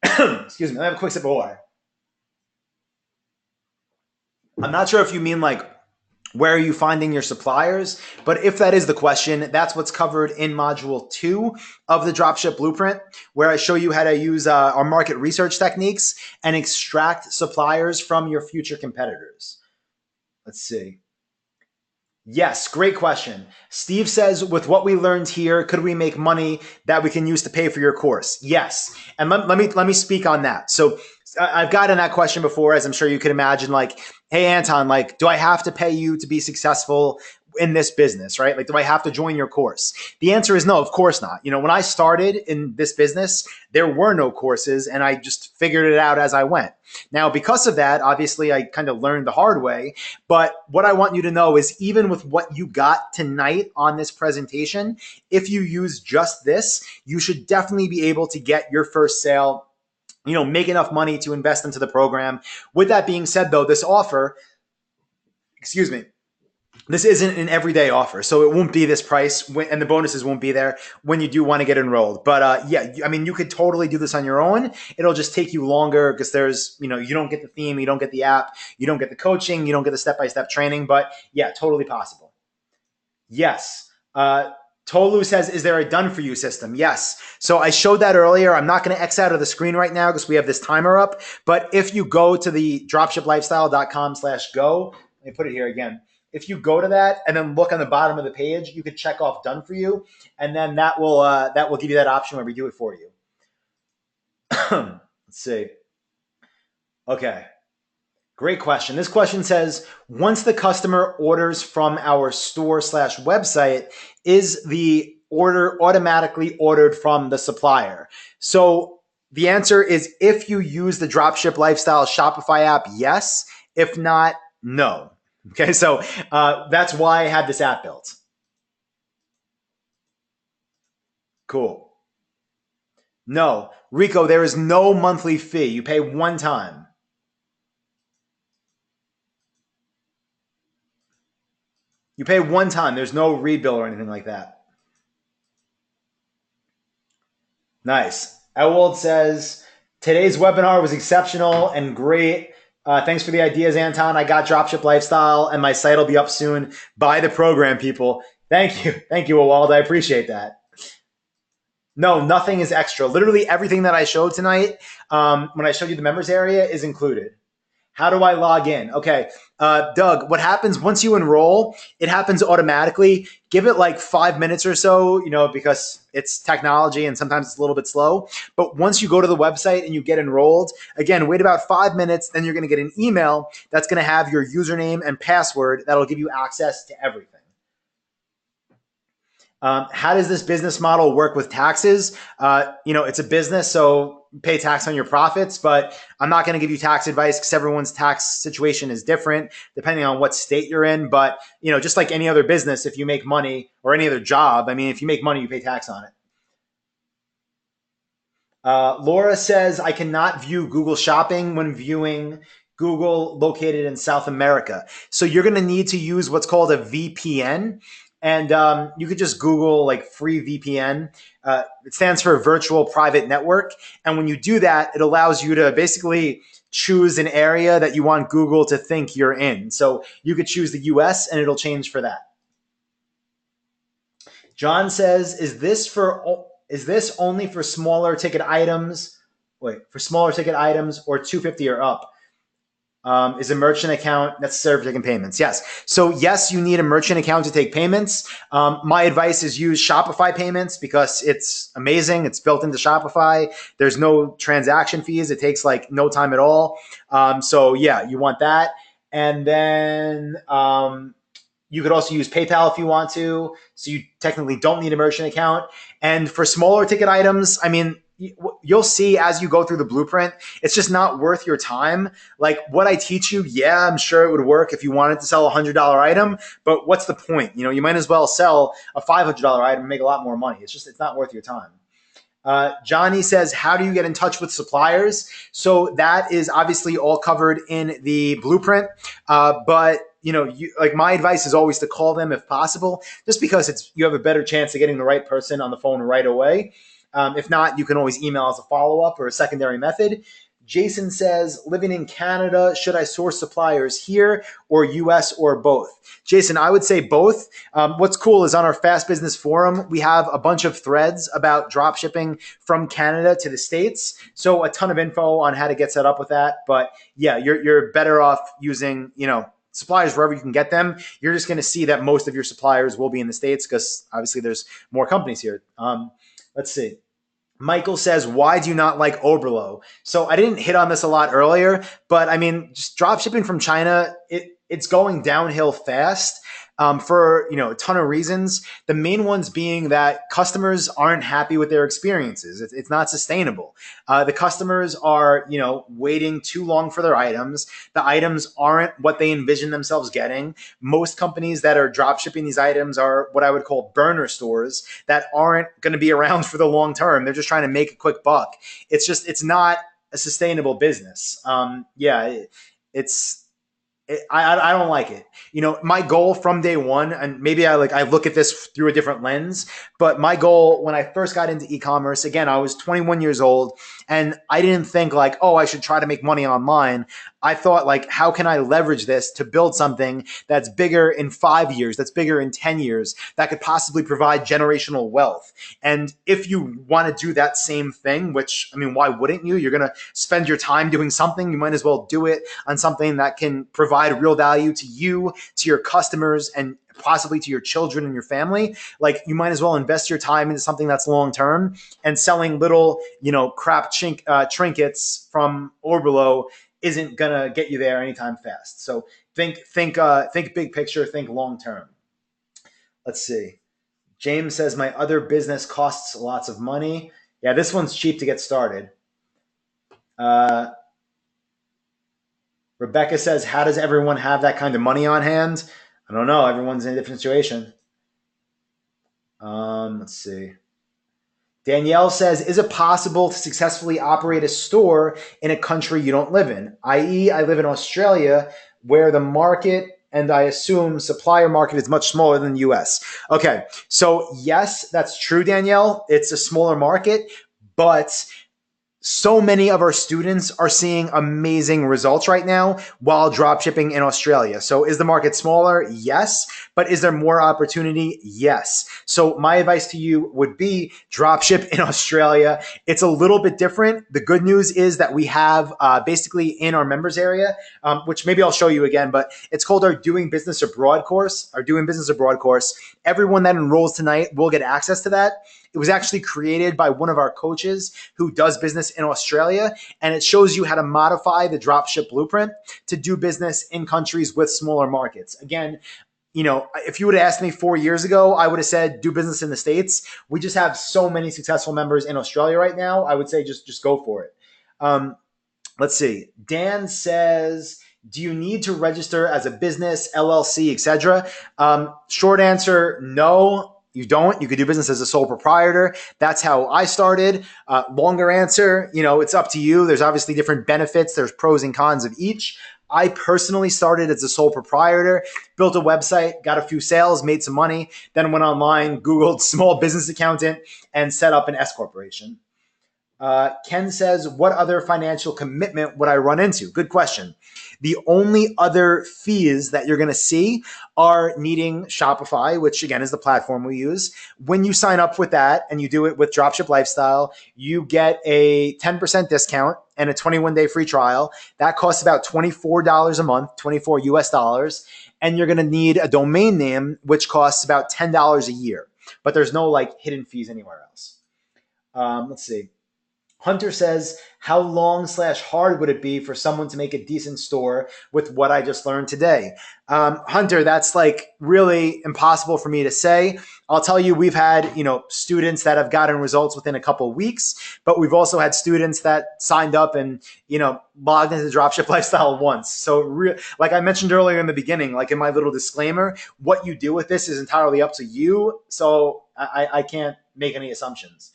excuse me, I have a quick sip of water. I'm not sure if you mean like, where are you finding your suppliers? But if that is the question, that's what's covered in module 2 of the Dropship Blueprint, where I show you how to use our market research techniques and extract suppliers from your future competitors. Let's see. Yes, great question. Steve says, with what we learned here, could we make money that we can use to pay for your course? Yes. And let me speak on that. So I've gotten that question before, as I'm sure you can imagine, like, hey, Anton, like, do I have to pay you to be successful in this business, right? Like, do I have to join your course? The answer is no, of course not. You know, when I started in this business, there were no courses and I just figured it out as I went. Now, because of that, obviously I kind of learned the hard way, but what I want you to know is even with what you got tonight on this presentation, if you use just this, you should definitely be able to get your first sale, you know, make enough money to invest into the program. With that being said, though, this offer, excuse me, this isn't an everyday offer, so it won't be this price, and the bonuses won't be there when you do want to get enrolled. But yeah, I mean, you could totally do this on your own. It'll just take you longer because there's, you know, you don't get the theme, you don't get the app, you don't get the coaching, you don't get the step-by-step training. But yeah, totally possible. Yes. Tolu says, is there a done for you system? Yes. So I showed that earlier. I'm not going to X out of the screen right now because we have this timer up. But if you go to the dropshiplifestyle.com/go, let me put it here again. If you go to that and then look on the bottom of the page, you could check off done for you. And then that will give you that option where we do it for you. Let's see. Okay. Great question. This question says, once the customer orders from our store/website, is the order automatically ordered from the supplier? So the answer is, if you use the Dropship Lifestyle Shopify app, yes. If not, no. Okay, so that's why I had this app built. Cool. No, Rico, there is no monthly fee. You pay one time. You pay one time. There's no rebill or anything like that. Nice. Ewald says, today's webinar was exceptional and great. Thanks for the ideas, Anton. I got Dropship Lifestyle and my site will be up soon. Buy the program, people. Thank you. Thank you, Ewald. I appreciate that. No, nothing is extra. Literally everything that I showed tonight, when I showed you the members area, is included. How do I log in? Okay, Doug, what happens once you enroll, it happens automatically. Give it like 5 minutes or so, you know, because it's technology and sometimes it's a little bit slow. But once you go to the website and you get enrolled, again, wait about 5 minutes, then you're going to get an email that's going to have your username and password that'll give you access to everything. How does this business model work with taxes? You know, it's a business, so pay tax on your profits, but I'm not going to give you tax advice because everyone's tax situation is different depending on what state you're in. But, you know, just like any other business, if you make money, or any other job, I mean, if you make money, you pay tax on it. Laura says, I cannot view Google Shopping when viewing Google located in South America. So you're going to need to use what's called a VPN. And you could just Google like free VPN. It stands for Virtual Private Network. And when you do that, it allows you to basically choose an area that you want Google to think you're in. So you could choose the US and it'll change for that. John says, is this only for smaller ticket items? Wait, for smaller ticket items or 250 or up? Is a merchant account necessary for taking payments? Yes. So yes, you need a merchant account to take payments. My advice is use Shopify payments because it's amazing. It's built into Shopify. There's no transaction fees. It takes like no time at all. So yeah, you want that. And then you could also use PayPal if you want to. So you technically don't need a merchant account. And for smaller ticket items, I mean, you'll see as you go through the blueprint, it's just not worth your time. Like what I teach you, yeah, I'm sure it would work if you wanted to sell a $100 item, but what's the point? You might as well sell a $500 item and make a lot more money. It's not worth your time. Johnny says, how do you get in touch with suppliers? So that is obviously all covered in the blueprint. But like my advice is always to call them if possible, just because you have a better chance of getting the right person on the phone right away. If not, you can always email as a follow-up or a secondary method. Jason says, living in Canada, should I source suppliers here or US or both? Jason, I would say both. What's cool is on our Fast Business Forum, we have a bunch of threads about drop shipping from Canada to the States. So a ton of info on how to get set up with that. But yeah, you're better off using, suppliers wherever you can get them. You're just going to see that most of your suppliers will be in the States because obviously there's more companies here. Let's see. Michael says, why do you not like Oberlo? So I didn't hit on this a lot earlier, but I mean, just drop shipping from China, it's going downhill fast. For a ton of reasons. The main ones being that customers aren't happy with their experiences. It's not sustainable. The customers are waiting too long for their items. The items aren't what they envision themselves getting. Most companies that are drop shipping these items are what I would call burner stores that aren't going to be around for the long term. They're just trying to make a quick buck. It's not a sustainable business. I don't like it. My goal from day one, and maybe I look at this through a different lens, but my goal when I first got into e-commerce, again, I was 21 years old and I didn't think like, oh, I should try to make money online. I thought like, how can I leverage this to build something that's bigger in 5 years, that's bigger in 10 years, that could possibly provide generational wealth. And if you want to do that same thing, which, I mean, why wouldn't you? You're going to spend your time doing something. You might as well do it on something that can provide real value to you, to your customers, and possibly to your children and your family. Like you might as well invest your time into something that's long-term, and selling little, crap trinkets from Orbilo isn't gonna get you there anytime fast. So think big picture, think long-term. Let's see. James says, my other business costs lots of money. Yeah, this one's cheap to get started. Rebecca says, how does everyone have that kind of money on hand? I don't know. Everyone's in a different situation. Let's see. Danielle says, is it possible to successfully operate a store in a country you don't live in? I.e., I live in Australia where the market and I assume supplier market is much smaller than the US. Okay, so yes, that's true, Danielle. It's a smaller market, but so many of our students are seeing amazing results right now while drop shipping in Australia. So is the market smaller? Yes. But is there more opportunity? Yes. So my advice to you would be drop ship in Australia. It's a little bit different. The good news is that we have basically in our members area, which maybe I'll show you again, but it's called our Doing Business Abroad course, Everyone that enrolls tonight will get access to that. It was actually created by one of our coaches who does business in Australia, and it shows you how to modify the dropship blueprint to do business in countries with smaller markets. Again, if you would have asked me 4 years ago, I would have said do business in the States. We just have so many successful members in Australia right now. I would say just go for it. Let's see. Dan says, do you need to register as a business, LLC, etc.? Short answer, no. You don't. You could do business as a sole proprietor. That's how I started. Longer answer, it's up to you. There's obviously different benefits. There's pros and cons of each. I personally started as a sole proprietor, built a website, got a few sales, made some money, then went online, Googled small business accountant, and set up an S corporation. Ken says, what other financial commitment would I run into? Good question. The only other fees that you're going to see are needing Shopify, which again is the platform we use. When you sign up with that and you do it with Dropship Lifestyle, you get a 10% discount and a 21-day free trial. That costs about $24 a month, 24 US dollars. And you're going to need a domain name, which costs about $10 a year. But there's no hidden fees anywhere else. Let's see. Hunter says, how long/hard would it be for someone to make a decent store with what I just learned today? Hunter, that's like really impossible for me to say. I'll tell you, we've had, students that have gotten results within a couple of weeks, but we've also had students that signed up and, logged into Dropship Lifestyle once. So like I mentioned earlier in the beginning, like in my little disclaimer, what you do with this is entirely up to you. So I can't make any assumptions.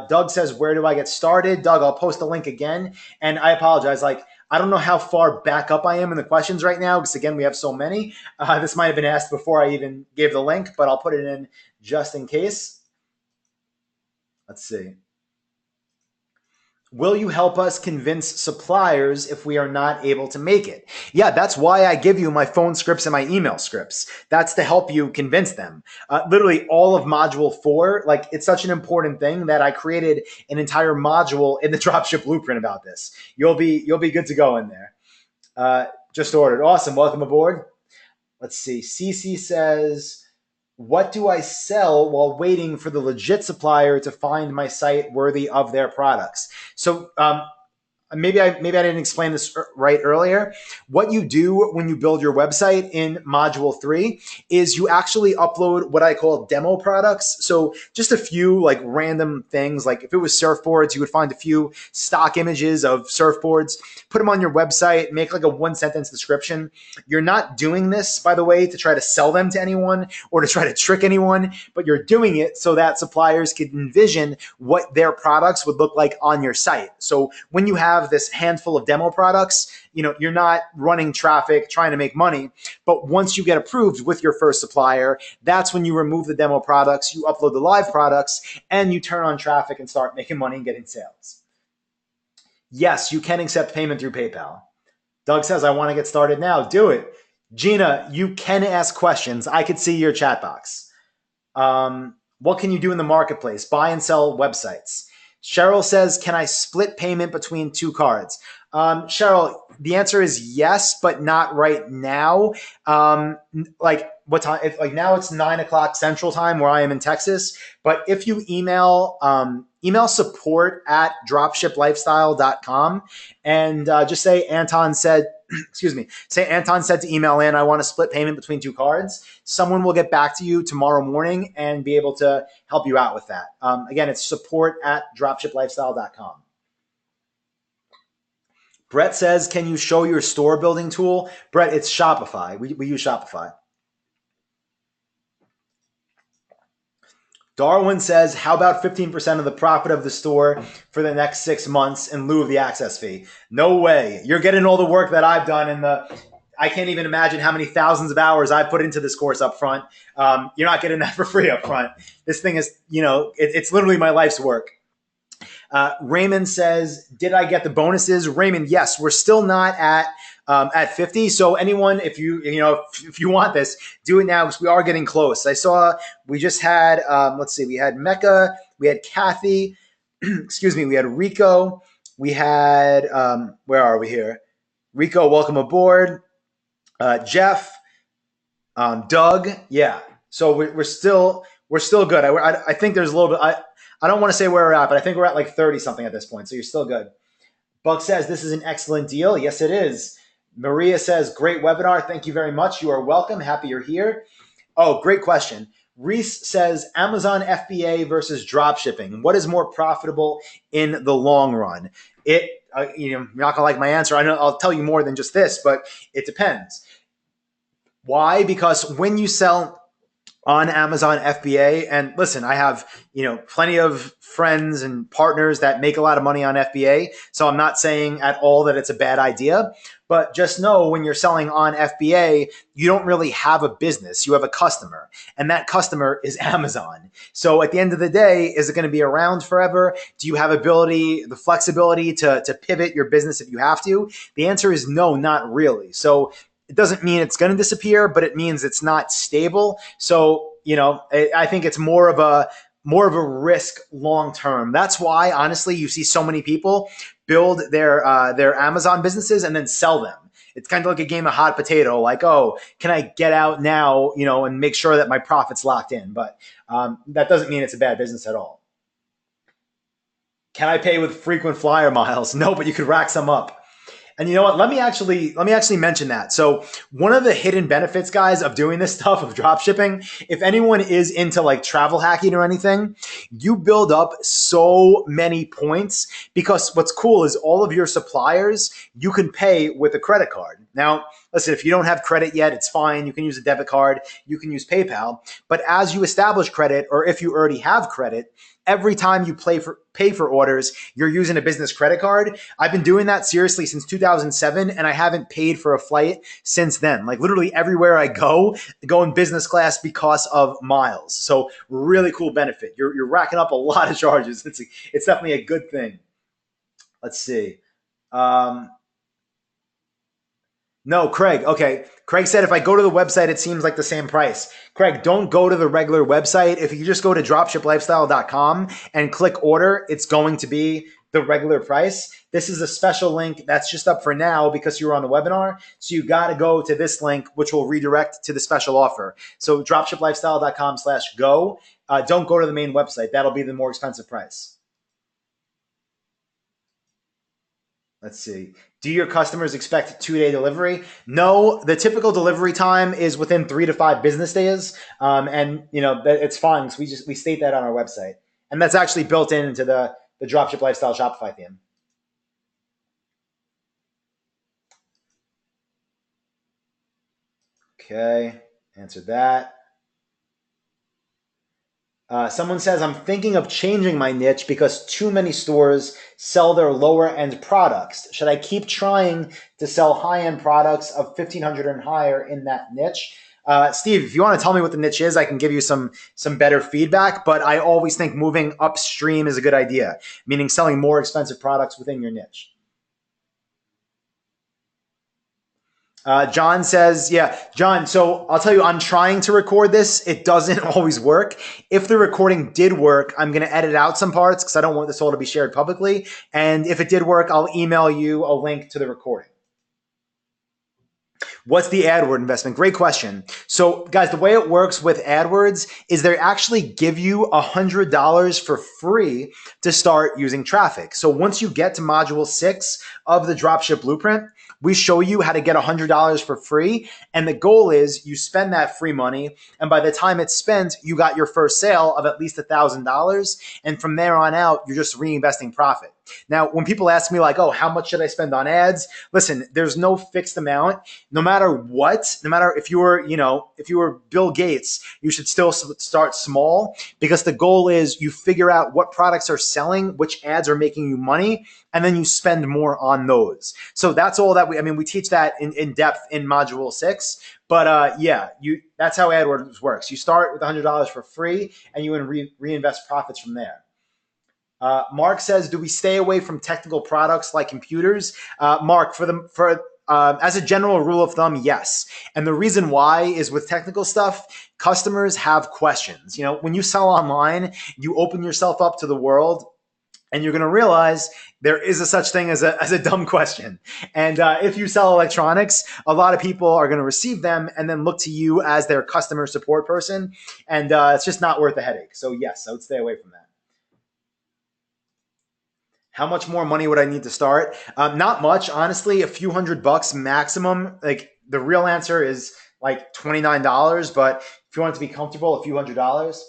Doug says, where do I get started? Doug, I'll post the link again. And I apologize. Like, I don't know how far back up I am in the questions right now, because again, we have so many. This might have been asked before I even gave the link, but I'll put it in just in case. Let's see. Will you help us convince suppliers if we are not able to make it? Yeah, that's why I give you my phone scripts and my email scripts. That's to help you convince them. Literally all of module 4, like it's such an important thing that I created an entire module in the Dropship Blueprint about this. You'll be good to go in there. Just ordered. Awesome. Welcome aboard. Let's see. Cece says, what do I sell while waiting for the legit supplier to find my site worthy of their products? So maybe I didn't explain this right earlier. What you do when you build your website in module 3 is you actually upload what I call demo products. So just a few like random things. Like if it was surfboards, you would find a few stock images of surfboards, put them on your website, make like a 1-sentence description. You're not doing this, by the way, to try to sell them to anyone or to try to trick anyone, but you're doing it so that suppliers can envision what their products would look like on your site. So when you have this handful of demo products, you're not running traffic, trying to make money. But once you get approved with your first supplier, that's when you remove the demo products, you upload the live products, and you turn on traffic and start making money and getting sales. Yes, you can accept payment through PayPal. Doug says, I want to get started now. Do it. Gina, you can ask questions. I could see your chat box. What can you do in the marketplace? Buy and sell websites. Cheryl says, can I split payment between 2 cards? Cheryl, the answer is yes, but not right now. Like what time? Like now it's 9:00 Central Time where I am in Texas. But if you email support at dropshiplifestyle.com and just say Anton said, say Anton said to email in, I want to split payment between 2 cards. Someone will get back to you tomorrow morning and be able to help you out with that. Again, it's support at dropshiplifestyle.com. Brett says, can you show your store building tool? Brett, it's Shopify. We use Shopify. Darwin says, how about 15% of the profit of the store for the next 6 months in lieu of the access fee? No way. You're getting all the work that I've done I can't even imagine how many thousands of hours I put into this course up front. You're not getting that for free up front. This thing is, it's literally my life's work. Raymond says, did I get the bonuses? Raymond, yes, we're still not at 50. So anyone, if you want this, do it now because we are getting close. I saw we just had, we had Mecca, we had Kathy, we had Rico, we had, where are we here? Rico, welcome aboard. Jeff, Doug. Yeah. So we're still good. I think there's a little bit, I don't want to say where we're at, but I think we're at like 30 something at this point. So you're still good. Buck says, this is an excellent deal. Yes, it is. Maria says, great webinar. Thank you very much. You are welcome. Happy you're here. Oh, great question. Reese says, Amazon FBA versus drop shipping. What is more profitable in the long run? You're not going to like my answer. I know I'll tell you more than just this, but it depends. Why? Because when you sell on Amazon FBA, and listen, I have, plenty of friends and partners that make a lot of money on FBA. So I'm not saying at all that it's a bad idea, but just know when you're selling on FBA, you don't really have a business. You have a customer, and that customer is Amazon. So at the end of the day, is it going to be around forever? Do you have the flexibility to pivot your business if you have to? The answer is no, not really. So it doesn't mean it's going to disappear, but it means it's not stable. So, I think it's more of a risk long term. That's why, honestly, you see so many people build their Amazon businesses and then sell them. It's kind of like a game of hot potato. Like, oh, can I get out now, and make sure that my profit's locked in? But that doesn't mean it's a bad business at all. Can I pay with frequent flyer miles? No, but you could rack some up. And you know what? Let me actually mention that. So one of the hidden benefits, guys, of doing this stuff of drop shipping, if anyone is into like travel hacking or anything, you build up so many points because what's cool is all of your suppliers you can pay with a credit card. Now, listen, if you don't have credit yet, it's fine. You can use a debit card, you can use PayPal. But as you establish credit, or if you already have credit, every time you pay for orders, you're using a business credit card. I've been doing that seriously since 2007, and I haven't paid for a flight since then. Like literally everywhere I go in business class because of miles. So really cool benefit. You're racking up a lot of charges. It's definitely a good thing. Let's see. Um, No, Craig. Okay. Craig said if I go to the website, it seems like the same price. Craig, don't go to the regular website. If you just go to dropshiplifestyle.com and click order, it's going to be the regular price. This is a special link that's just up for now because you were on the webinar. So you got to go to this link, which will redirect to the special offer. So dropshiplifestyle.com/go. Don't go to the main website. That'll be the more expensive price. Let's see. Do your customers expect 2-day delivery? No, the typical delivery time is within 3 to 5 business days, and you know it's fine. So we state that on our website, and that's actually built into the Dropship Lifestyle Shopify theme. Okay, answered that. Someone says, I'm thinking of changing my niche because too many stores sell their lower end products. Should I keep trying to sell high end products of 1500 and higher in that niche? Steve, if you want to tell me what the niche is, I can give you some better feedback, but I always think moving upstream is a good idea, meaning selling more expensive products within your niche. John says, yeah, John, so I'll tell you, I'm trying to record this. It doesn't always work. If the recording did work, I'm going to edit out some parts because I don't want this all to be shared publicly. And if it did work, I'll email you a link to the recording. What's the AdWord investment? Great question. So guys, the way it works with AdWords is they actually give you $100 for free to start using traffic. So once you get to module 6 of the Dropship Blueprint, we show you how to get $100 for free. And the goal is you spend that free money. And by the time it's spent, you got your first sale of at least $1,000. And from there on out, you're just reinvesting profit. Now, when people ask me like, oh, how much should I spend on ads? Listen, there's no fixed amount. No matter what, no matter if you were Bill Gates, you should still start small because the goal is you figure out what products are selling, which ads are making you money, and then you spend more on those. So that's all that we teach that in depth in module 6. But that's how AdWords works. You start with $100 for free and you reinvest profits from there. Mark says, do we stay away from technical products like computers? Mark, as a general rule of thumb, yes. And the reason why is with technical stuff, customers have questions. You know, when you sell online, you open yourself up to the world and you're going to realize there is a such thing as a dumb question. And if you sell electronics, a lot of people are going to receive them and then look to you as their customer support person. And it's just not worth the headache. So yes, I would stay away from that. How much more money would I need to start? Not much, honestly, a few $100 maximum. Like the real answer is like $29, but if you want it to be comfortable, a few $100.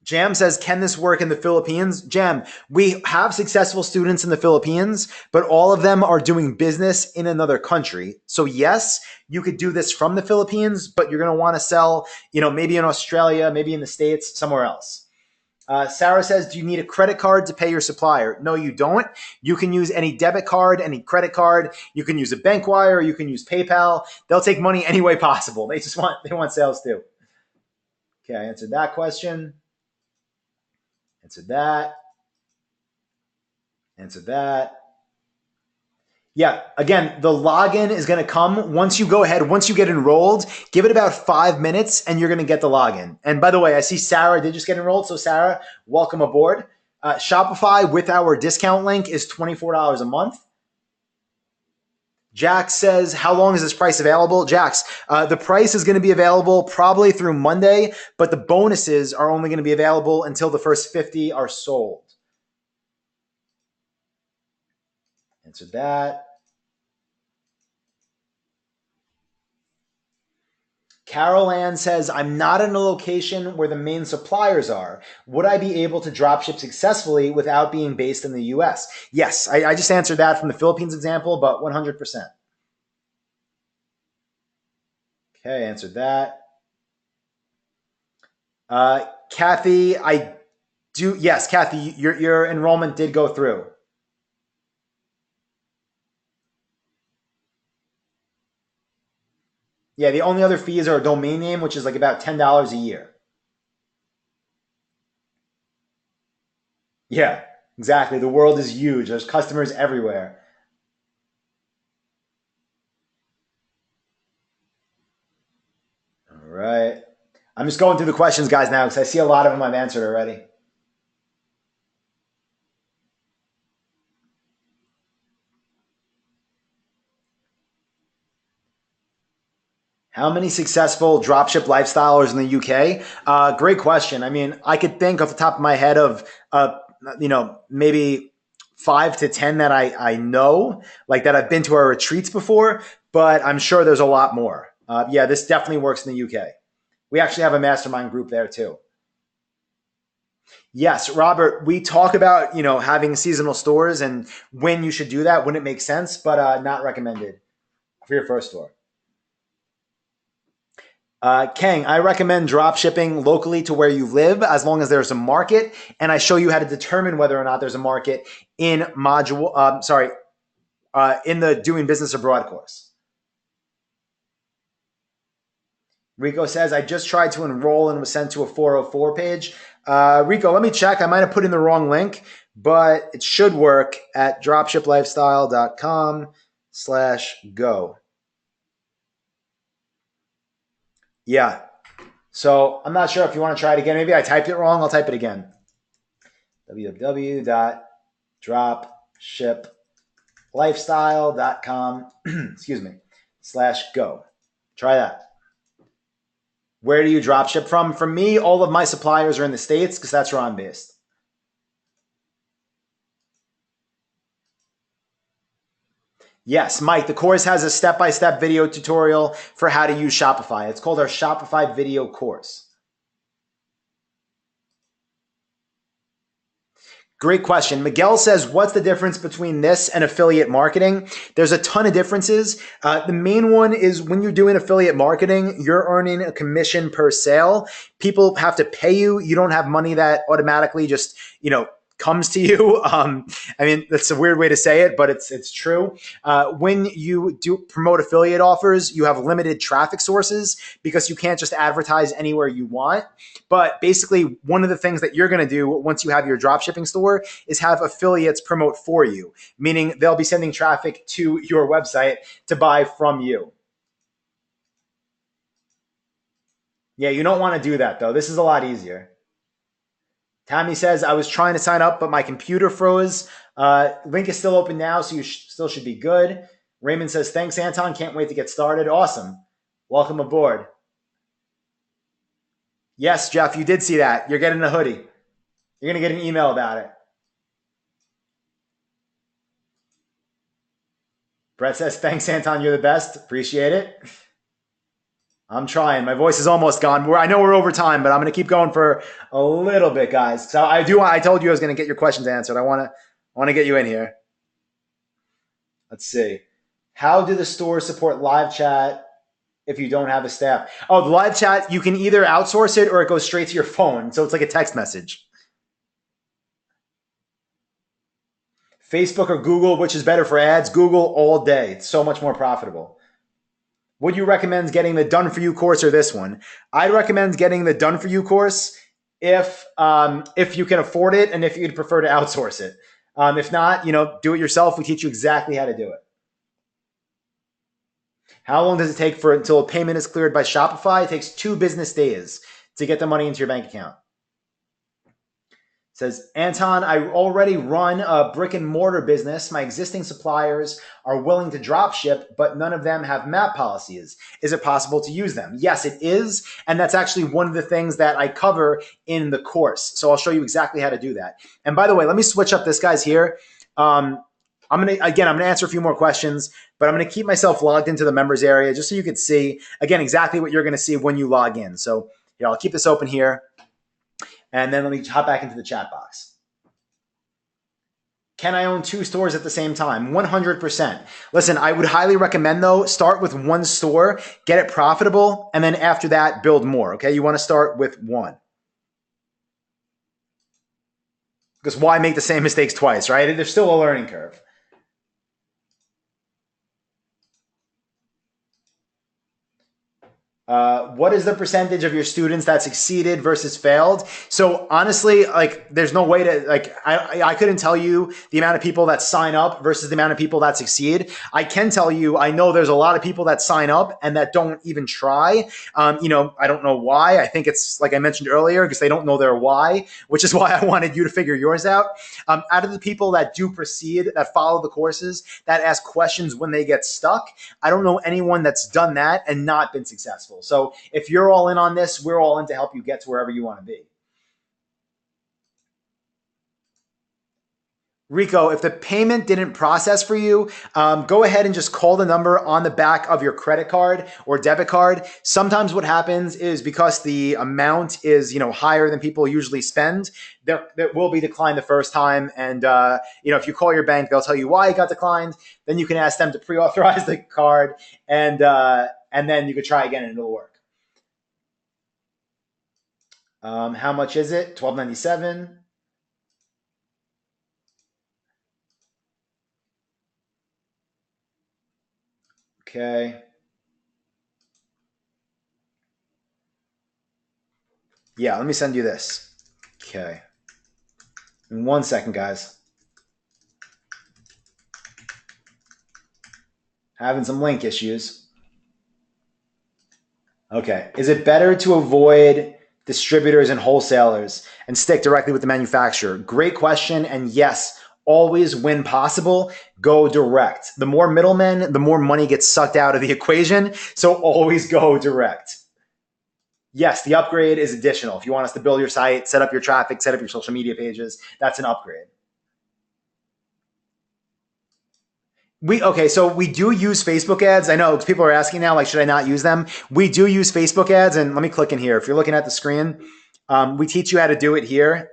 Jam says, can this work in the Philippines? Jam, we have successful students in the Philippines, but all of them are doing business in another country. So yes, you could do this from the Philippines, but you're going to want to sell, maybe in Australia, maybe in the States, somewhere else. Sarah says, do you need a credit card to pay your supplier? No, you don't. You can use any debit card, any credit card. You can use a bank wire. You can use PayPal. They'll take money any way possible. They want sales too. Okay, I answered that question. Answered that. Answered that. Yeah, again, the login is going to come once you get enrolled, give it about 5 minutes and you're going to get the login. And by the way, I see Sarah did just get enrolled. So Sarah, welcome aboard. Shopify with our discount link is $24 a month. Jax says, how long is this price available? Jax, the price is going to be available probably through Monday, but the bonuses are only going to be available until the first 50 are sold. Answered that. Carol Ann says, I'm not in a location where the main suppliers are. Would I be able to dropship successfully without being based in the US? Yes, I just answered that from the Philippines example, but 100%. Okay, answered that. Kathy, yes, Kathy, your enrollment did go through. Yeah, the only other fees are a domain name, which is like about $10 a year. Yeah, exactly. The world is huge. There's customers everywhere. All right. I'm just going through the questions, guys, now because I see a lot of them I've answered already. How many successful dropship lifestylers in the UK? Great question. I mean, I could think off the top of my head of, maybe 5 to 10 that I know, like that I've been to our retreats before, but I'm sure there's a lot more. Yeah, this definitely works in the UK. We actually have a mastermind group there too. Yes, Robert, we talk about, having seasonal stores and when you should do that, when it makes sense, but not recommended for your first store. Kang, I recommend drop shipping locally to where you live as long as there's a market, and I show you how to determine whether or not there's a market in in the Doing Business Abroad course. Rico says, I just tried to enroll and was sent to a 404 page. Rico, let me check. I might have put in the wrong link, but it should work at dropshiplifestyle.com/go. Yeah. So I'm not sure if you want to try it again. Maybe I typed it wrong. I'll type it again. www.dropshiplifestyle.com /go. Try that. Where do you dropship from? For me, all of my suppliers are in the States because that's where I'm based. Yes, Mike, the course has a step-by-step video tutorial for how to use Shopify. It's called our Shopify video course. Great question. Miguel says, what's the difference between this and affiliate marketing? There's a ton of differences. The main one is when you're doing affiliate marketing, you're earning a commission per sale. People have to pay you. You don't have money that automatically just, comes to you. I mean, that's a weird way to say it, but it's true. When you do promote affiliate offers, you have limited traffic sources because you can't just advertise anywhere you want. But basically, one of the things that you're going to do once you have your dropshipping store is have affiliates promote for you, meaning they'll be sending traffic to your website to buy from you. Yeah, you don't want to do that, though. This is a lot easier. Tammy says, I was trying to sign up, but my computer froze. Link is still open now, so you still should be good. Raymond says, thanks, Anton. Can't wait to get started. Awesome. Welcome aboard. Yes, Jeff, you did see that. You're getting a hoodie. You're going to get an email about it. Brett says, thanks, Anton. You're the best. Appreciate it. I'm trying. My voice is almost gone. I know we're over time, but I'm going to keep going for a little bit, guys. So I told you I was going to get your questions answered. I want to get you in here. Let's see. How do the stores support live chat if you don't have a staff? Oh, the live chat, you can either outsource it or it goes straight to your phone. So it's like a text message. Facebook or Google, which is better for ads? Google all day. It's so much more profitable. Would you recommend getting the Done For You course or this one? I'd recommend getting the Done For You course if you can afford it and if you'd prefer to outsource it. If not, do it yourself. We teach you exactly how to do it. How long does it take until a payment is cleared by Shopify? It takes 2 business days to get the money into your bank account. Says, Anton, I already run a brick and mortar business. My existing suppliers are willing to drop ship, but none of them have MAP policies. Is it possible to use them? Yes, it is. And that's actually one of the things that I cover in the course. So I'll show you exactly how to do that. And by the way, let me switch up this guy's here. I'm going to answer a few more questions, but I'm going to keep myself logged into the members area just so you could see, again, exactly what you're going to see when you log in. So I'll keep this open here, and then let me hop back into the chat box. Can I own 2 stores at the same time? 100%. Listen, I would highly recommend, though, start with 1 store, get it profitable, and then after that, build more, okay? You want to start with 1. Because why make the same mistakes twice, right? There's still a learning curve. What is the percentage of your students that succeeded versus failed? So honestly, like there's no way to like, I couldn't tell you the amount of people that sign up versus the amount of people that succeed. I can tell you, I know there's a lot of people that sign up and that don't even try. I don't know why. I think it's like I mentioned earlier, because they don't know their why, which is why I wanted you to figure yours out. Out of the people that do proceed, that follow the courses, that ask questions when they get stuck, I don't know anyone that's done that and not been successful. So if you're all in on this, we're all in to help you get to wherever you want to be. Rico, if the payment didn't process for you, go ahead and just call the number on the back of your credit card or debit card. Sometimes what happens is because the amount is, higher than people usually spend, that will be declined the first time. And, if you call your bank, they'll tell you why it got declined. Then you can ask them to pre-authorize the card, and then you could try again and it'll work. How much is it? $12.97. Okay. Yeah, let me send you this. Okay. In 1 second, guys. Having some link issues. Okay. Is it better to avoid distributors and wholesalers and stick directly with the manufacturer? Great question. And yes, always, when possible, go direct. The more middlemen, the more money gets sucked out of the equation. So always go direct. Yes, the upgrade is additional. If you want us to build your site, set up your traffic, set up your social media pages, that's an upgrade. So we do use Facebook ads. I know people are asking now, like, should I not use them? We do use Facebook ads. And let me click in here. If you're looking at the screen, we teach you how to do it here.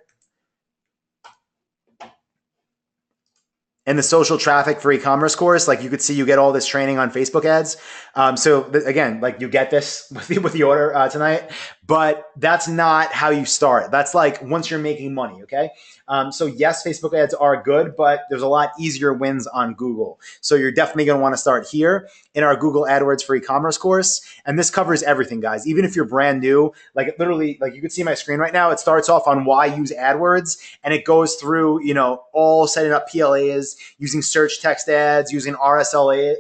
In the social traffic for e-commerce course, like you could see, you get all this training on Facebook ads. Again, like you get this with the order tonight, but that's not how you start. That's like once you're making money, okay? So yes, Facebook ads are good, but there's a lot easier wins on Google. So you're definitely going to want to start here in our Google AdWords for e-commerce course. And this covers everything, guys. Even if you're brand new, like literally, like you can see my screen right now, it starts off on why use AdWords, and it goes through, all setting up PLAs, using search text ads, using RLSAs,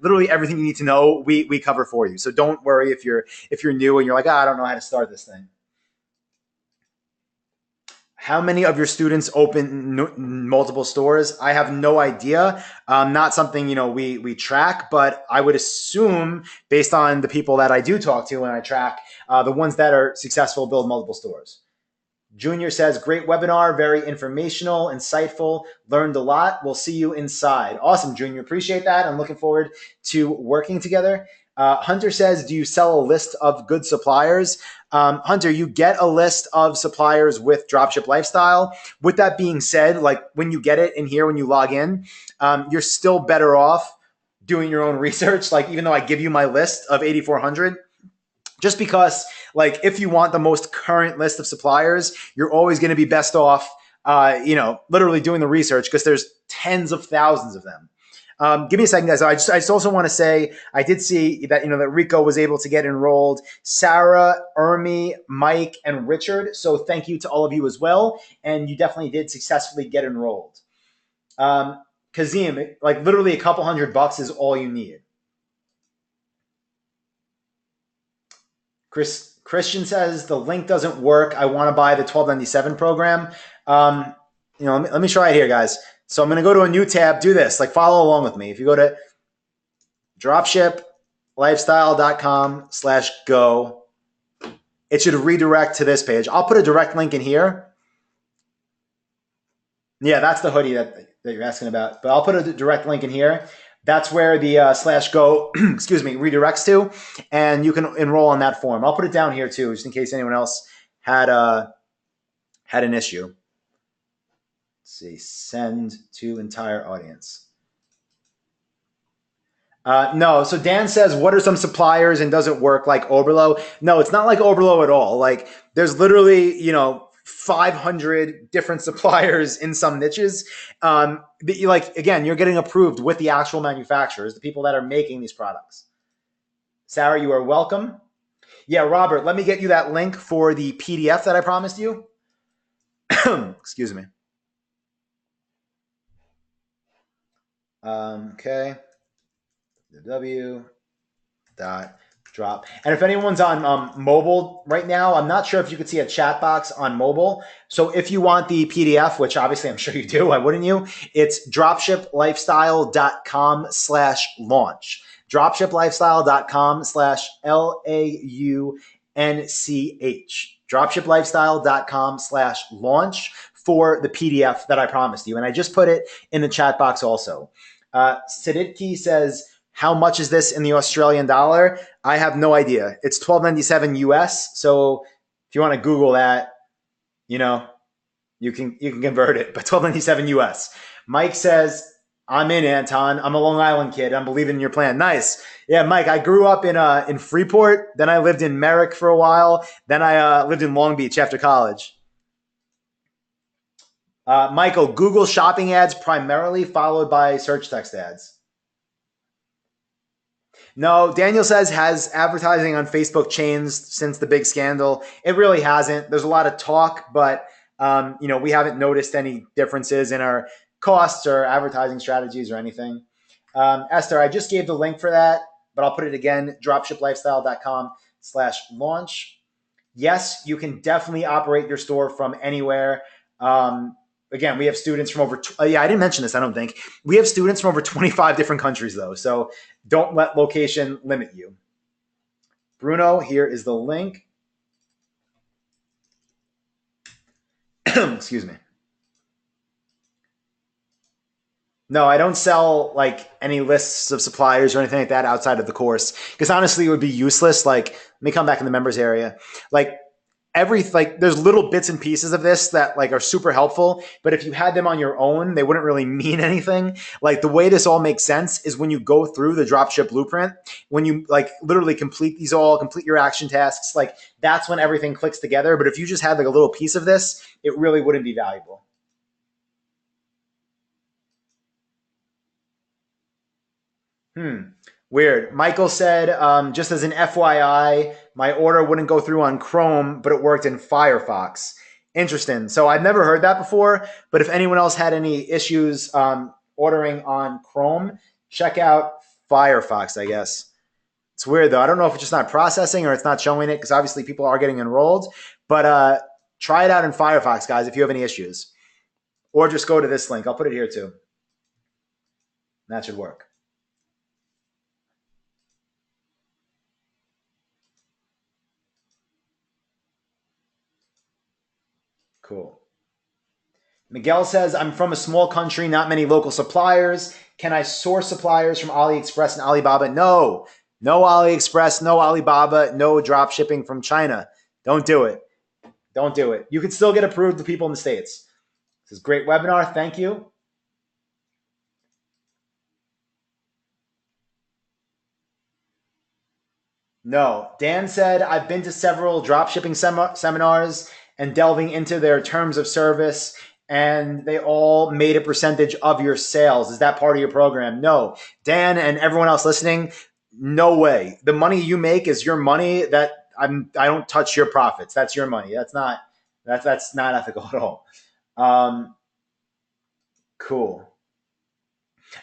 literally everything you need to know, we cover for you. So don't worry if you're new and you're like, I don't know how to start this thing. How many of your students open multiple stores? I have no idea. Not something, we track, but I would assume based on the people that I do talk to and I track, the ones that are successful build multiple stores. Junior says, great webinar, very informational, insightful, learned a lot. We'll see you inside. Awesome, Junior. Appreciate that. I'm looking forward to working together. Hunter says, do you sell a list of good suppliers? Hunter, you get a list of suppliers with Dropship Lifestyle. With that being said, like when you get it in here, when you log in, you're still better off doing your own research. Like even though I give you my list of 8,400, just because like if you want the most current list of suppliers, you're always going to be best off, literally doing the research because there's tens of thousands of them. Give me a second, guys. I just also want to say, I did see that, that Rico was able to get enrolled. Sarah, Ermi, Mike, and Richard. So thank you to all of you as well. And you definitely did successfully get enrolled. Kazim, like literally a couple $100 is all you need. Christian says the link doesn't work. I want to buy the $12.97 program. Let me try it here, guys. So I'm going to go to a new tab, do this, like follow along with me. If you go to dropshiplifestyle.com/go, it should redirect to this page. I'll put a direct link in here. Yeah, that's the hoodie that that you're asking about, but I'll put a direct link in here. That's where the /go, excuse me, redirects to, and you can enroll on that form. I'll put it down here too, just in case anyone else had an issue. Let's see, send to entire audience. No, so Dan says, what are some suppliers and does it work like Oberlo? No, it's not like Oberlo at all. Like there's literally, 500 different suppliers in some niches. Again, you're getting approved with the actual manufacturers, the people that are making these products. Sarah, you are welcome. Yeah, Robert, let me get you that link for the PDF that I promised you. Excuse me. Okay. www.drop. And if anyone's on mobile right now, I'm not sure if you could see a chat box on mobile. So if you want the PDF, which obviously I'm sure you do, why wouldn't you? It's dropshiplifestyle.com/launch. dropshiplifestyle.com/LAUNCH. dropshiplifestyle.com/launch for the PDF that I promised you. And I just put it in the chat box also. Siditki says, how much is this in the Australian dollar? I have no idea. It's $12.97 US. So if you want to Google that, you can convert it, but $12.97 US. Mike says, I'm in, Anton. I'm a Long Island kid. I'm believing in your plan. Nice. Yeah, Mike, I grew up in Freeport. Then I lived in Merrick for a while. Then I lived in Long Beach after college. Michael, Google shopping ads primarily, followed by search text ads. No, Daniel says, has advertising on Facebook changed since the big scandal? It really hasn't. There's a lot of talk, but we haven't noticed any differences in our costs or advertising strategies or anything. Esther, I just gave the link for that, but I'll put it again, dropshiplifestyle.com/launch. Yes, you can definitely operate your store from anywhere. Again, we have students from I didn't mention this, I don't think. We have students from over 25 different countries, though, so don't let location limit you. Bruno, here is the link. Excuse me. No, I don't sell like any lists of suppliers or anything like that outside of the course, because honestly, it would be useless. Like, let me come back in the members area. There's little bits and pieces of this that are super helpful, but if you had them on your own, they wouldn't really mean anything. Like, the way this all makes sense is when you go through the dropship blueprint, when you literally complete your action tasks, that's when everything clicks together. But if you just had a little piece of this, it really wouldn't be valuable. Weird. Michael said, just as an FYI, my order wouldn't go through on Chrome, but it worked in Firefox. Interesting. So I've never heard that before, but if anyone else had any issues ordering on Chrome, check out Firefox, I guess. It's weird, though. I don't know if it's just not processing or it's not showing it, because obviously people are getting enrolled. But try it out in Firefox, guys, if you have any issues. Or just go to this link. I'll put it here, too. That should work. Cool. Miguel says, I'm from a small country, not many local suppliers. Can I source suppliers from AliExpress and Alibaba? No AliExpress, no Alibaba, no drop shipping from China. Don't do it. Don't do it. You can still get approved to people in the States. This is a great webinar. Thank you. No. Dan said, I've been to several drop shipping seminars and delving into their terms of service, and they all made a percentage of your sales. Is that part of your program? No. Dan and everyone else listening, no way. The money you make is your money. I don't touch your profits. That's your money. That's not ethical at all. Cool.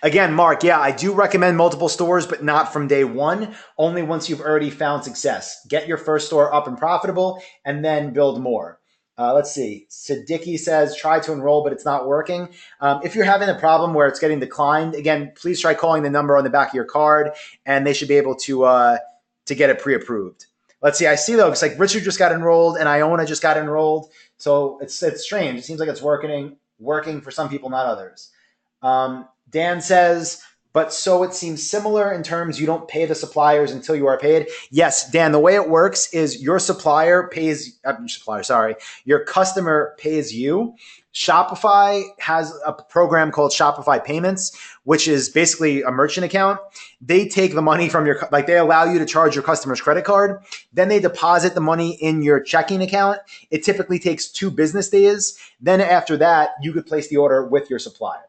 Again, Mark, yeah, I do recommend multiple stores, but not from day one, only once you've already found success. Get your first store up and profitable, and then build more. Let's see. Siddiqui says, try to enroll, but it's not working. If you're having a problem where it's getting declined, again, please try calling the number on the back of your card, and they should be able to get it pre-approved. Let's see. I see, though, it's Richard just got enrolled, and Iona just got enrolled. So it's strange. It seems like it's working for some people, not others. Dan says, but so it seems similar in terms you don't pay the suppliers until you are paid. Yes, Dan, the way it works is your your customer pays you. Shopify has a program called Shopify Payments, which is basically a merchant account. They take the money from they allow you to charge your customer's credit card. Then they deposit the money in your checking account. It typically takes 2 business days. Then after that, you could place the order with your supplier.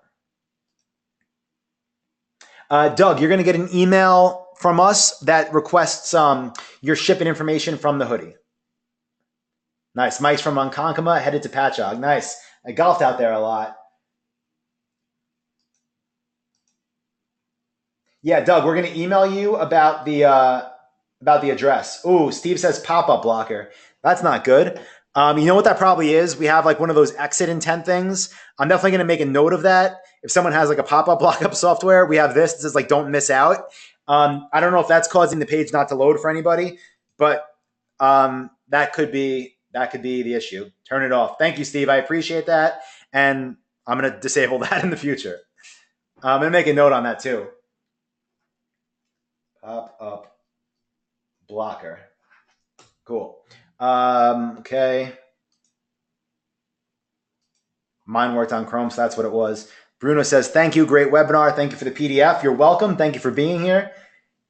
Doug, you're going to get an email from us that requests your shipping information from the hoodie. Nice. Mike's from Unconkama, headed to Patchogue. Nice. I golfed out there a lot. Yeah, Doug, we're going to email you about the address. Ooh, Steve says pop-up blocker. That's not good. You know what that probably is? We have like one of those exit intent things. I'm definitely going to make a note of that. If someone has like a pop-up lockup software, we have this. This is like don't miss out. I don't know if that's causing the page not to load for anybody, but that could be the issue. Turn it off. Thank you, Steve. I appreciate that. And I'm going to disable that in the future. I'm going to make a note on that too. Pop-up blocker. Cool. Okay. Mine worked on Chrome, so that's what it was. Bruno says, thank you. Great webinar. Thank you for the PDF. You're welcome. Thank you for being here.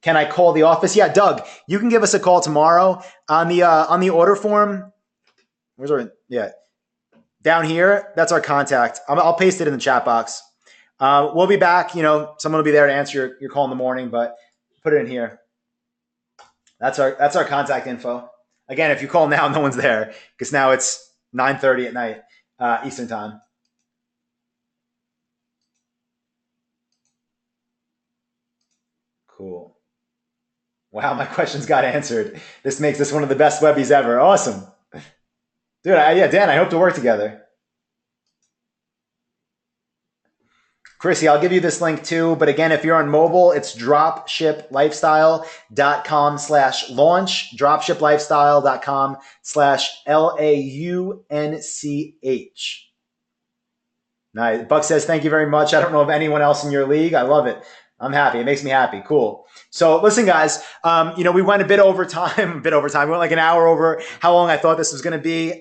Can I call the office? Yeah, Doug, you can give us a call tomorrow on the order form. Where's our, yeah, down here. That's our contact. I'll paste it in the chat box. We'll be back. You know, someone will be there to answer your call in the morning, but put it in here. That's our contact info. Again, if you call now, no one's there because now it's 9:30 at night Eastern time. Cool. Wow, my questions got answered. This makes this one of the best webbies ever. Awesome. Dude, yeah, Dan, I hope to work together. Chrissy, I'll give you this link too. But again, if you're on mobile, it's dropshiplifestyle.com/launch, dropshiplifestyle.com/LAUNCH. Nice. Buck says, thank you very much. I don't know of anyone else in your league. I love it. I'm happy. It makes me happy. Cool. So listen, guys, we went a bit over time. We went like an hour over how long I thought this was going to be.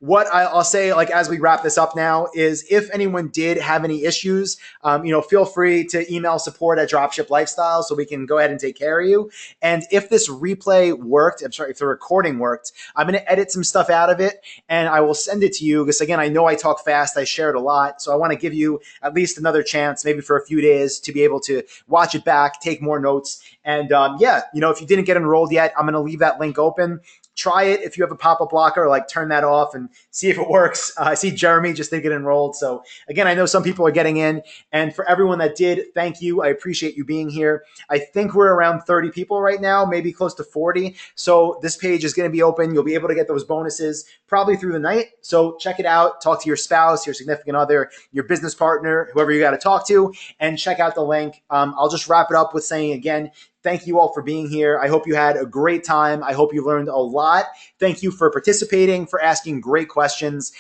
What I'll say, like, as we wrap this up now is if anyone did have any issues, feel free to email support@Dropship Lifestyle so we can go ahead and take care of you. And if this replay worked, if the recording worked, I'm going to edit some stuff out of it and I will send it to you because, again, I know I talk fast. I shared a lot. So I want to give you at least another chance, maybe for a few days, to be able to watch it back, take more notes. And if you didn't get enrolled yet, I'm going to leave that link open. Try it if you have a pop-up blocker, like turn that off and see if it works. I see Jeremy just did get enrolled. So again, I know some people are getting in. And for everyone that did, thank you. I appreciate you being here. I think we're around 30 people right now, maybe close to 40. So this page is going to be open. You'll be able to get those bonuses probably through the night. So check it out. Talk to your spouse, your significant other, your business partner, whoever you got to talk to, and check out the link. I'll just wrap it up with saying again, thank you all for being here. I hope you had a great time. I hope you learned a lot. Thank you for participating, for asking great questions.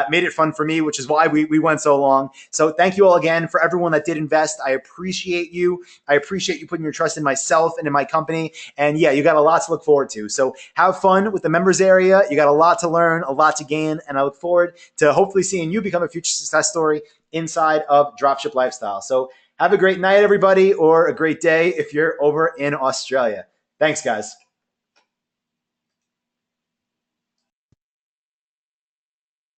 Made it fun for me, which is why we went so long. So thank you all again. For everyone that did invest, I appreciate you. I appreciate you putting your trust in myself and in my company. And yeah, you got a lot to look forward to. So have fun with the members area. You got a lot to learn, a lot to gain. And I look forward to hopefully seeing you become a future success story inside of Dropship Lifestyle. So have a great night, everybody, or a great day if you're over in Australia. Thanks, guys.